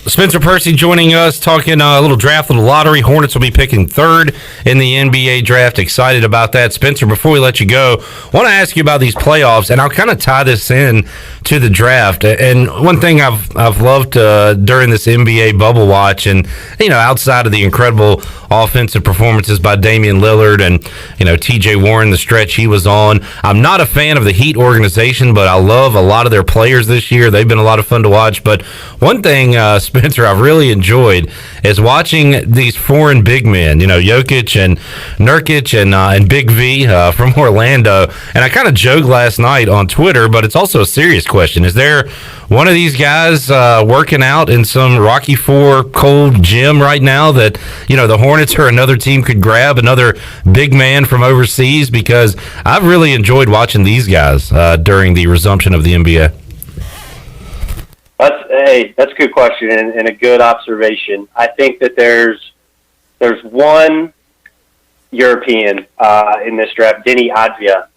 Spencer Percy joining us, talking a little draft, little lottery. Hornets will be picking third in the NBA draft. Excited about that. Spencer, before we let you go, I want to ask you about these playoffs, and I'll kind of tie this in to the draft. And one thing I've loved during this NBA bubble watch, and outside of the incredible offensive performances by Damian Lillard and TJ Warren, the stretch he was on. I'm not a fan of the Heat organization, but I love a lot of their players this year. They've been a lot of fun to watch. But one thing, Spencer, I've really enjoyed is watching these foreign big men, Jokic and Nurkic and Big V from Orlando. And I kind of joked last night on Twitter, but it's also a serious question. Is there one of these guys working out in some Rocky IV cold gym right now that, the Hornets or another team could grab, another big man from overseas? Because I've really enjoyed watching these guys during the resumption of the NBA. That's a good question and a good observation. I think that there's one European in this draft, Deni Advia.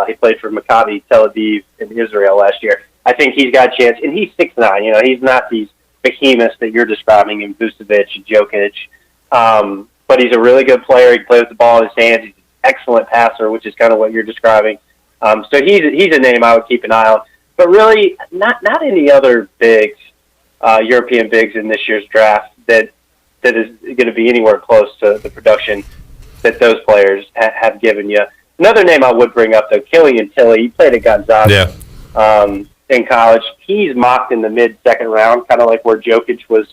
He played for Maccabi Tel Aviv in Israel last year. I think he's got a chance, and he's 6'9". He's not these behemoths that you're describing in Vucevic and Jokic, but he's a really good player. He plays with the ball in his hands. He's an excellent passer, which is kind of what you're describing. So he's a name I would keep an eye on. But really, not any other bigs, European bigs in this year's draft that is going to be anywhere close to the production that those players have given you. Another name I would bring up, though, Killian Tilly. He played at Gonzaga in college. He's mocked in the mid-second round, kind of like where Jokic was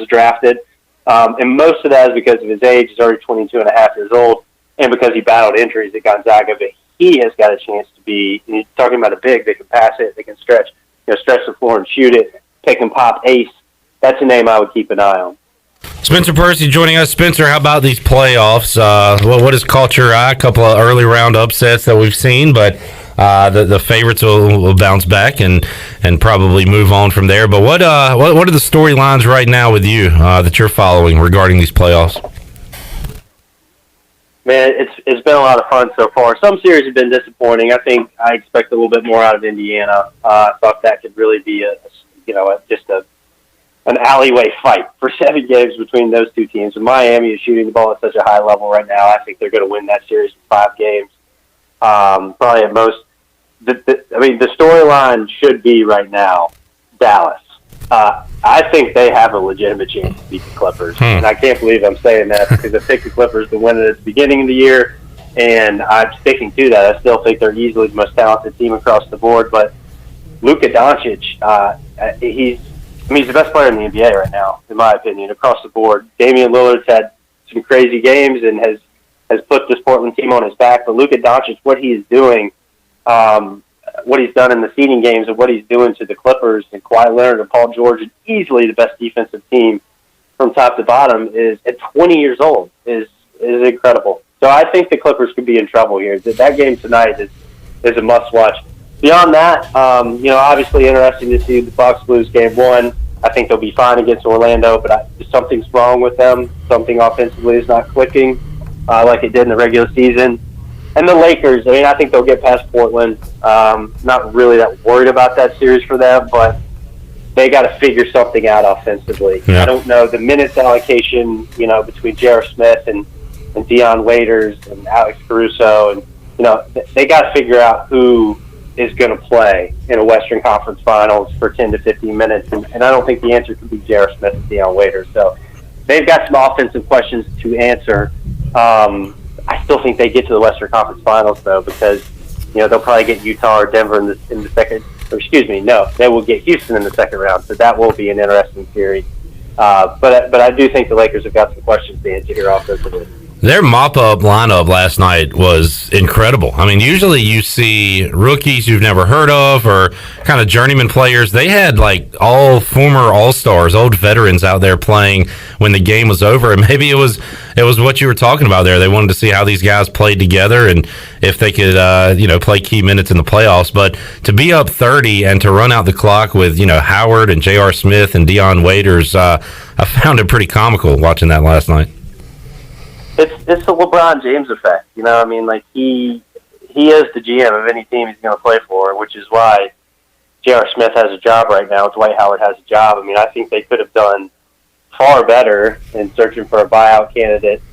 drafted. And most of that is because of his age. He's already 22 and a half years old, and because he battled injuries at Gonzaga. But he has got a chance to be, and you're talking about a big, they can pass it, they can stretch the floor and shoot it, pick and pop ace. That's a name I would keep an eye on. Spencer Percy joining us. Spencer, how about these playoffs? What has caught your eye? A couple of early round upsets that we've seen, but the favorites will bounce back and probably move on from there. But what are the storylines right now with you that you're following regarding these playoffs? Man, it's been a lot of fun so far. Some series have been disappointing. I think I expect a little bit more out of Indiana. I thought that could really be an alleyway fight for 7 games between those two teams. And Miami is shooting the ball at such a high level right now. I think they're going to win that series in 5 games, probably at most. The storyline should be right now Dallas. I think they have a legitimate chance to beat the Clippers. And I can't believe I'm saying that because I picked the Clippers to win it at the beginning of the year, and I'm sticking to that. I still think they're easily the most talented team across the board. But Luka Doncic, he's the best player in the NBA right now, in my opinion, across the board. Damian Lillard's had some crazy games and has put this Portland team on his back. But Luka Doncic, what he is doing, what he's done in the seeding games and what he's doing to the Clippers and Kawhi Leonard and Paul George, and easily the best defensive team from top to bottom, is at 20 years old is incredible. So I think the Clippers could be in trouble here. That game tonight is a must-watch. Beyond that, obviously interesting to see the Bucks lose Game 1. I think they'll be fine against Orlando, but something's wrong with them. Something offensively is not clicking like it did in the regular season. And the Lakers, I think they'll get past Portland. Not really that worried about that series for them, but they got to figure something out offensively. Yeah. I don't know the minutes allocation, between J.R. Smith and Dion Waiters and Alex Caruso, and they got to figure out who is going to play in a Western Conference Finals for 10 to 15 minutes, and I don't think the answer could be J.R. Smith and Dion Waiters. So they've got some offensive questions to answer. I still think they get to the Western Conference Finals, though, because they'll probably get Utah or Denver in the second. Or excuse me, no, they will get Houston in the second round. So that will be an interesting series. But I do think the Lakers have got some questions to answer here offensively. Their mop-up lineup last night was incredible. Usually you see rookies you've never heard of or kind of journeyman players. They had all former All-Stars, old veterans out there playing when the game was over. And maybe it was what you were talking about there. They wanted to see how these guys played together and if they could, play key minutes in the playoffs. But to be up 30 and to run out the clock with, Howard and J.R. Smith and Dion Waiters, I found it pretty comical watching that last night. It's the LeBron James effect, he is the GM of any team he's going to play for, which is why J.R. Smith has a job right now. Dwight Howard has a job. I mean, I think they could have done far better in searching for a buyout candidate,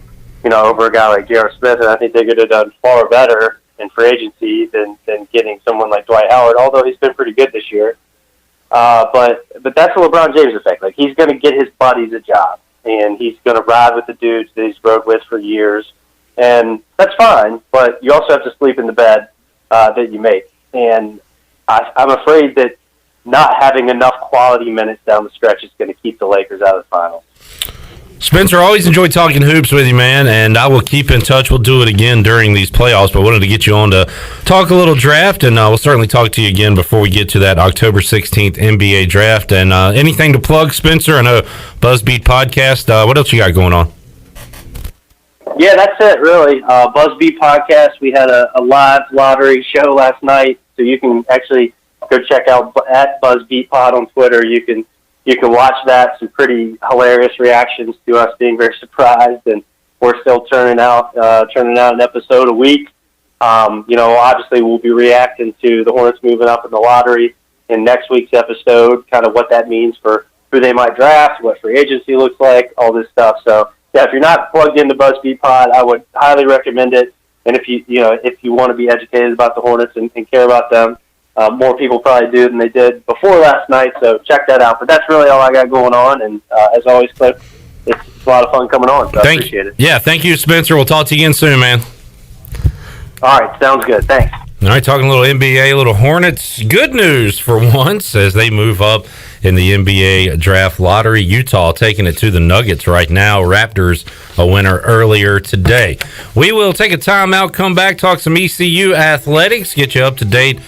over a guy like J.R. Smith, and I think they could have done far better in free agency than getting someone like Dwight Howard, although he's been pretty good this year. But that's the LeBron James effect. Like, he's going to get his buddies a job, and he's going to ride with the dudes that he's rode with for years, and that's fine, but you also have to sleep in the bed that you make. And I'm afraid that not having enough quality minutes down the stretch is going to keep the Lakers out of the finals. Spencer, always enjoy talking hoops with you, man, and I will keep in touch. We'll do it again during these playoffs, but wanted to get you on to talk a little draft, and we'll certainly talk to you again before we get to that October 16th NBA draft. And anything to plug, Spencer? I know BuzzBeat Podcast. What else you got going on? Yeah, that's it, really. BuzzBeat Podcast. We had a live lottery show last night, so you can actually go check out at BuzzBeat Pod on Twitter. You can watch that. Some pretty hilarious reactions to us being very surprised, and we're still turning out an episode a week. Obviously we'll be reacting to the Hornets moving up in the lottery in next week's episode, kind of what that means for who they might draft, what free agency looks like, all this stuff. So yeah, if you're not plugged into BuzzBeat Pod, I would highly recommend it. And if you want to be educated about the Hornets and care about them, more people probably do than they did before last night, so check that out. But that's really all I got going on, and as always, Cliff, it's a lot of fun coming on, so I appreciate it. Yeah, thank you, Spencer. We'll talk to you again soon, man. All right, sounds good. Thanks. All right, talking a little NBA, a little Hornets. Good news for once as they move up in the NBA draft lottery. Utah taking it to the Nuggets right now. Raptors a winner earlier today. We will take a timeout, come back, talk some ECU athletics, get you up to date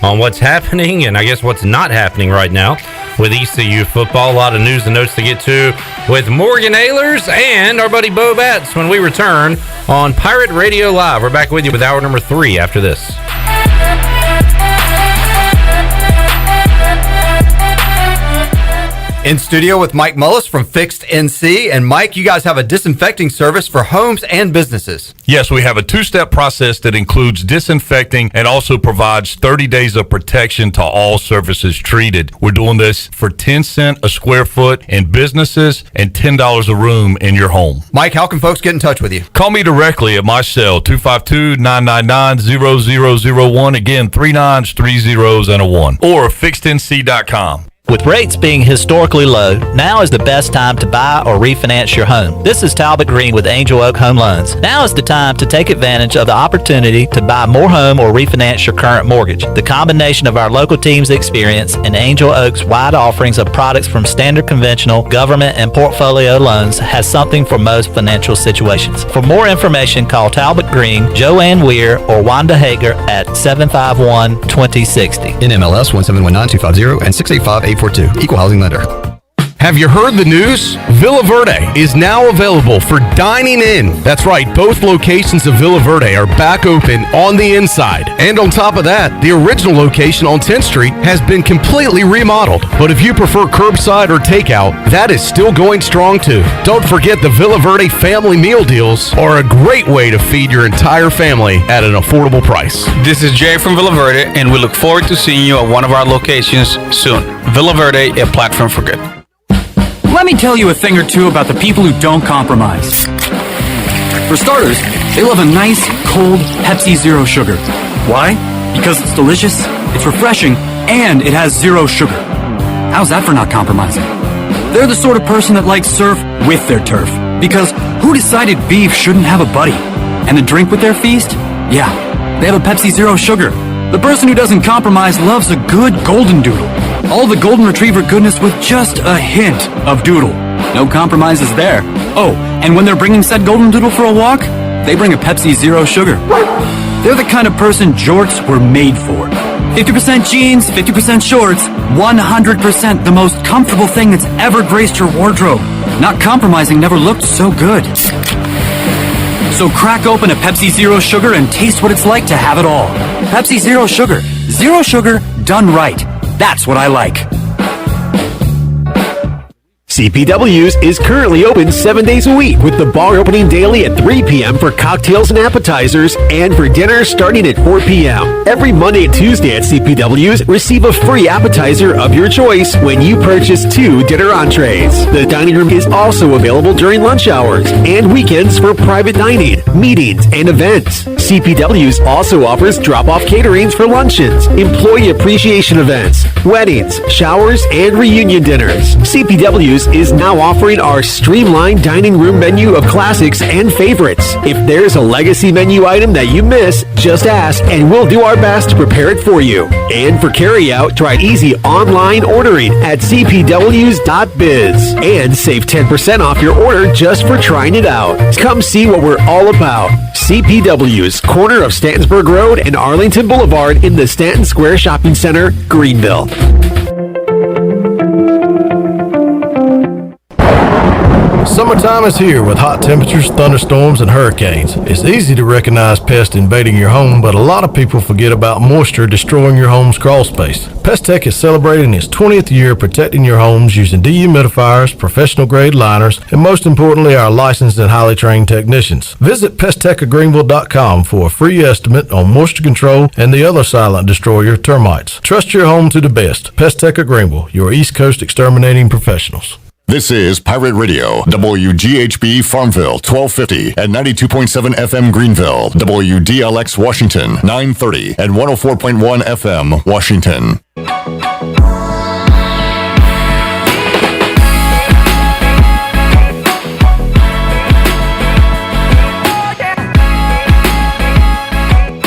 on what's happening and I guess what's not happening right now with ECU football. A lot of news and notes to get to with Morgan Ahlers and our buddy Bo Batts when we return on Pirate Radio Live. We're back with you with hour number 3 after this. In studio with Mike Mullis from Fixed NC. And Mike, you guys have a disinfecting service for homes and businesses. Yes, we have a 2-step process that includes disinfecting and also provides 30 days of protection to all surfaces treated. We're doing this for 10 cents a square foot in businesses and $10 a room in your home. Mike, how can folks get in touch with you? Call me directly at my cell, 252-999-0001. Again, 3 9s, 3 zeros, and a 1. Or fixednc.com. With rates being historically low, now is the best time to buy or refinance your home. This is Talbot Green with Angel Oak Home Loans. Now is the time to take advantage of the opportunity to buy more home or refinance your current mortgage. The combination of our local team's experience and Angel Oak's wide offerings of products from standard conventional, government, and portfolio loans has something for most financial situations. For more information, call Talbot Green, Joanne Weir, or Wanda Hager at 751-2060. NMLS 1719250 and 685-842. Equal housing lender. Have you heard the news? Villa Verde is now available for dining in. That's right, both locations of Villa Verde are back open on the inside. And on top of that, the original location on 10th Street has been completely remodeled. But if you prefer curbside or takeout, that is still going strong too. Don't forget the Villa Verde family meal deals are a great way to feed your entire family at an affordable price. This is Jay from Villa Verde, and we look forward to seeing you at one of our locations soon. Villa Verde, a platform for good. Let me tell you a thing or two about the people who don't compromise. For starters, they love a nice, cold Pepsi Zero Sugar. Why? Because it's delicious, it's refreshing, and it has zero sugar. How's that for not compromising? They're the sort of person that likes surf with their turf. Because who decided beef shouldn't have a buddy? And a drink with their feast? Yeah, they have a Pepsi Zero Sugar. The person who doesn't compromise loves a good golden doodle. All the golden retriever goodness with just a hint of doodle. No compromises there. Oh, and when they're bringing said golden doodle for a walk, they bring a Pepsi Zero Sugar. They're the kind of person jorts were made for. 50% jeans, 50% shorts, 100% the most comfortable thing that's ever graced your wardrobe. Not compromising never looked so good. So crack open a Pepsi Zero Sugar and taste what it's like to have it all. Pepsi Zero Sugar. Zero sugar done right. That's what I like. CPW's is currently open 7 days a week, with the bar opening daily at 3 p.m. for cocktails and appetizers, and for dinner starting at 4 p.m. Every Monday and Tuesday at CPW's, receive a free appetizer of your choice when you purchase 2 dinner entrees. The dining room is also available during lunch hours and weekends for private dining, meetings, and events. CPW's also offers drop-off caterings for luncheons, employee appreciation events, weddings, showers, and reunion dinners. CPW's is now offering our streamlined dining room menu of classics and favorites. If there's a legacy menu item that you miss, just ask and we'll do our best to prepare it for you. And for carryout, try easy online ordering at cpws.biz and save 10% off your order just for trying it out. Come see what we're all about. CPW's, corner of Stantonsburg Road and Arlington Boulevard in the Stanton Square Shopping Center, Greenville. Summertime is here with hot temperatures, thunderstorms, and hurricanes. It's easy to recognize pests invading your home, but a lot of people forget about moisture destroying your home's crawl space. Pest Tech is celebrating its 20th year protecting your homes using dehumidifiers, professional-grade liners, and most importantly, our licensed and highly trained technicians. Visit pesttechofgreenville.com for a free estimate on moisture control and the other silent destroyer, termites. Trust your home to the best. Pest Tech of Greenville, your East Coast exterminating professionals. This is Pirate Radio, WGHB Farmville, 1250 and 92.7 FM Greenville, WDLX Washington, 930 and 104.1 FM Washington.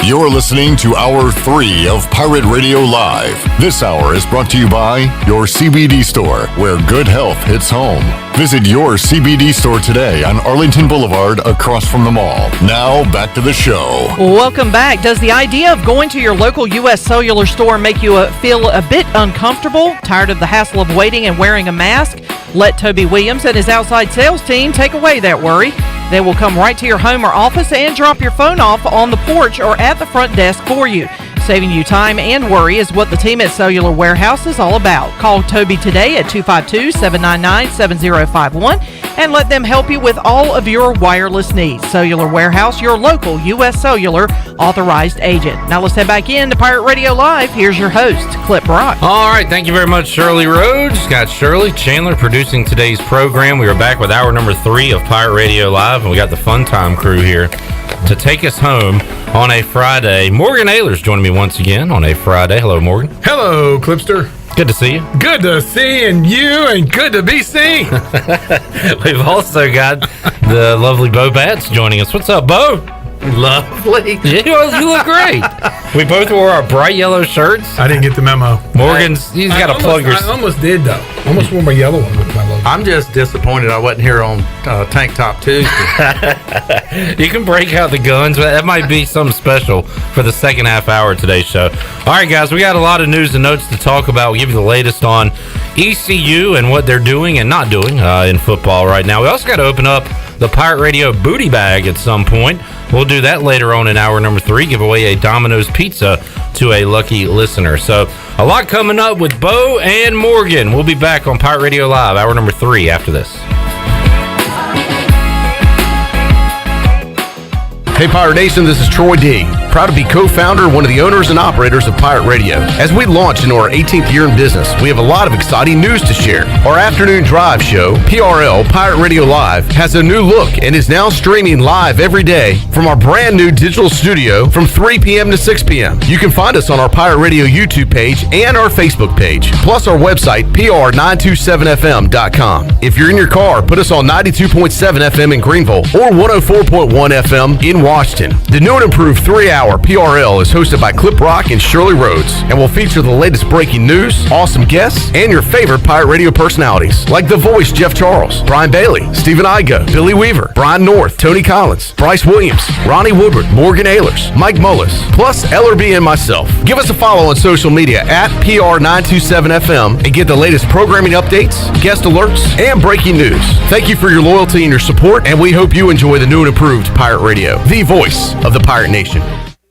You're listening to Hour 3 of Pirate Radio Live. This hour is brought to you by your CBD store, where good health hits home. Visit your CBD store today on Arlington Boulevard across from the mall. Now, back to the show. Welcome back. Does the idea of going to your local U.S. Cellular store make you feel a bit uncomfortable? Tired of the hassle of waiting and wearing a mask? Let Toby Williams and his outside sales team take away that worry. They will come right to your home or office and drop your phone off on the porch or at the front desk for you. Saving you time and worry is what the team at Cellular Warehouse is all about. Call Toby today at 252-799-7051 and let them help you with all of your wireless needs. Cellular Warehouse, your local U.S. Cellular authorized agent. Now let's head back in to Pirate Radio Live. Here's your host, Clip Brock. All right, thank you very much, Shirley Rhodes. Got Shirley Chandler producing today's program. We are back with hour number 3 of Pirate Radio Live, and we got the Fun Time crew here to take us home on a Friday. Morgan Ahlers joining me once again on a Friday. Hello, Morgan. Hello, Clipster. Good to see you. Good to seeing you and good to be seen. We've also got the lovely Bo Batts joining us. What's up, Bo? Lovely. You look great. We both wore our bright yellow shirts. I didn't get the memo. He's got to plug your... I almost did, though. I almost wore my yellow one with my logo. I'm just disappointed I wasn't here on Tank Top Tuesday. You can break out the guns, but that might be something special for the second half hour of today's show. All right, guys, we got a lot of news and notes to talk about. We'll give you the latest on ECU and what they're doing and not doing in football right now. We also got to open up the Pirate Radio booty bag at some point. We'll do that later on in hour number 3, give away a Domino's pizza to a lucky listener. So a lot coming up with Bo and Morgan. We'll be back on Pirate Radio Live, hour number 3 after this. Hey Pirate Nation, this is Troy D. Proud to be co-founder, one of the owners and operators of Pirate Radio. As we launch into our 18th year in business, we have a lot of exciting news to share. Our afternoon drive show, PRL, Pirate Radio Live, has a new look and is now streaming live every day from our brand new digital studio from 3 p.m. to 6 p.m. You can find us on our Pirate Radio YouTube page and our Facebook page, plus our website, pr927fm.com. If you're in your car, put us on 92.7 FM in Greenville or 104.1 FM in Washington. The new and improved 3-hour PRL is hosted by Clip Rock and Shirley Rhodes and will feature the latest breaking news, awesome guests, and your favorite Pirate Radio personalities like The Voice Jeff Charles, Brian Bailey, Stephen Igoe, Billy Weaver, Brian North, Tony Collins, Bryce Williams, Ronnie Woodward, Morgan Ahlers, Mike Mullis, plus LRB and myself. Give us a follow on social media at PR927FM and get the latest programming updates, guest alerts, and breaking news. Thank you for your loyalty and your support, and we hope you enjoy the new and improved Pirate Radio, the voice of the Pirate Nation.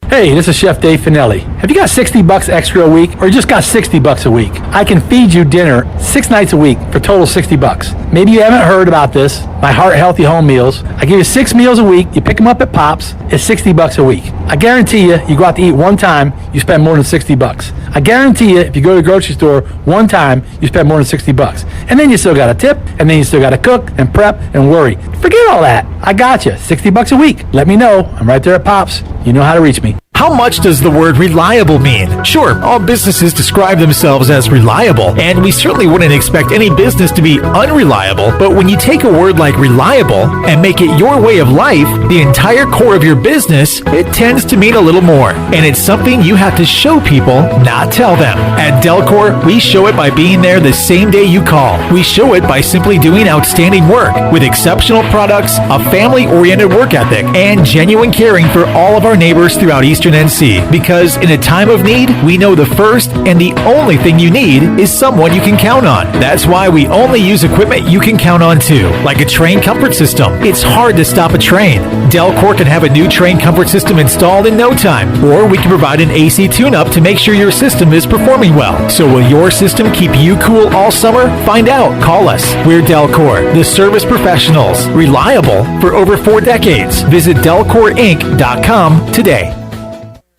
Hey, this is Chef Dave Finelli. Have you got $60 extra a week, or you just got $60 a week? I can feed you dinner 6 nights a week for total $60. Maybe you haven't heard about this, my Heart Healthy Home Meals. I give you 6 meals a week, you pick them up at Pops, it's $60 a week. I guarantee you go out to eat one time, you spend more than $60. I guarantee you, if you go to the grocery store one time, you spend more than $60. And then you still got to tip, and then you still got to cook and prep and worry. Forget all that. I got you. $60 a week. Let me know. I'm right there at Pops. You know how to reach me. How much does the word reliable mean? Sure, all businesses describe themselves as reliable, and we certainly wouldn't expect any business to be unreliable, but when you take a word like reliable and make it your way of life, the entire core of your business, it tends to mean a little more. And it's something you have to show people, not tell them. At Delcor, we show it by being there the same day you call. We show it by simply doing outstanding work with exceptional products, a family-oriented work ethic, and genuine caring for all of our neighbors throughout Eastern NC, because in a time of need, we know the first and the only thing you need is someone you can count on. That's why we only use equipment you can count on too, like a train comfort system. It's hard to stop a train. Delcor can have a new train comfort system installed in no time, or we can provide an AC tune-up to make sure your system is performing well. So will your system keep you cool all summer? Find out. Call us. We're Delcor, the service professionals, reliable for over 4 decades. Visit DelcorInc.com today.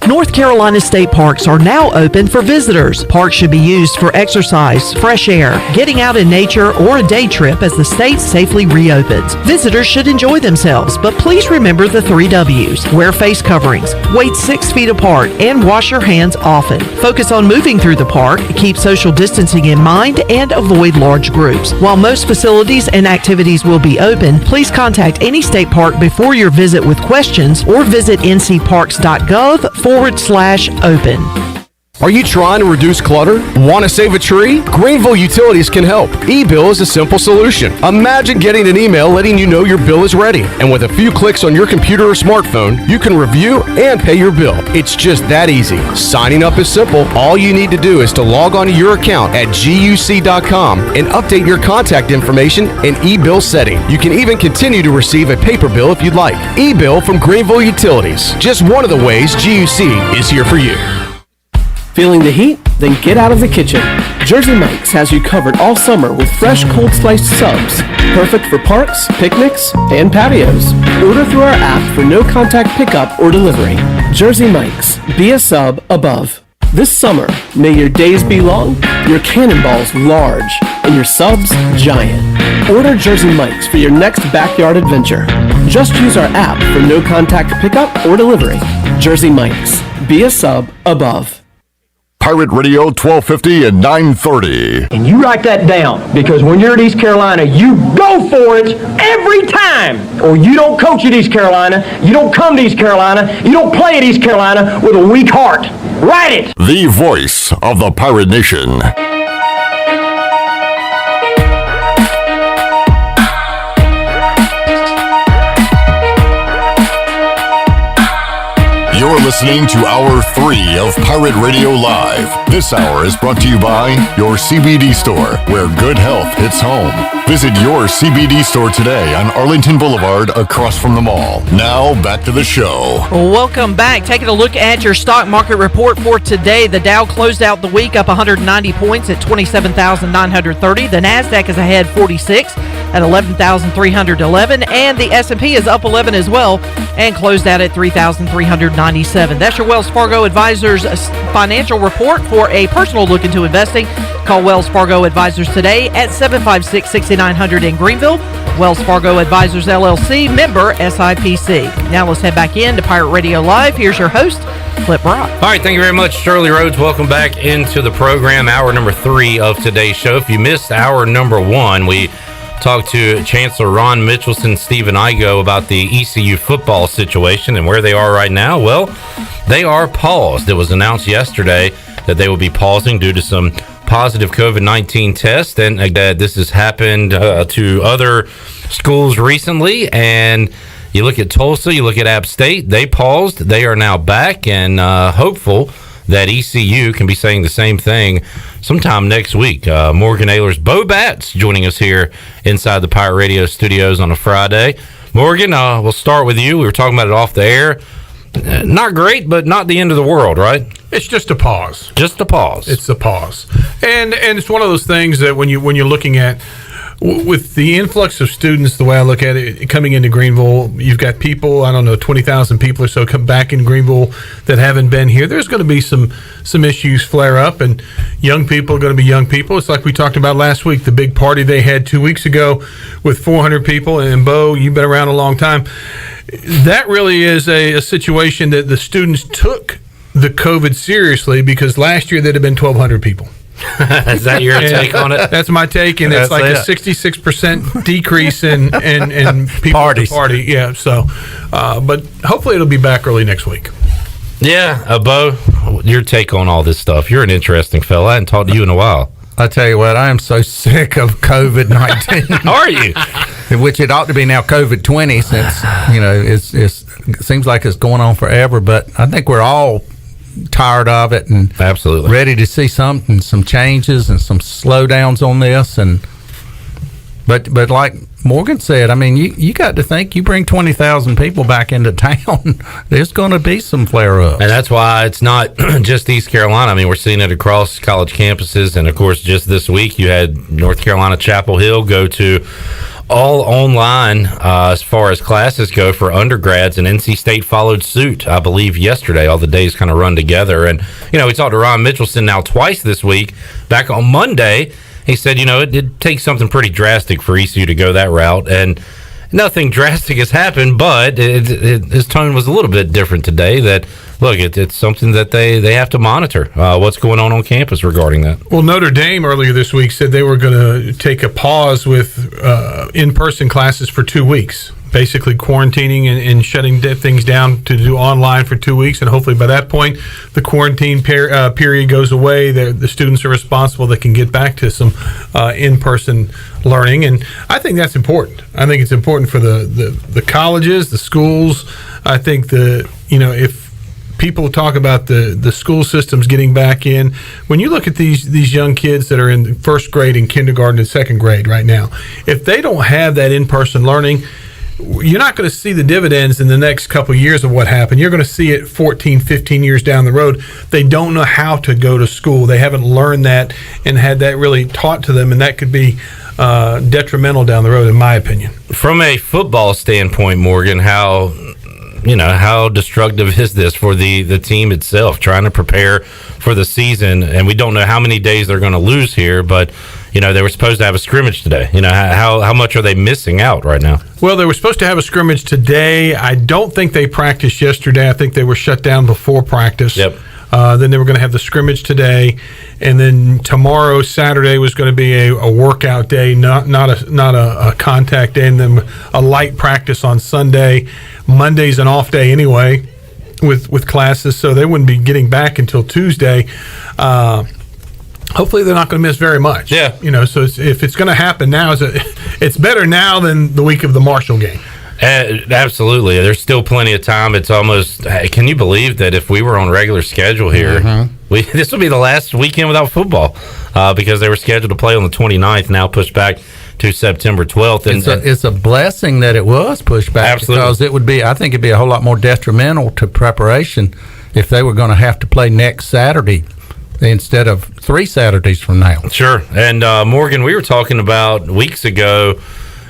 North Carolina state parks are now open for visitors. Parks should be used for exercise, fresh air, getting out in nature, or a day trip as the state safely reopens. Visitors should enjoy themselves, but please remember the 3 W's. Wear face coverings, wait 6 feet apart, and wash your hands often. Focus on moving through the park, keep social distancing in mind, and avoid large groups. While most facilities and activities will be open, please contact any state park before your visit with questions or visit ncparks.gov/open. Are you trying to reduce clutter? Want to save a tree? Greenville Utilities can help. E-bill is a simple solution. Imagine getting an email letting you know your bill is ready. And with a few clicks on your computer or smartphone, you can review and pay your bill. It's just that easy. Signing up is simple. All you need to do is to log on to your account at guc.com and update your contact information and e-bill setting. You can even continue to receive a paper bill if you'd like. E-bill from Greenville Utilities. Just one of the ways GUC is here for you. Feeling the heat? Then get out of the kitchen. Jersey Mike's has you covered all summer with fresh cold sliced subs. Perfect for parks, picnics, and patios. Order through our app for no contact pickup or delivery. Jersey Mike's. Be a sub above. This summer, may your days be long, your cannonballs large, and your subs giant. Order Jersey Mike's for your next backyard adventure. Just use our app for no contact pickup or delivery. Jersey Mike's. Be a sub above. Pirate Radio 1250 and 930. And you write that down, because when you're at East Carolina, you go for it every time. Or you don't coach at East Carolina, you don't come to East Carolina, you don't play at East Carolina with a weak heart. Write it! The voice of the Pirate Nation. You're listening to Hour 3 of Pirate Radio Live. This hour is brought to you by your CBD store, where good health hits home. Visit your CBD store today on Arlington Boulevard across from the mall. Now, back to the show. Welcome back. Taking a look at your stock market report for today. The Dow closed out the week up 190 points at 27,930. The NASDAQ is ahead 46 at 11,311. And the S&P is up 11 as well and closed out at 3,397. That's your Wells Fargo Advisors financial report. For a personal look into investing, call Wells Fargo Advisors today at 756-6900 in Greenville. Wells Fargo Advisors, LLC, member SIPC. Now let's head back in to Pirate Radio Live. Here's your host, Flip Brock. All right, thank you very much, Shirley Rhodes. Welcome back into the program, hour number 3 of today's show. If you missed hour number 1, we talked to Chancellor Ron Mitchelson, Stephen Igoe about the ECU football situation and where they are right now. Well, they are paused. It was announced yesterday that they will be pausing due to some positive COVID-19 tests, and this has happened to other schools recently. And you look at Tulsa, you look at App State, they paused. They are now back, and hopeful that ECU can be saying the same thing sometime next week. Morgan Ahlers, Bo Batts, joining us here inside the Pirate Radio studios on a Friday. Morgan, we'll start with you. We were talking about it off the air. not great, but not the end of the world, right? It's just a pause. Just a pause. It's a pause, and it's one of those things that when you're looking at with the influx of students, the way I look at it, coming into Greenville, you've got people, I don't know, 20,000 people or so come back in Greenville that haven't been here. There's going to be some issues flare up, and young people are going to be young people. It's like we talked about last week, the big party they had 2 weeks ago with 400 people. And Bo, you've been around a long time. That really is a situation that the students took the COVID seriously, because last year there'd have been 1,200 people. Is that your take on it? That's my take, and it's like a 66% decrease in people Parties. at the party. Yeah, so, but hopefully it'll be back early next week. Yeah, Bo, your take on all this stuff. You're an interesting fella. I hadn't talked to you in a while. I tell you what, I am so sick of COVID-19. Are you? Which it ought to be now COVID-20, since it seems like it's going on forever. But I think we're all tired of it and absolutely ready to see some changes and some slowdowns on this. But like Morgan said, I mean, you got to think, you bring 20,000 people back into town, there's going to be some flare-ups. And that's why it's not just East Carolina. I mean, we're seeing it across college campuses. And, of course, just this week you had North Carolina Chapel Hill go to all online as far as classes go for undergrads, and NC State followed suit, I believe, yesterday. All the days kind of run together. And, we talked to Ron Mitchelson now twice this week. Back on Monday, he said, it did take something pretty drastic for ECU to go that route. And nothing drastic has happened, but his tone was a little bit different today. That, look, it's something that they have to monitor, what's going on campus regarding that. Well, Notre Dame earlier this week said they were going to take a pause with in-person classes for 2 weeks, basically quarantining and shutting things down to do online for 2 weeks. And hopefully by that point, the quarantine period goes away. The students are responsible. They can get back to some in-person learning. And I think that's important. I think it's important for the colleges, the schools. I think if people talk about the school systems getting back in, when you look at these young kids that are in first grade and kindergarten and second grade right now, if they don't have that in-person learning, you're not going to see the dividends in the next couple of years of what happened. You're going to see it 14, 15 years down the road. They don't know how to go to school. They haven't learned that and had that really taught to them, and that could be detrimental down the road, in my opinion. From a football standpoint, Morgan, how destructive is this for the team itself, trying to prepare for the season? And we don't know how many days they're going to lose here, but they were supposed to have a scrimmage today. How much are they missing out right now? Well, they were supposed to have a scrimmage today. I don't think they practiced yesterday. I think they were shut down before practice. Yep. Then they were going to have the scrimmage today, and then tomorrow, Saturday, was going to be a workout day, not a contact day, and then a light practice on Sunday. Monday's an off day anyway with classes, so they wouldn't be getting back until Tuesday. Hopefully they're not going to miss very much. Yeah. So if it's going to happen now, it's better now than the week of the Marshall game. Absolutely. There's still plenty of time. It's almost, can you believe that if we were on regular schedule here, this would be the last weekend without football because they were scheduled to play on the 29th, now pushed back to September 12th. And it's a blessing that it was pushed back. Absolutely. Because I think it'd be a whole lot more detrimental to preparation if they were going to have to play next Saturday instead of 3 Saturdays from now. Sure. And Morgan, we were talking about weeks ago,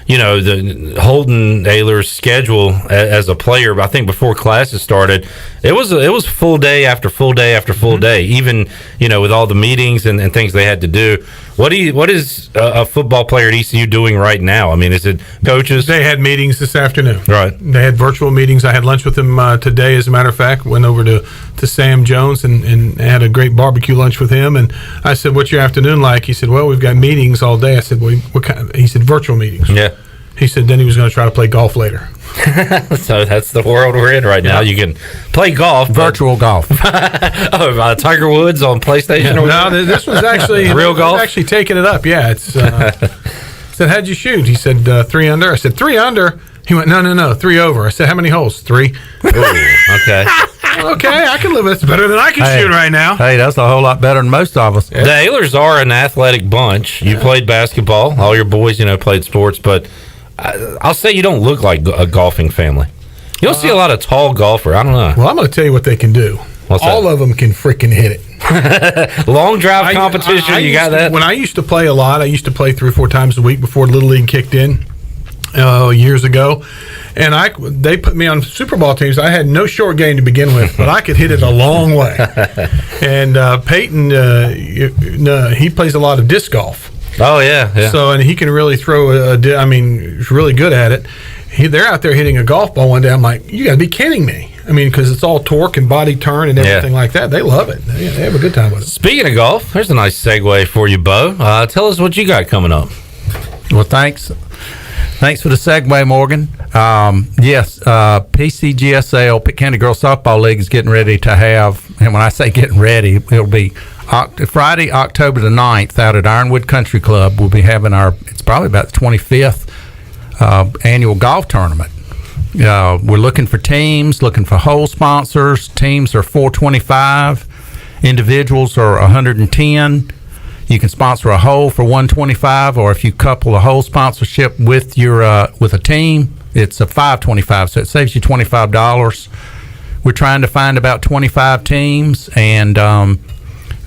the Holden Ahlers schedule as a player. I think before classes started, it was full day after full day after full day, even with all the meetings and things they had to do. What is a football player at ECU doing right now? I mean, is it coaches? They had meetings this afternoon. Right. They had virtual meetings. I had lunch with them today, as a matter of fact. Went over to Sam Jones and had a great barbecue lunch with him. And I said, "What's your afternoon like?" He said, "Well, we've got meetings all day." I said, "Well, what kind?" He said, "Virtual meetings." Yeah. He said then he was going to try to play golf later. So that's the world we're in right now. You can play golf. Virtual golf. Tiger Woods on PlayStation? No, this was actually real golf? Actually taking it up, yeah. It's said, "How'd you shoot?" He said, 3 under. I said, 3 under? He went, no, 3 over. I said, "How many holes?" 3. Ooh, okay. Okay, I can live with it. It's better than I can shoot right now. Hey, that's a whole lot better than most of us. The Ahlers are an athletic bunch. You played basketball. All your boys, played sports, but I'll say you don't look like a golfing family. You don't see a lot of tall golfer. I don't know. Well, I'm going to tell you what they can do. All of them can freaking hit it. Long drive competition, you got that? When I used to play a lot, I used to play 3 or 4 times a week before Little League kicked in years ago. And they put me on Super Bowl teams. I had no short game to begin with, but I could hit it a long way. And Peyton, he plays a lot of disc golf. Oh, yeah. So, and he can really throw he's really good at it. They're out there hitting a golf ball one day. I'm like, you got to be kidding me. I mean, because it's all torque and body turn and everything like that. They love it. They have a good time with it. Speaking of golf, there's a nice segue for you, Bo. Tell us what you got coming up. Well, thanks for the segue, Morgan. Yes, PCGSL, Pitt County Girls Softball League, is getting ready to have, and when I say getting ready, it'll be Friday, October the 9th, out at Ironwood Country Club. We'll be having it's probably about the 25th annual golf tournament. We're looking for teams, looking for hole sponsors. Teams are $425. Individuals are $110. You can sponsor a hole for $125, or if you couple a hole sponsorship with your with a team, it's a $525. So it saves you $25. We're trying to find about 25 teams, and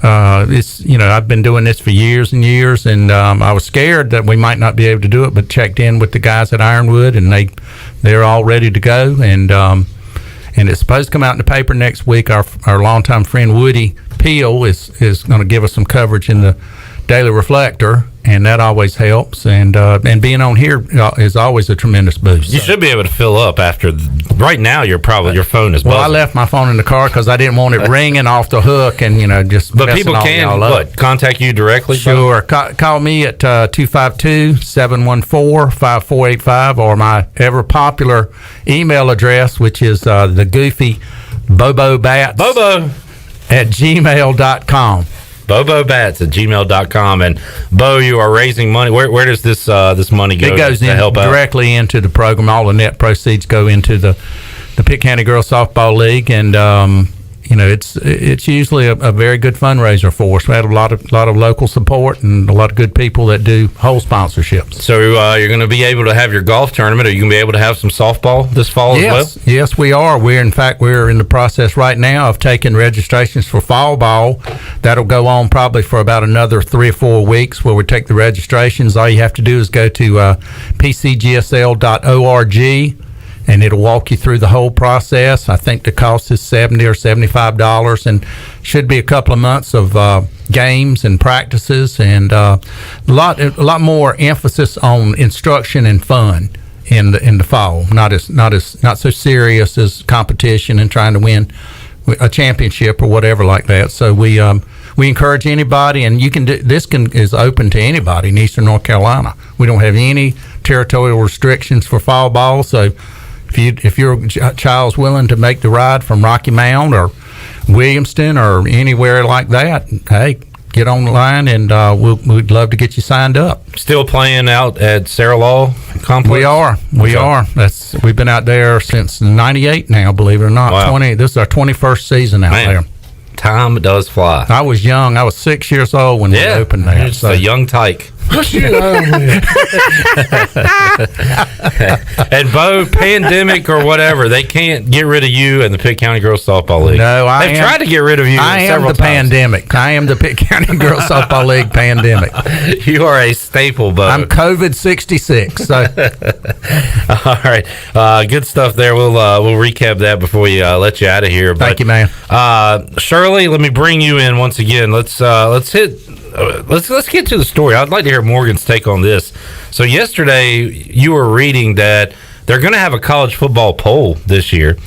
it's I've been doing this for years and years, and I was scared that we might not be able to do it, but checked in with the guys at Ironwood, and they're all ready to go, and it's supposed to come out in the paper next week. Our longtime friend Woody Peel is going to give us some coverage in the Daily Reflector, and that always helps. And being on here is always a tremendous boost. You should be able to fill up after. Right now, your phone is buzzing. Well, I left my phone in the car because I didn't want it ringing off the hook, and just. But people can contact you directly. Sure, call me at 252-714-5485, or my ever popular email address, which is the goofy BoboBats at gmail.com. BoboBats@gmail.com. And Bo, you are raising money. Where does this money go? It goes to help directly into the program. All the net proceeds go into the Pitt County Girls Softball League, and it's usually a very good fundraiser for us. We had a lot of local support and a lot of good people that do whole sponsorships. So you're going to be able to have your golf tournament. Are you going to be able to have some softball this fall as well? Yes, we are. We're in the process right now of taking registrations for fall ball. That'll go on probably for about another 3 or 4 weeks, where we take the registrations. All you have to do is go to pcgsl.org. and it'll walk you through the whole process. I think the cost is $70 or $75, and should be a couple of months of games and practices, and a lot more emphasis on instruction and fun in the fall. Not so serious as competition and trying to win a championship or whatever like that. So we encourage anybody, and is open to anybody in Eastern North Carolina. We don't have any territorial restrictions for fall ball, so if your child's willing to make the ride from Rocky Mount or Williamston or anywhere like that, hey, get online, and we'd love to get you signed up. Still playing out at Sarah Law Complex? We are. We've been out there since '98 now, believe it or not. Wow. This is our 21st season out there. Time does fly. I was young. I was 6 years old when we opened there. Just a young tyke. And Bo, pandemic or whatever, they can't get rid of you and the Pitt County Girls Softball League. No, they've tried to get rid of you. I am the pandemic. I am the Pitt County Girls Softball League pandemic. You are a staple, Bo. I'm COVID 66. So. All right, good stuff there. We'll recap that before we let you out of here. Thank you, man. Shirley, let me bring you in once again. Let's get to the story. I'd like to hear Morgan's take on this. So yesterday you were reading that they're going to have a college football poll this year.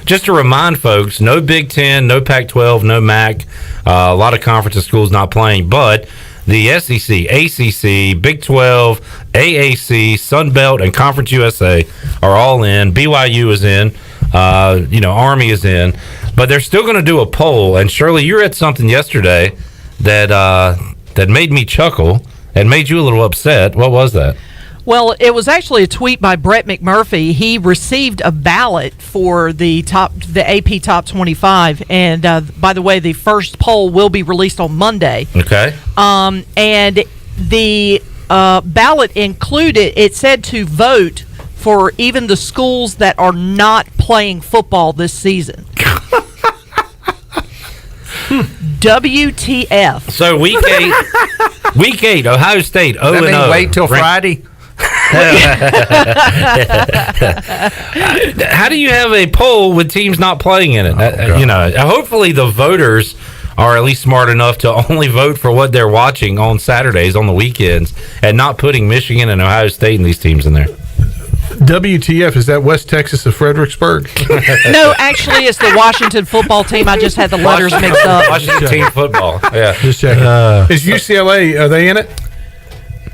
Just to remind folks, no Big Ten, no Pac-12, no MAC, a lot of conference schools not playing, but the SEC, ACC, Big 12, AAC, Sun Belt, and Conference USA are all in. BYU is in. Army is in. But they're still going to do a poll. And Shirley, you read something yesterday that made me chuckle and made you a little upset. What was that? Well, it was actually a tweet by Brett McMurphy. He received a ballot for the AP Top 25, and by the way, the first poll will be released on Monday. Okay. And the ballot included, it said to vote for even the schools that are not playing football this season. WTF. So week 8, Ohio State 0-0. Wait till Friday. How do you have a poll with teams not playing in it? Hopefully the voters are at least smart enough to only vote for what they're watching on Saturdays, on the weekends, and not putting Michigan and Ohio State and these teams in there. WTF, is that West Texas of Fredericksburg? No, actually, it's the Washington football team. I just had the letters mixed up. Washington team football. Yeah. Just checking. Is UCLA, are they in it?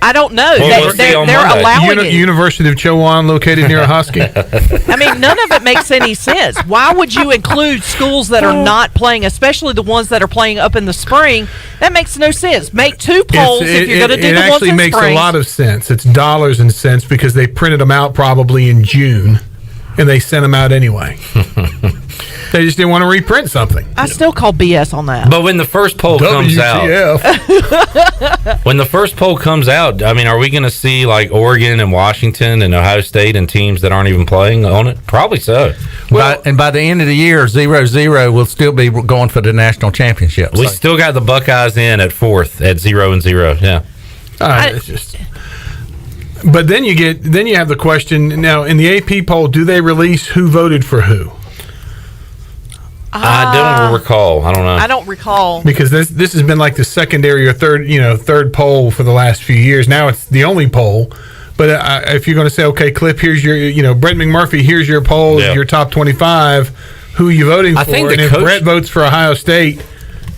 I don't know. They're allowing it. University of Chowan, located near a Husky. I mean, none of it makes any sense. Why would you include schools that are not playing, especially the ones that are playing up in the spring? That makes no sense. Make two polls if you're going to do the ones in spring. It actually makes a lot of sense. It's dollars and cents because they printed them out probably in June, and they sent them out anyway. They just didn't want to reprint something. I still call BS on that. But when the first poll comes out, I mean, are we going to see like Oregon and Washington and Ohio State and teams that aren't even playing on it? Probably so. Well, by the end of the year, 0-0 will still be going for the national championship. We still got the Buckeyes in at fourth at 0-0. Yeah. It's just. But then you have the question now in the AP poll: do they release who voted for who? I don't recall. I don't know. I don't recall because this has been like the secondary or third poll for the last few years. Now it's the only poll. But if you're going to say, okay, Clip, here's your Brett McMurphy, here's your poll, your top 25. Who are you voting for? And if Brett votes for Ohio State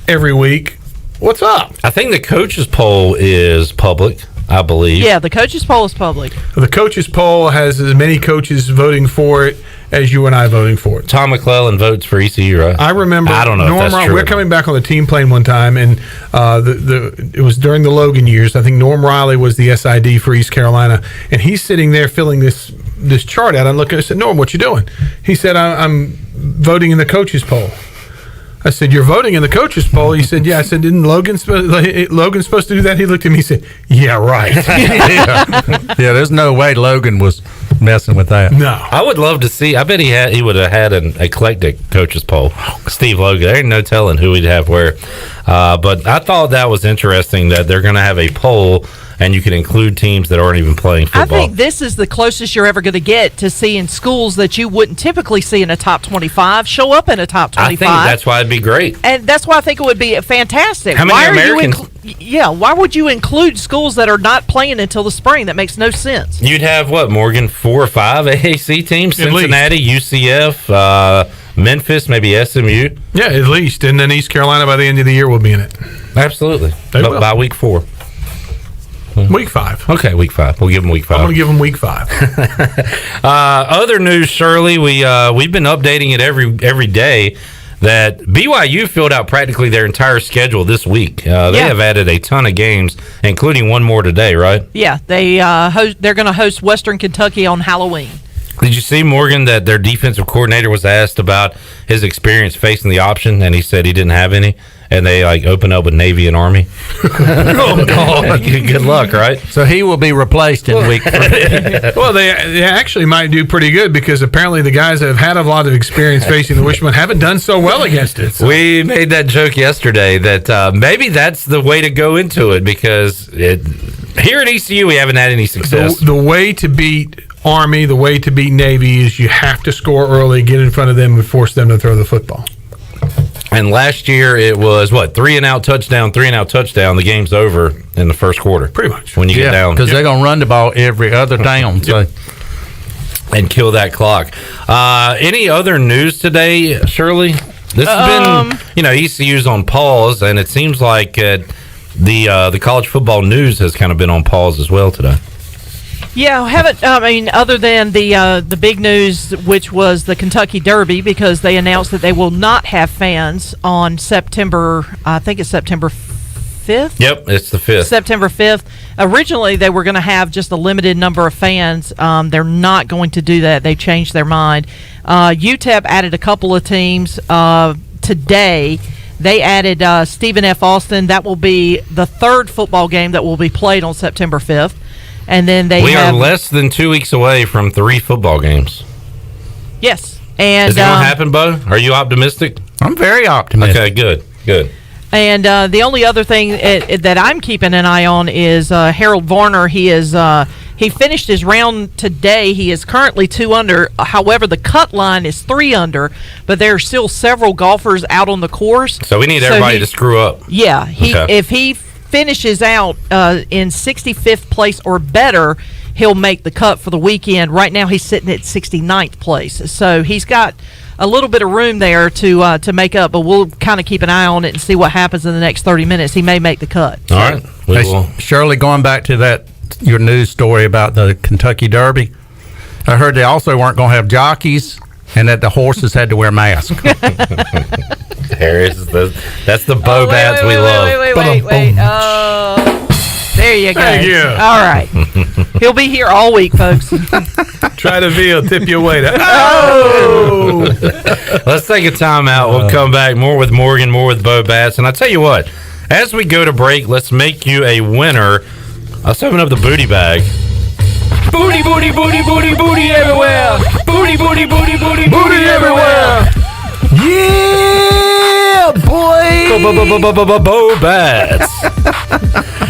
every week, what's up? I think the coaches poll is public. I believe. Yeah, the coaches poll is public. The coaches poll has as many coaches voting for it as you and I voting for it. Tom McClellan votes for ECU, right? I remember. I don't know if that's true. We're coming back on the team plane one time, and it was during the Logan years. I think Norm Riley was the SID for East Carolina, and he's sitting there filling this chart out. I'm looking. I said, Norm, what you doing? He said, I'm voting in the coaches poll. I said, you're voting in the coaches poll? He said, yeah. I said, didn't Logan supposed to do that? He looked at me and said, yeah, right. Yeah, there's no way Logan was messing with that. No. I would love to see. I bet he would have had an eclectic coaches poll. Steve Logan. There ain't no telling who he'd have where. But I thought that was interesting that they're going to have a poll and you can include teams that aren't even playing football. I think this is the closest you're ever going to get to seeing schools that you wouldn't typically see in a top 25 show up in a top 25. I think that's why it'd be great. And that's why I think it would be fantastic. How many Americans? Why would you include schools that are not playing until the spring? That makes no sense. You'd have, Morgan, 4 or 5 AAC teams? Cincinnati, UCF, Memphis, maybe SMU. Yeah, at least. And then East Carolina by the end of the year will be in it. Absolutely. But by week 4. Week 5. Okay, week 5. We'll give them week 5. I'm going to give them week 5. Other news, Shirley, we've been updating it every day that BYU filled out practically their entire schedule this week. They have added a ton of games, including one more today, right? Yeah, they're going to host Western Kentucky on Halloween. Did you see, Morgan, that their defensive coordinator was asked about his experience facing the option, and he said he didn't have any? And they opened up with Navy and Army. Oh, God. Good luck, right? So he will be replaced in week 3. Well, they actually might do pretty good because apparently the guys that have had a lot of experience facing the Wishbone haven't done so well against it. So. We made that joke yesterday that maybe that's the way to go into it because here at ECU we haven't had any success. The way to beat Army, the way to beat Navy is you have to score early, get in front of them, and force them to throw the football. And last year it was 3-and-out touchdown. The game's over in the first quarter. Pretty much. When you get down. Because they're going to run the ball every other down. So. And kill that clock. Any other news today, Shirley? This has been, ECU's on pause, and it seems like the college football news has kind of been on pause as well today. Yeah, other than the big news, which was the Kentucky Derby, because they announced that they will not have fans on September 5th? Yep, it's the 5th. September 5th. Originally, they were going to have just a limited number of fans. They're not going to do that. They changed their mind. UTEP added a couple of teams today. They added Stephen F. Austin. That will be the third football game that will be played on September 5th. And then we are less than 2 weeks away from 3 football games. Yes. And is it going to happen, Bo? Are you optimistic? I'm very optimistic. Okay, good. And the only other thing that I'm keeping an eye on is Harold Varner. He finished his round today. He is currently 2 under. However, the cut line is 3 under, but there are still several golfers out on the course. So we need everybody to screw up. Yeah. If he finishes out in 65th place or better, he'll make the cut for the weekend. Right now, he's sitting at 69th place. So he's got a little bit of room there to make up, but we'll kind of keep an eye on it and see what happens in the next 30 minutes. He may make the cut. All right. Shirley, going back to your news story about the Kentucky Derby, I heard they also weren't going to have jockeys and that the horses had to wear masks. That's the Bo Bats we love. Wait. There you go. Thank you. All right. He'll be here all week, folks. Try the veal, tip your waiter. Oh! Let's take a time out. We'll come back. More with Morgan, more with Bo Bats. And I'll tell you what, as we go to break, let's make you a winner. Let's open up the booty bag. Booty, booty, booty, booty, booty everywhere. Booty, booty, booty, booty, booty everywhere. Yeah, boy. Bo Bats.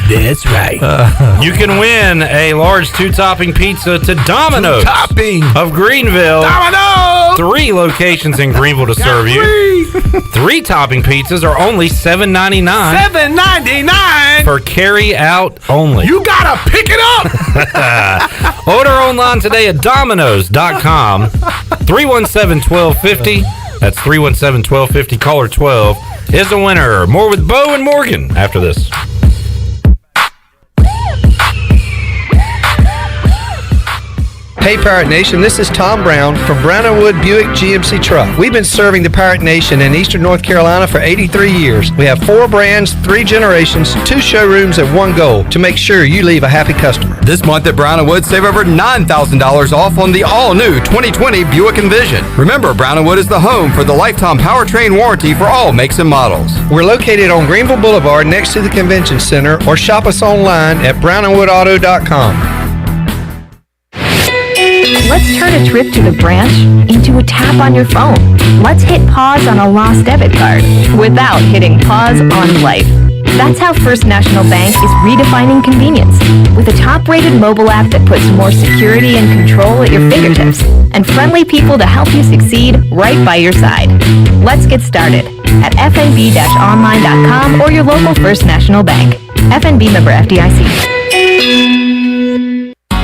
That's right. You can win a large 2-topping pizza to Domino's of Greenville. Domino's! 3 locations in Greenville to serve you. 3-topping pizzas are only $7.99. $7.99 for carry out only. You gotta pick it up. Order online today at Domino's.com. 317-1250. That's 317-1250. Caller 12 is the winner. More with Bo and Morgan after this. Hey Pirate Nation, this is Tom Brown from Brown & Wood Buick GMC Truck. We've been serving the Pirate Nation in Eastern North Carolina for 83 years. We have 4 brands, 3 generations, 2 showrooms, and 1 goal to make sure you leave a happy customer. This month at Brown & Wood, save over $9,000 off on the all-new 2020 Buick Envision. Remember, Brown & Wood is the home for the lifetime powertrain warranty for all makes and models. We're located on Greenville Boulevard next to the Convention Center, or shop us online at brownandwoodauto.com. Let's turn a trip to the branch into a tap on your phone. Let's hit pause on a lost debit card without hitting pause on life. That's how First National Bank is redefining convenience with a top-rated mobile app that puts more security and control at your fingertips and friendly people to help you succeed right by your side. Let's get started at fnb-online.com or your local First National Bank. FNB member FDIC.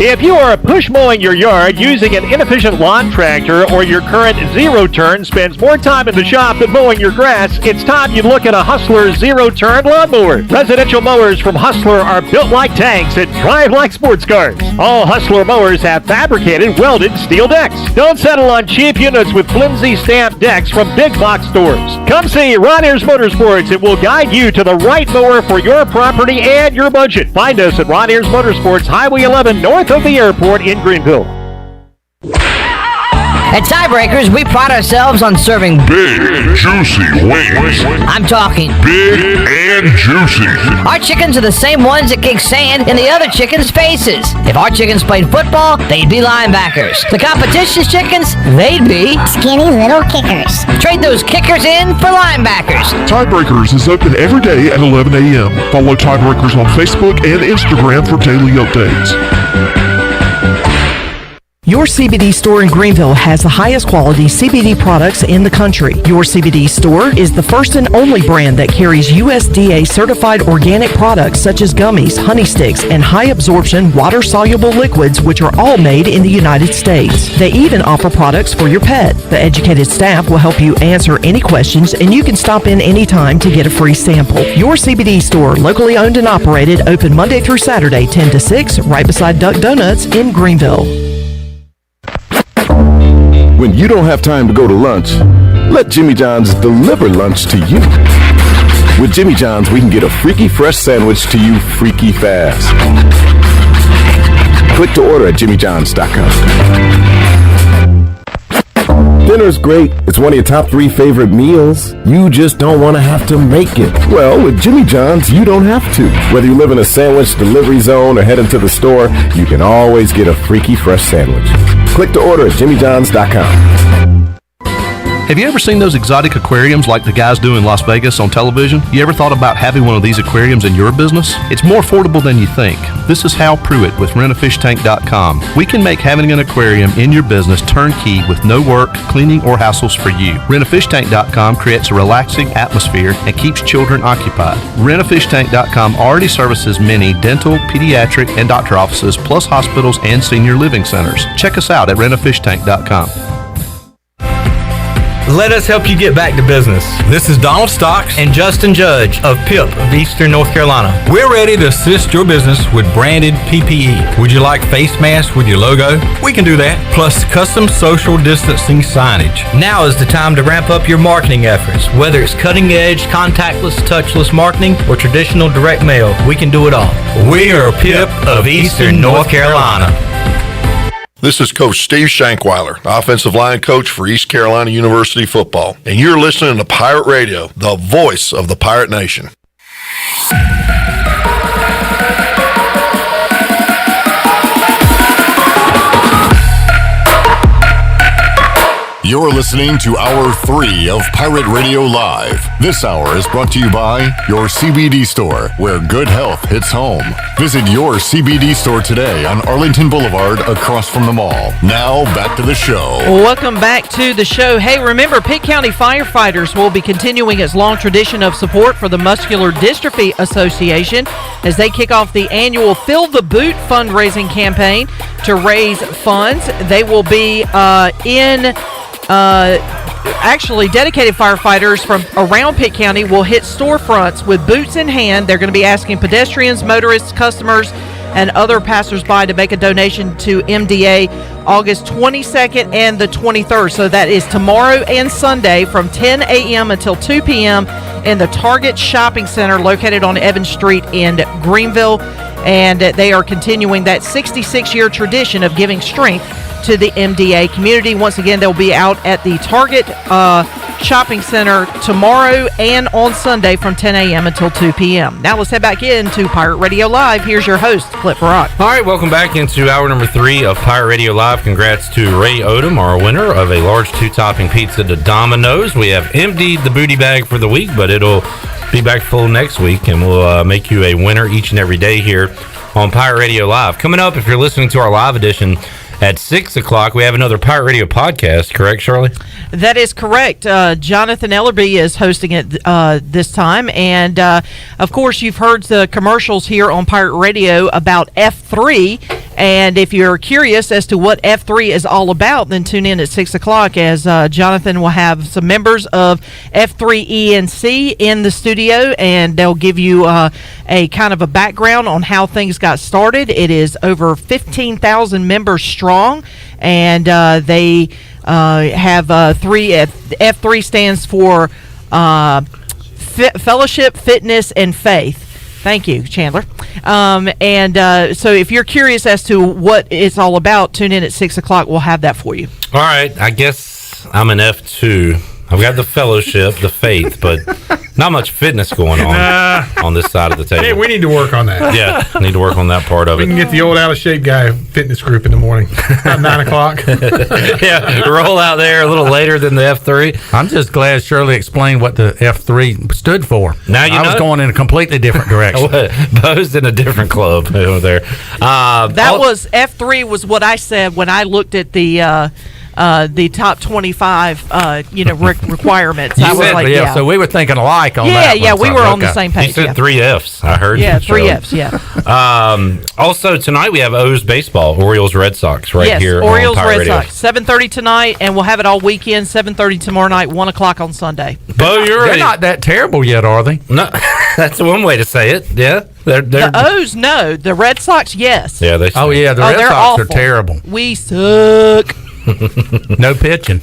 If you are push mowing your yard using an inefficient lawn tractor, or your current zero-turn spends more time in the shop than mowing your grass, it's time you look at a Hustler zero-turn lawnmower. Residential mowers from Hustler are built like tanks and drive like sports cars. All Hustler mowers have fabricated, welded steel decks. Don't settle on cheap units with flimsy stamped decks from big box stores. Come see Ron Ayers Motorsports. It will guide you to the right mower for your property and your budget. Find us at Ron Ayers Motorsports, Highway 11 north of the airport in Greenville. At Tiebreakers, we pride ourselves on serving big, juicy wings. I'm talking big and juicy. Our chickens are the same ones that kick sand in the other chickens' faces. If our chickens played football, they'd be linebackers. The competition's chickens, they'd be skinny little kickers. Trade those kickers in for linebackers. Tiebreakers is open every day at 11 a.m. Follow Tiebreakers on Facebook and Instagram for daily updates. Your CBD store in Greenville has the highest quality CBD products in the country. Your CBD store is the first and only brand that carries USDA certified organic products such as gummies, honey sticks, and high absorption water-soluble liquids, which are all made in the United States. They even offer products for your pet. The educated staff will help you answer any questions, and you can stop in anytime to get a free sample. Your CBD store, locally owned and operated, open Monday through Saturday, 10 to 6, right beside Duck Donuts in Greenville. When you don't have time to go to lunch, let Jimmy John's deliver lunch to you. With Jimmy John's, we can get a freaky fresh sandwich to you freaky fast. Click to order at jimmyjohns.com. Dinner's great. It's one of your top 3 favorite meals. You just don't want to have to make it. Well, with Jimmy John's, you don't have to. Whether you live in a sandwich delivery zone or head into the store, you can always get a freaky fresh sandwich. Click to order at jimmyjohns.com. Have you ever seen those exotic aquariums like the guys do in Las Vegas on television? You ever thought about having one of these aquariums in your business? It's more affordable than you think. This is Hal Pruitt with rentafishtank.com. We can make having an aquarium in your business turnkey with no work, cleaning, or hassles for you. Rentafishtank.com creates a relaxing atmosphere and keeps children occupied. Rentafishtank.com already services many dental, pediatric, and doctor offices, plus hospitals and senior living centers. Check us out at rentafishtank.com. Let us help you get back to business. This is Donald Stocks and Justin Judge of PIP of Eastern North Carolina. We're ready to assist your business with branded PPE. Would you like face masks with your logo? We can do that, plus custom social distancing signage. Now is the time to ramp up your marketing efforts. Whether it's cutting edge, contactless, touchless marketing, or traditional direct mail, we can do it all. We are PIP of Eastern North Carolina. This is Coach Steve Shankweiler, offensive line coach for East Carolina University football, and you're listening to Pirate Radio, the voice of the Pirate Nation. You're listening to Hour 3 of Pirate Radio Live. This hour is brought to you by your CBD store, where good health hits home. Visit your CBD store today on Arlington Boulevard across from the mall. Now, back to the show. Welcome back to the show. Hey, remember, Pitt County Firefighters will be continuing its long tradition of support for the Muscular Dystrophy Association as they kick off the annual Fill the Boot fundraising campaign to raise funds. They will be actually, dedicated firefighters from around Pitt County will hit storefronts with boots in hand. They're going to be asking pedestrians, motorists, customers, and other passersby to make a donation to MDA August 22nd and the 23rd. So that is tomorrow and Sunday from 10 a.m. until 2 p.m. in the Target Shopping Center located on Evans Street in Greenville. And they are continuing that 66-year tradition of giving strength to the MDA community. Once again, they'll be out at the Target Shopping Center tomorrow and on Sunday from 10 a.m. until 2 p.m. Now let's head back into Pirate Radio Live. Here's your host, Clip Rock. All right, welcome back into hour number 3 of Pirate Radio Live. Congrats to Ray Odom, our winner of a large 2-topping pizza to Domino's. We have emptied the booty bag for the week, but it'll be back full next week, and we'll make you a winner each and every day here on Pirate Radio Live. Coming up, if you're listening to our live edition at 6 o'clock, we have another Pirate Radio podcast, correct, Shirley? That is correct. Jonathan Ellerby is hosting it this time. And, of course, you've heard the commercials here on Pirate Radio about F3. And if you're curious as to what F3 is all about, then tune in at 6 o'clock as Jonathan will have some members of F3 ENC in the studio, and they'll give you a kind of a background on how things got started. It is over 15,000 members strong, and they have F3 stands for Fellowship, Fitness, and Faith. Thank you, Chandler. So if you're curious as to what it's all about, tune in at 6 o'clock. We'll have that for you. All right. I guess I'm an F2. I've got the fellowship, the faith, but not much fitness going on this side of the table. Hey, we need to work on that. Yeah, need to work on that part of it. We can get the old out-of-shape guy fitness group in the morning, about 9 o'clock. Yeah, roll out there a little later than the F3. I'm just glad Shirley explained what the F3 stood for. Now you know. I was going in a completely different direction. Bo's in a different club over there. Was F3 was what I said when I looked at the top 25, requirements. I was like, yeah. So we were thinking alike on that. Yeah, we were on the same page. You said 3 Fs. I heard. Yeah, 3 Fs. Yeah. Also tonight we have O's baseball, Orioles Red Sox here. Orioles on Pirate Red Radio. Sox, 7:30 tonight, and we'll have it all weekend. 7:30 tomorrow night, 1 o'clock on Sunday. Bo, they're not that terrible yet, are they? No, that's one way to say it. Yeah. The O's, no. The Red Sox, yes. Yeah, they. Oh yeah, the Red Sox awful. are terrible. We suck. No pitching.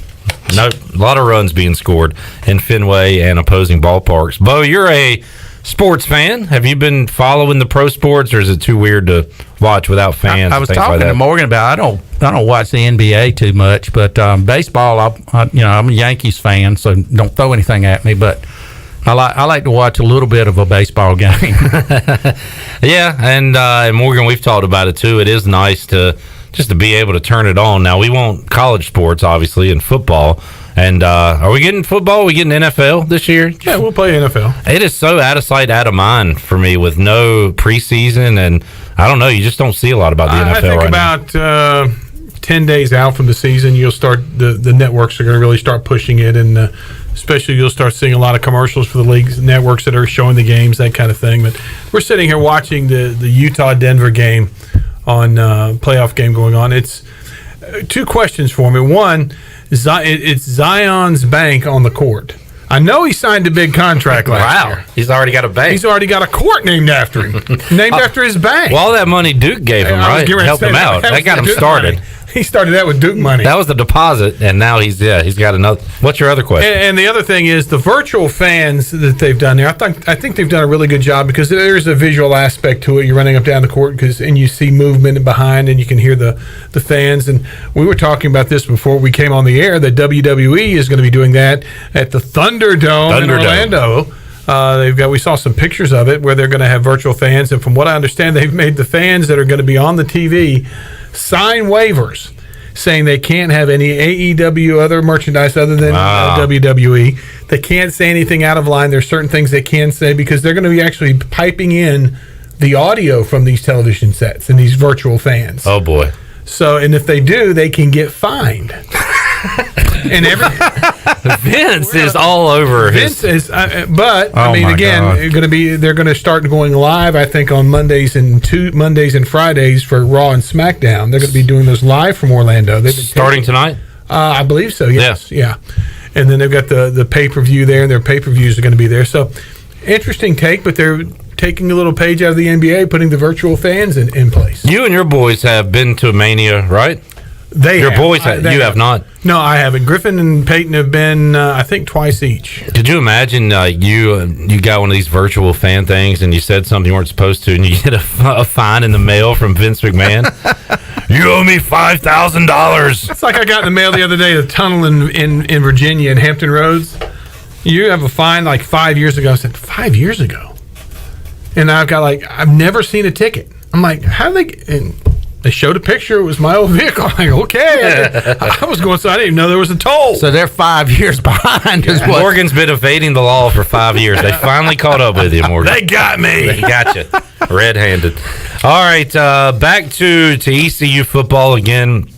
No, a lot of runs being scored in Fenway and opposing ballparks. Bo, you're a sports fan. Have you been following the pro sports, or is it too weird to watch without fans? I was talking to Morgan about. I don't watch the NBA too much, but baseball. I'm a Yankees fan, so don't throw anything at me. But I like to watch a little bit of a baseball game. Yeah, and Morgan, we've talked about it too. It is nice to be able to turn it on. Now, we want college sports, obviously, and football And are we getting football? Are we getting NFL this year? Yeah, we'll play NFL. It is so out of sight, out of mind for me with no preseason, and I don't know. You just don't see a lot about the NFL I think right now. about 10 days out from the season, you'll start the networks are going to really start pushing it, and especially you'll start seeing a lot of commercials for the leagues networks that are showing the games, that kind of thing. But we're sitting here watching the Utah-Denver game on playoff game going on. It's two questions for me. One, it's Zion's bank on the court. I know he signed a big contract last year. He's already got a bank. He's already got a court named after him, named after his bank. Well, all that money Duke gave him, right? Helped him out. That got him started. Money. He started that with Duke money. That was the deposit, and now he's got another. What's your other question? And the other thing is the virtual fans that they've done there. I think they've done a really good job because there's a visual aspect to it. You're running up down the court and you see movement behind, and you can hear the fans. And we were talking about this before we came on the air that WWE is going to be doing that at the Thunderdome in Orlando. We saw some pictures of it where they're going to have virtual fans, and from what I understand, they've made the fans that are going to be on the TV sign waivers saying they can't have any AEW other merchandise other than WWE. They can't say anything out of line. There's certain things they can say because they're going to be actually piping in the audio from these television sets and these virtual fans. Oh boy. So, and if they do, they can get fined. And Vince is all over. Vince is, but they're going to start going live. I think on Mondays and Fridays for Raw and SmackDown. They're going to be doing those live from Orlando. They've been starting tonight. I believe so. Yes. Yeah. And then they've got the pay-per-view there, and their pay-per-views are going to be there. So interesting take, but they're taking a little page out of the NBA, putting the virtual fans in place. You and your boys have been to Mania, right? You have not. No, I haven't. Griffin and Peyton have been, I think, twice each. Could you imagine you got one of these virtual fan things and you said something you weren't supposed to, and you get a fine in the mail from Vince McMahon? You owe me $5,000. It's like I got in the mail the other day, the tunnel in Virginia in Hampton Roads. You have a fine like 5 years ago. I said, 5 years ago? And I've got I've never seen a ticket. I'm like, how do they... They showed a picture. It was my old vehicle. I'm like, okay. I was going, so I didn't even know there was a toll. So they're 5 years behind. Morgan's been evading the law for 5 years. They finally caught up with you, Morgan. They got me. They got you. Red-handed. All right, back to ECU football again.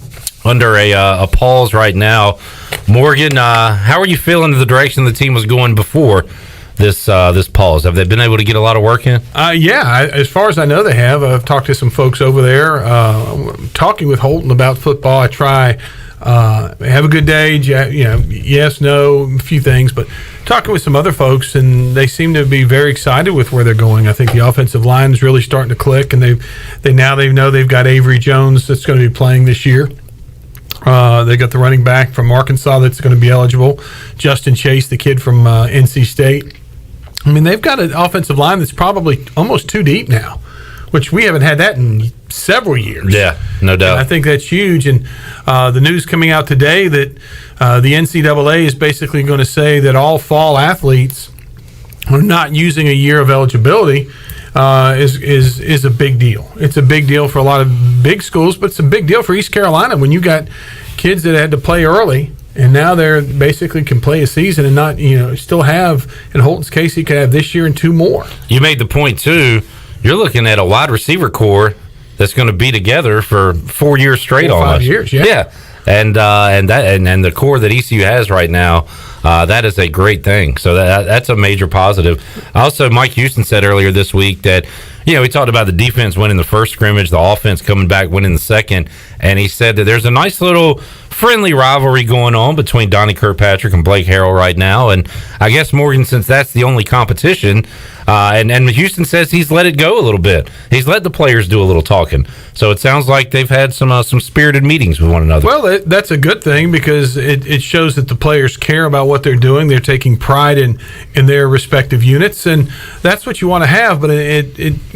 Under a pause right now. Morgan, how are you feeling the direction the team was going before this pause? Have they been able to get a lot of work in? As far as I know, they have. I've talked to some folks over there. Talking with Holton about football, I try. Have a good day. Yes, no, a few things, but talking with some other folks, and they seem to be very excited with where they're going. I think the offensive line is really starting to click, and they know they've got Avery Jones that's going to be playing this year. They got the running back from Arkansas that's going to be eligible. Justin Chase, the kid from NC State. I mean, they've got an offensive line that's probably almost too deep now, which we haven't had that in several years. Yeah, no doubt. And I think that's huge. And the news coming out today that the NCAA is basically going to say that all fall athletes are not using a year of eligibility is a big deal. It's a big deal for a lot of big schools, but it's a big deal for East Carolina when you got kids that had to play early. And now they're basically can play a season and not, still have, in Holton's case, he could have this year and two more. You made the point, too. You're looking at a wide receiver core that's going to be together for 4 years straight almost. 5 years, yeah. And the core that ECU has right now, that is a great thing. So that's a major positive. Also, Mike Houston said earlier this week that, we talked about the defense winning the first scrimmage, the offense coming back winning the second, and he said that there's a nice little friendly rivalry going on between Donnie Kirkpatrick and Blake Harrell right now. And I guess, Morgan, since that's the only competition, and Houston says he's let it go a little bit. He's let the players do a little talking. So it sounds like they've had some spirited meetings with one another. Well, that's a good thing because it shows that the players care about what they're doing. They're taking pride in their respective units, and that's what you want to have. But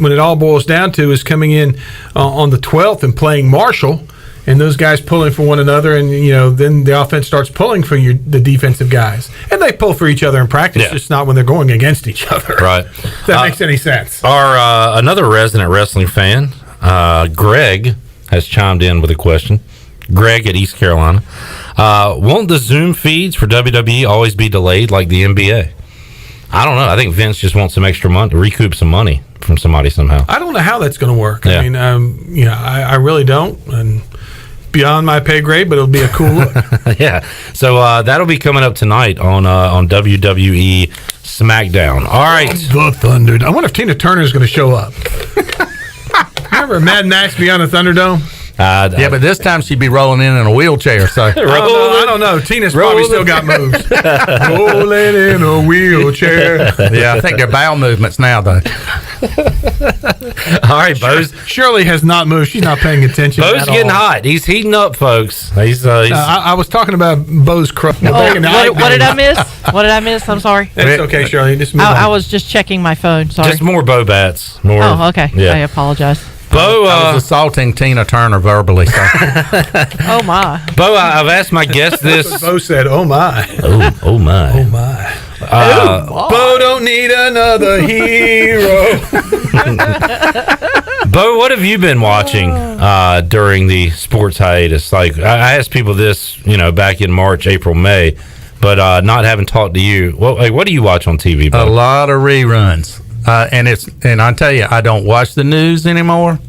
when it all boils down to is coming in on the 12th and playing Marshall, and those guys pulling for one another, and then the offense starts pulling for the defensive guys, and they pull for each other in practice, just not when they're going against each other. Right. If that makes any sense. Our another resident wrestling fan, Greg, has chimed in with a question. Greg at East Carolina. Won't the Zoom feeds for WWE always be delayed like the NBA? I don't know. I think Vince just wants some extra money to recoup some money from somebody somehow. I don't know how that's going to work. Yeah. I mean, I really don't. And beyond my pay grade, but it'll be a cool look. Yeah. So that'll be coming up tonight on WWE SmackDown. All right. The Thunder. I wonder if Tina Turner is going to show up. Remember Mad Max Beyond the Thunderdome? Yeah, but this time she'd be rolling in a wheelchair. So I don't know. Tina's probably still got moves. Rolling in a wheelchair. Yeah, I think they're bowel movements now, though. All right, Bo's. Shirley has not moved. She's not paying attention. Bo's getting hot. He's heating up, folks. I was talking about Bo's crust. What did I miss? What did I miss? I'm sorry. It's okay, Shirley. Just move I on. was just checking my phone. Sorry. Just more Bo bats. More. Oh, okay. Yeah. I apologize. Bo, I was assaulting Tina Turner verbally. So. Oh my. Bo, I've asked my guest this. Bo said, "Oh my, oh my, oh my." Bo don't need another hero. Bo, what have you been watching during the sports hiatus? Like I asked people this, back in March, April, May, but not having talked to you. What do you watch on TV, Bo? A lot of reruns. And I tell you, I don't watch the news anymore.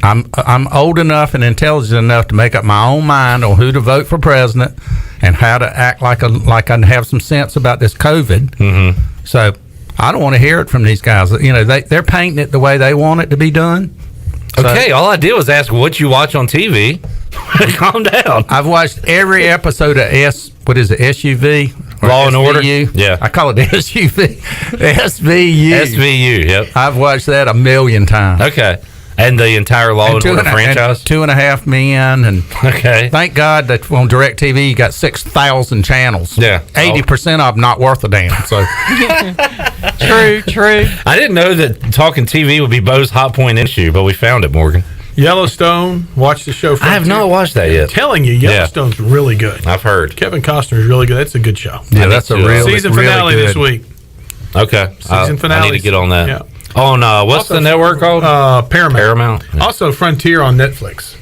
I'm old enough and intelligent enough to make up my own mind on who to vote for president and how to act like I have some sense about this COVID. Mm-hmm. So I don't want to hear it from these guys. They're painting it the way they want it to be done. Okay, all I did was ask what you watch on TV. Calm down. I've watched every episode of SUV? Law and Order? Yeah. I call it SUV. SVU. SVU, yep. I've watched that a million times. Okay. And the entire Law and Order franchise? 2.5 Men. And okay. Thank God that on DirecTV you got 6,000 channels. Yeah. 80% of them not worth a damn. So True. I didn't know that talking TV would be Bo's hot point issue, but we found it, Morgan. Yellowstone. Watch the show. I have not watched that yet. I'm telling you, Yellowstone's really good. I've heard. Kevin Costner's really good. That's a good show. Yeah, that's a real season finale this week. Okay. Season finale. I need to get on that. Yeah. On what's the network called? Paramount. Yeah. Also Frontier on Netflix.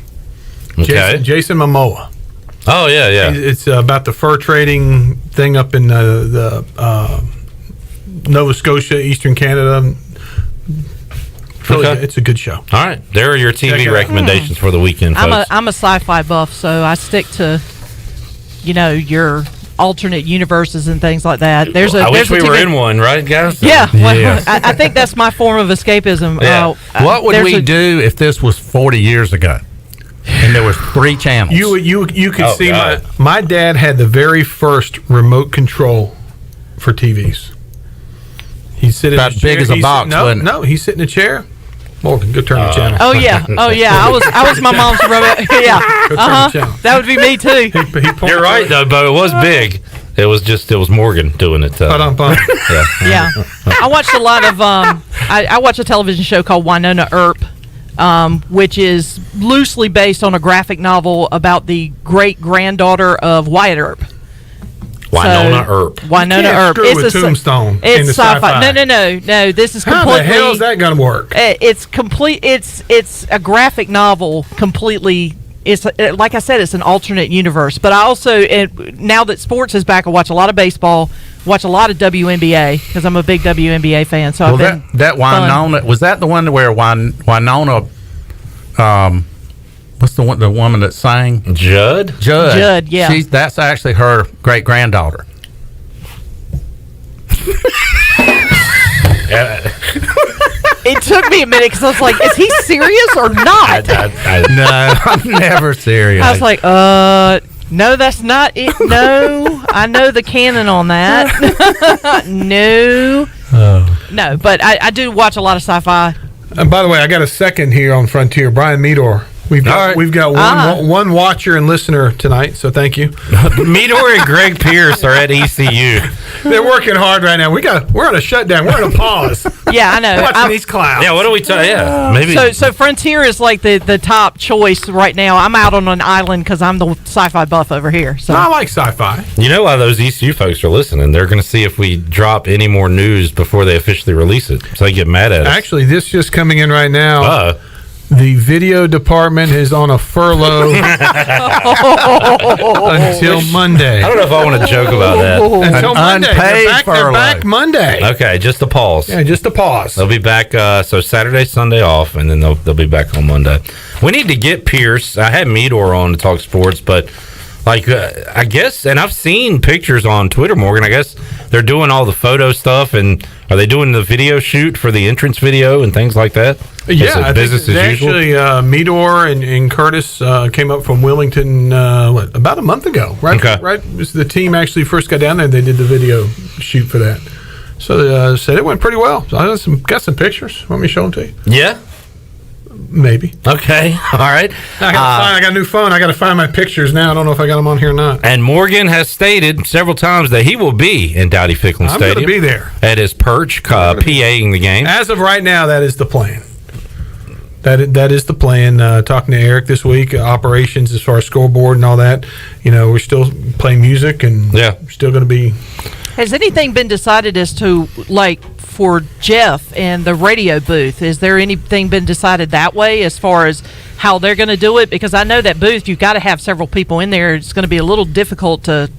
Okay. Jason Momoa. Oh yeah. It's about the fur trading thing up in the Nova Scotia, Eastern Canada. Really good. It's a good show. All right, there are your TV recommendations for the weekend, folks. I'm a sci-fi buff, so I stick to, your alternate universes and things like that. I wish we were in one, right, guys? Yeah, well, I think that's my form of escapism. Yeah. What would we do if this was 40 years ago and there was 3 channels? You could see my dad had the very first remote control for TVs. He's sitting about big as a box. No, he's sitting in a chair. Morgan, go turn the channel. Oh yeah. I was my mom's remote. Yeah. Go turn the channel. That would be me too. You're right though, but it was big. It was Morgan doing it. Yeah. I watched a lot of I watch a television show called Winona Earp, which is loosely based on a graphic novel about the great granddaughter of Wyatt Earp. Winona Earp. Winona Earp. It's a Tombstone. It's sci-fi. No. This is completely. How the hell is that going to work? It's complete. It's a graphic novel. Completely. It's like I said. It's an alternate universe. But I also now that sports is back, I watch a lot of baseball. Watch a lot of WNBA because I'm a big WNBA fan. So that Winona was that the one where Winona. What's the woman that sang? Judd, yeah. That's actually her great granddaughter. It took me a minute because I was like, "Is he serious or not?" No, I'm never serious. I was like, no, that's not it. No, I know the canon on that. No, but I do watch a lot of sci-fi. And by the way, I got a second here on Frontier. Brian Meador. We've got one watcher and listener tonight, so thank you. Meador and Greg Pierce are at ECU. They're working hard right now. We're on a shutdown. We're on a pause. Yeah, I know. Watching these clouds. Yeah, what do we tell? Yeah, maybe. So Frontier is like the top choice right now. I'm out on an island because I'm the sci-fi buff over here. So I like sci-fi. You know why those ECU folks are listening? They're going to see if we drop any more news before they officially release it, so they get mad at us. Actually, this just coming in right now. The video department is on a furlough until Monday. I don't know if I want to joke about that. Until Monday. They're back Monday. Okay, just a pause. Yeah, just a pause. They'll be back, so Saturday, Sunday off, and then they'll be back on Monday. We need to get Pierce. I had Meador on to talk sports, but I guess, and I've seen pictures on Twitter, Morgan. I guess they're doing all the photo stuff, and are they doing the video shoot for the entrance video and things like that? Yeah, I business think as usual. actually Meador and Curtis came up from Wilmington about a month ago. Right, Okay. right. The team actually first got down there. They did the video shoot for that. So said it went pretty well. So I got some pictures. Want me to show them to you? Yeah. Maybe. Okay. All right. I got a new phone. I got to find my pictures now. I don't know if I got them on here or not. And Morgan has stated several times that he will be in Dowdy-Ficklen I'm Stadium. going to be there. At his perch, PAing the game. As of right now, that is the plan. That is the plan. Talking to Eric this week, operations as far as scoreboard and all that. You know, we're still playing music and we're still going to be. Has anything been decided as to, like, for Jeff and the radio booth? Is there anything been decided that way as far as how they're going to do it? Because I know that booth, you've got to have several people in there. It's going to be a little difficult to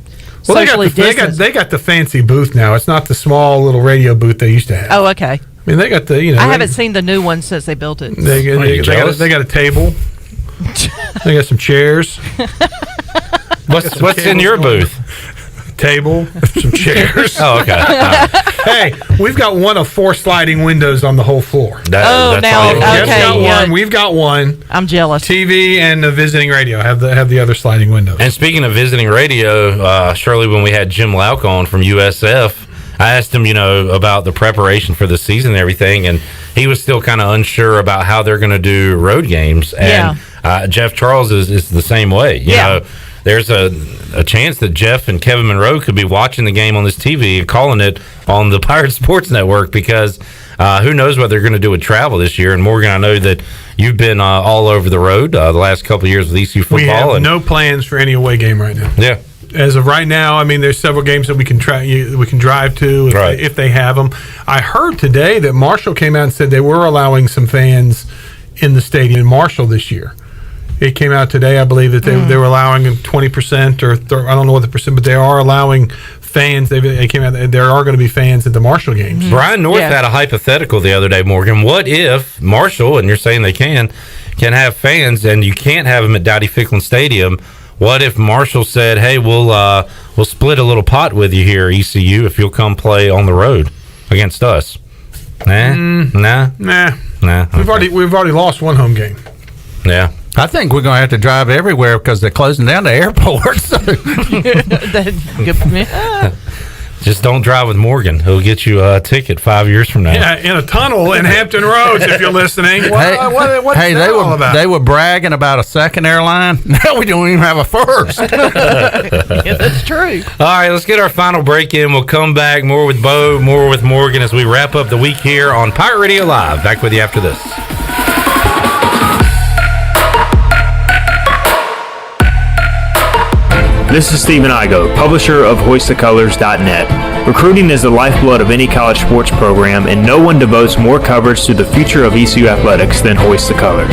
socially distance. They got the fancy booth now. It's not the small little radio booth they used to have. Oh, okay. I mean, they got the, I haven't seen the new one since they built it. They got a table. They got some chairs. What's in your booth? Table, some chairs. Oh, okay. Hey, we've got one of 4 sliding windows on the whole floor. Now, okay. We've got one. I'm jealous. TV and the visiting radio have the other sliding windows. And speaking of visiting radio, Shirley, when we had Jim Lauk on from USF, I asked him, about the preparation for the season and everything, and he was still kind of unsure about how they're going to do road games. And Jeff Charles is the same way. You know, there's a chance that Jeff and Kevin Monroe could be watching the game on this TV and calling it on the Pirate Sports Network because who knows what they're going to do with travel this year. And Morgan, I know that you've been all over the road the last couple of years with ECU football. We have no plans for any away game right now. Yeah. As of right now, I mean, there's several games that we can drive to if they have them. I heard today that Marshall came out and said they were allowing some fans in the stadium in Marshall this year. It came out today, I believe, that they were allowing 20% or I don't know what the percent, but they are allowing fans. They came out. There are going to be fans at the Marshall games. Mm-hmm. Brian North had a hypothetical the other day, Morgan. What if Marshall, and you're saying they can have fans, and you can't have them at Dowdy-Ficklen Stadium? What if Marshall said, "Hey, we'll split a little pot with you here, ECU, if you'll come play on the road against us"? Nah. Okay. We've already lost one home game. Yeah. I think we're going to have to drive everywhere because they're closing down the airport. Just don't drive with Morgan. He'll get you a ticket 5 years from now. Yeah, in a tunnel in Hampton Roads, if you're listening. What's that all about? They were bragging about a second airline. Now we don't even have a first. Yeah, that's true. All right, let's get our final break in. We'll come back more with Bo, more with Morgan as we wrap up the week here on Pirate Radio Live. Back with you after this. This is Stephen Igoe, publisher of HoistTheColors.net. Recruiting is the lifeblood of any college sports program, and no one devotes more coverage to the future of ECU athletics than Hoist the Colors.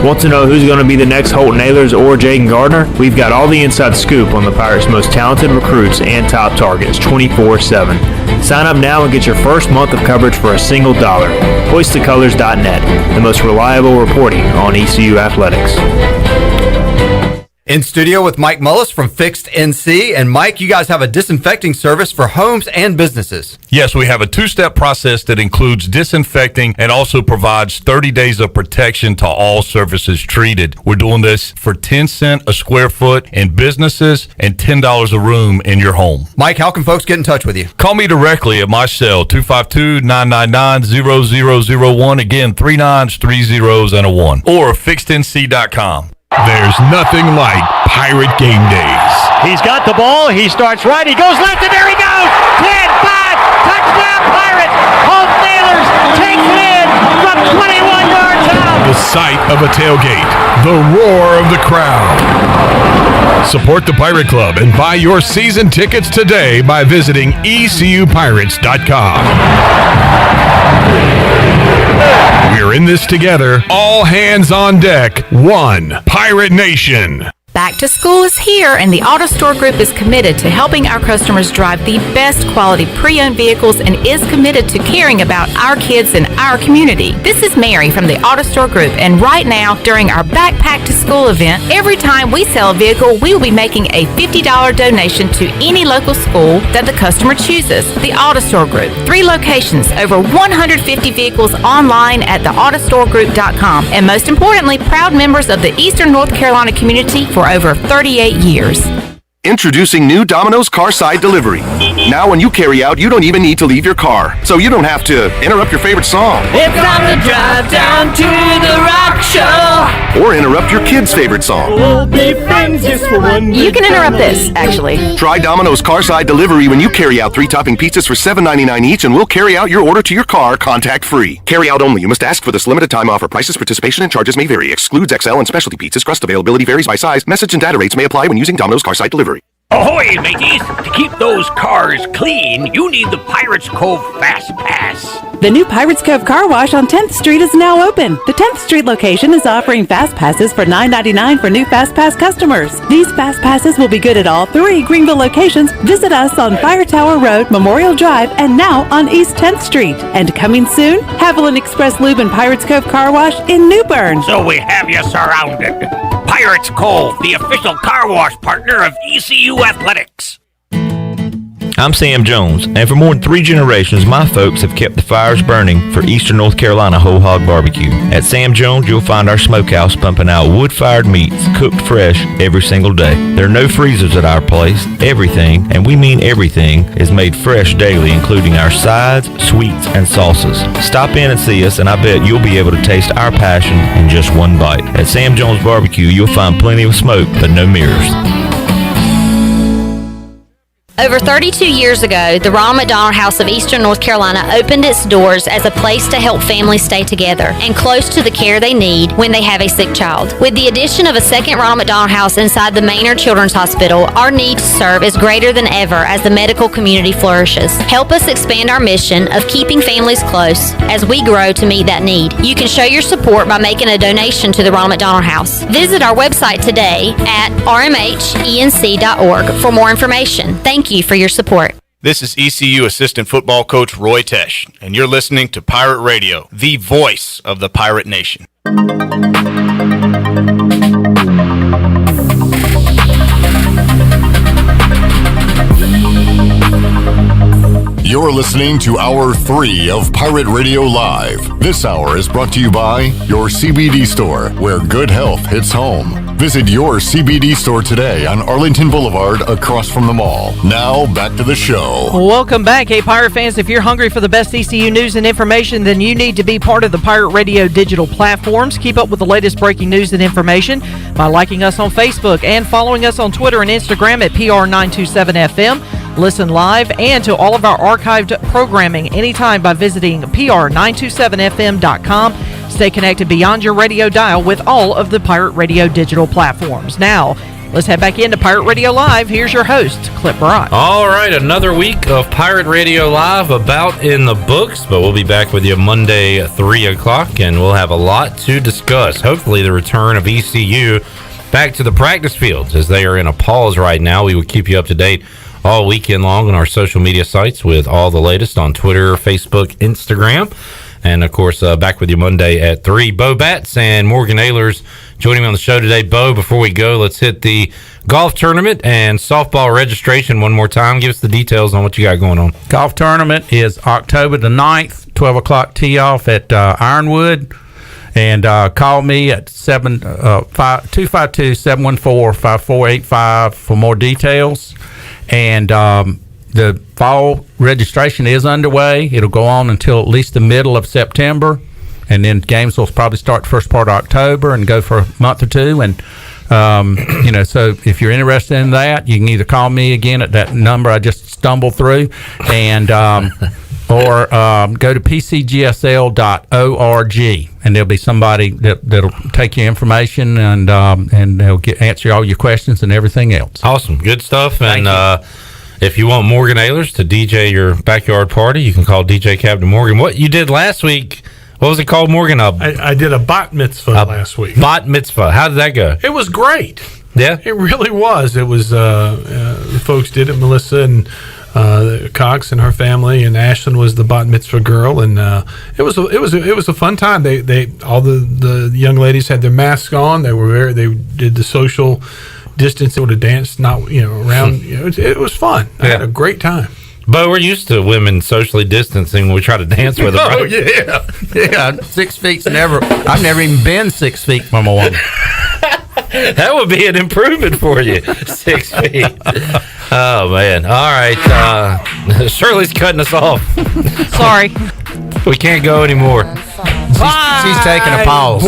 Want to know who's going to be the next Holton Ahlers or Jaden Gardner? We've got all the inside scoop on the Pirates' most talented recruits and top targets 24/7. Sign up now and get your first month of coverage for a single $1. HoistTheColors.net, the most reliable reporting on ECU athletics. In studio with Mike Mullis from Fixed NC. And Mike, you guys have a disinfecting service for homes and businesses. Yes, we have a 2-step process that includes disinfecting and also provides 30 days of protection to all surfaces treated. We're doing this for 10 cents a square foot in businesses and $10 a room in your home. Mike, how can folks get in touch with you? Call me directly at my cell, 252-999-0001. Again, 3 9s, 3 zeros, and a 1. Or fixednc.com. There's nothing like Pirate Game Days. He's got the ball. He starts right. He goes left, and there he goes. 10, 5, touchdown Pirates. Holton Ahlers takes it in from 21 yards out. The sight of a tailgate. The roar of the crowd. Support the Pirate Club and buy your season tickets today by visiting ECUPirates.com. We're We're in this together. All hands on deck. One Pirate Nation. Back to school is here, and the Auto Store Group is committed to helping our customers drive the best quality pre-owned vehicles and is committed to caring about our kids and our community. This is Mary from the Auto Store Group, and right now, during our Backpack to School event, every time we sell a vehicle, we will be making a $50 donation to any local school that the customer chooses. The Auto Store Group, 3 locations, over 150 vehicles online at theautostoregroup.com, and most importantly, proud members of the Eastern North Carolina community for over 38 years. Introducing new Domino's Carside Delivery. Now when you carry out, you don't even need to leave your car. So you don't have to interrupt your favorite song. It's time to drive down to the rock show. Or interrupt your kid's favorite song. We'll be friends just for one. You can interrupt this, actually. Try Domino's Carside Delivery when you carry out 3 topping pizzas for $7.99 each, and we'll carry out your order to your car contact-free. Carry out only. You must ask for this limited time offer. Prices, participation, and charges may vary. Excludes XL and specialty pizzas. Crust availability varies by size. Message and data rates may apply when using Domino's Carside Delivery. Ahoy, mateys! To keep those cars clean, you need the Pirates Cove Fast Pass. The new Pirates Cove Car Wash on 10th Street is now open. The 10th Street location is offering Fast Passes for $9.99 for new Fast Pass customers. These Fast Passes will be good at all 3 Greenville locations. Visit us on Fire Tower Road, Memorial Drive, and now on East 10th Street. And coming soon, Haviland Express Lube and Pirates Cove Car Wash in New Bern. So we have you surrounded. Pirates Cove, the official car wash partner of ECU Athletics. I'm Sam Jones, and for more than 3 generations, my folks have kept the fires burning for Eastern North Carolina Whole Hog Barbecue. At Sam Jones, you'll find our smokehouse pumping out wood-fired meats, cooked fresh every single day. There are no freezers at our place. Everything, and we mean everything, is made fresh daily, including our sides, sweets, and sauces. Stop in and see us, and I bet you'll be able to taste our passion in just one bite. At Sam Jones Barbecue, you'll find plenty of smoke, but no mirrors. Over 32 years ago, the Ronald McDonald House of Eastern North Carolina opened its doors as a place to help families stay together and close to the care they need when they have a sick child. With the addition of a second Ronald McDonald House inside the Maynard Children's Hospital, our need to serve is greater than ever as the medical community flourishes. Help us expand our mission of keeping families close as we grow to meet that need. You can show your support by making a donation to the Ronald McDonald House. Visit our website today at rmhenc.org for more information. Thank you for your support. This is ECU Assistant Football Coach Roy Tesh, and you're listening to Pirate Radio, the voice of the Pirate Nation. You're listening to Hour 3 of Pirate Radio Live. This hour is brought to you by your CBD store, where good health hits home. Visit your CBD store today on Arlington Boulevard across from the mall. Now, back to the show. Welcome back. Hey, Pirate fans, if you're hungry for the best ECU news and information, then you need to be part of the Pirate Radio digital platforms. Keep up with the latest breaking news and information by liking us on Facebook and following us on Twitter and Instagram at PR927FM. Listen live and to all of our archived programming anytime by visiting PR927FM.com. Stay connected beyond your radio dial with all of the Pirate Radio digital platforms. Now, let's head back into Pirate Radio Live. Here's your host, Clip Brock. All right, another week of Pirate Radio Live about in the books, but we'll be back with you Monday at 3 o'clock, and we'll have a lot to discuss. Hopefully the return of ECU back to the practice fields as they are in a pause right now. We will keep you up to date all weekend long on our social media sites with all the latest on Twitter, Facebook, Instagram. And, of course, back with you Monday at 3. Bo Batts and Morgan Ahlers joining me on the show today. Bo, before we go, let's hit the golf tournament and softball registration one more time. Give us the details on what you got going on. Golf tournament is October the 9th, 12 o'clock tee-off at Ironwood. And call me at 252-714-5485 for more details. And the fall registration is underway. It'll go on until at least the middle of September, and then games will probably start the first part of October and go for a month or two. And so if you're interested in that, you can either call me again at that number I just stumbled through, and or go to pcgsl.org, and there'll be somebody that'll take your information and they'll answer all your questions and everything else. Awesome, good stuff. And if you want Morgan Ahlers to DJ your backyard party, you can call DJ Captain Morgan. What you did last week What was it called, Morgan? I did a bat mitzvah last week. Bat mitzvah. How did that go? It was great. Yeah, it really was. It was the folks did it. Melissa and Cox and her family, and Ashlyn was the bat mitzvah girl, and it was a fun time. They all the young ladies had their masks on. They did the social distance. They would have danced, not around. It was fun. I had a great time. But we're used to women socially distancing when we try to dance with them. Oh, right? yeah. 6 feet's never. I've never even been 6 feet from a woman. That would be an improvement for you. 6 feet. Oh, man. All right. Shirley's cutting us off. Sorry. We can't go anymore. She's taking a pause.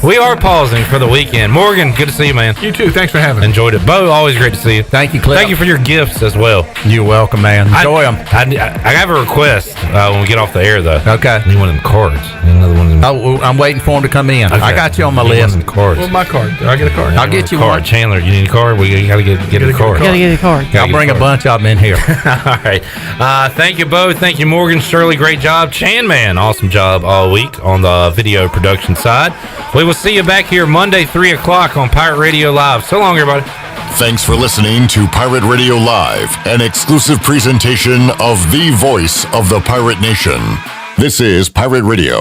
We are pausing for the weekend. Morgan, good to see you, man. You too. Thanks for having me. Enjoyed it. Bo, always great to see you. Thank you, Cliff. Thank you for your gifts as well. You're welcome, man. Enjoy them. I have a request when we get off the air, though. Okay. I need one of them cards. Another one of them. Oh, I'm waiting for him to come in. Okay. I got you on my I need list. one of them cards. Well, my card. Do I get a card? I'll get you card. one. Chandler, you need a card? We got to get a card. Got to get a card. I'll bring a bunch of them in here. All right. Thank you, Bo. Thank you, Morgan. Shirley, great job. Chan Man, awesome job all week on the video production side. We will see you back here Monday, 3 o'clock on Pirate Radio Live. So long, everybody. Thanks for listening to Pirate Radio Live, an exclusive presentation of the voice of the Pirate Nation. This is Pirate Radio.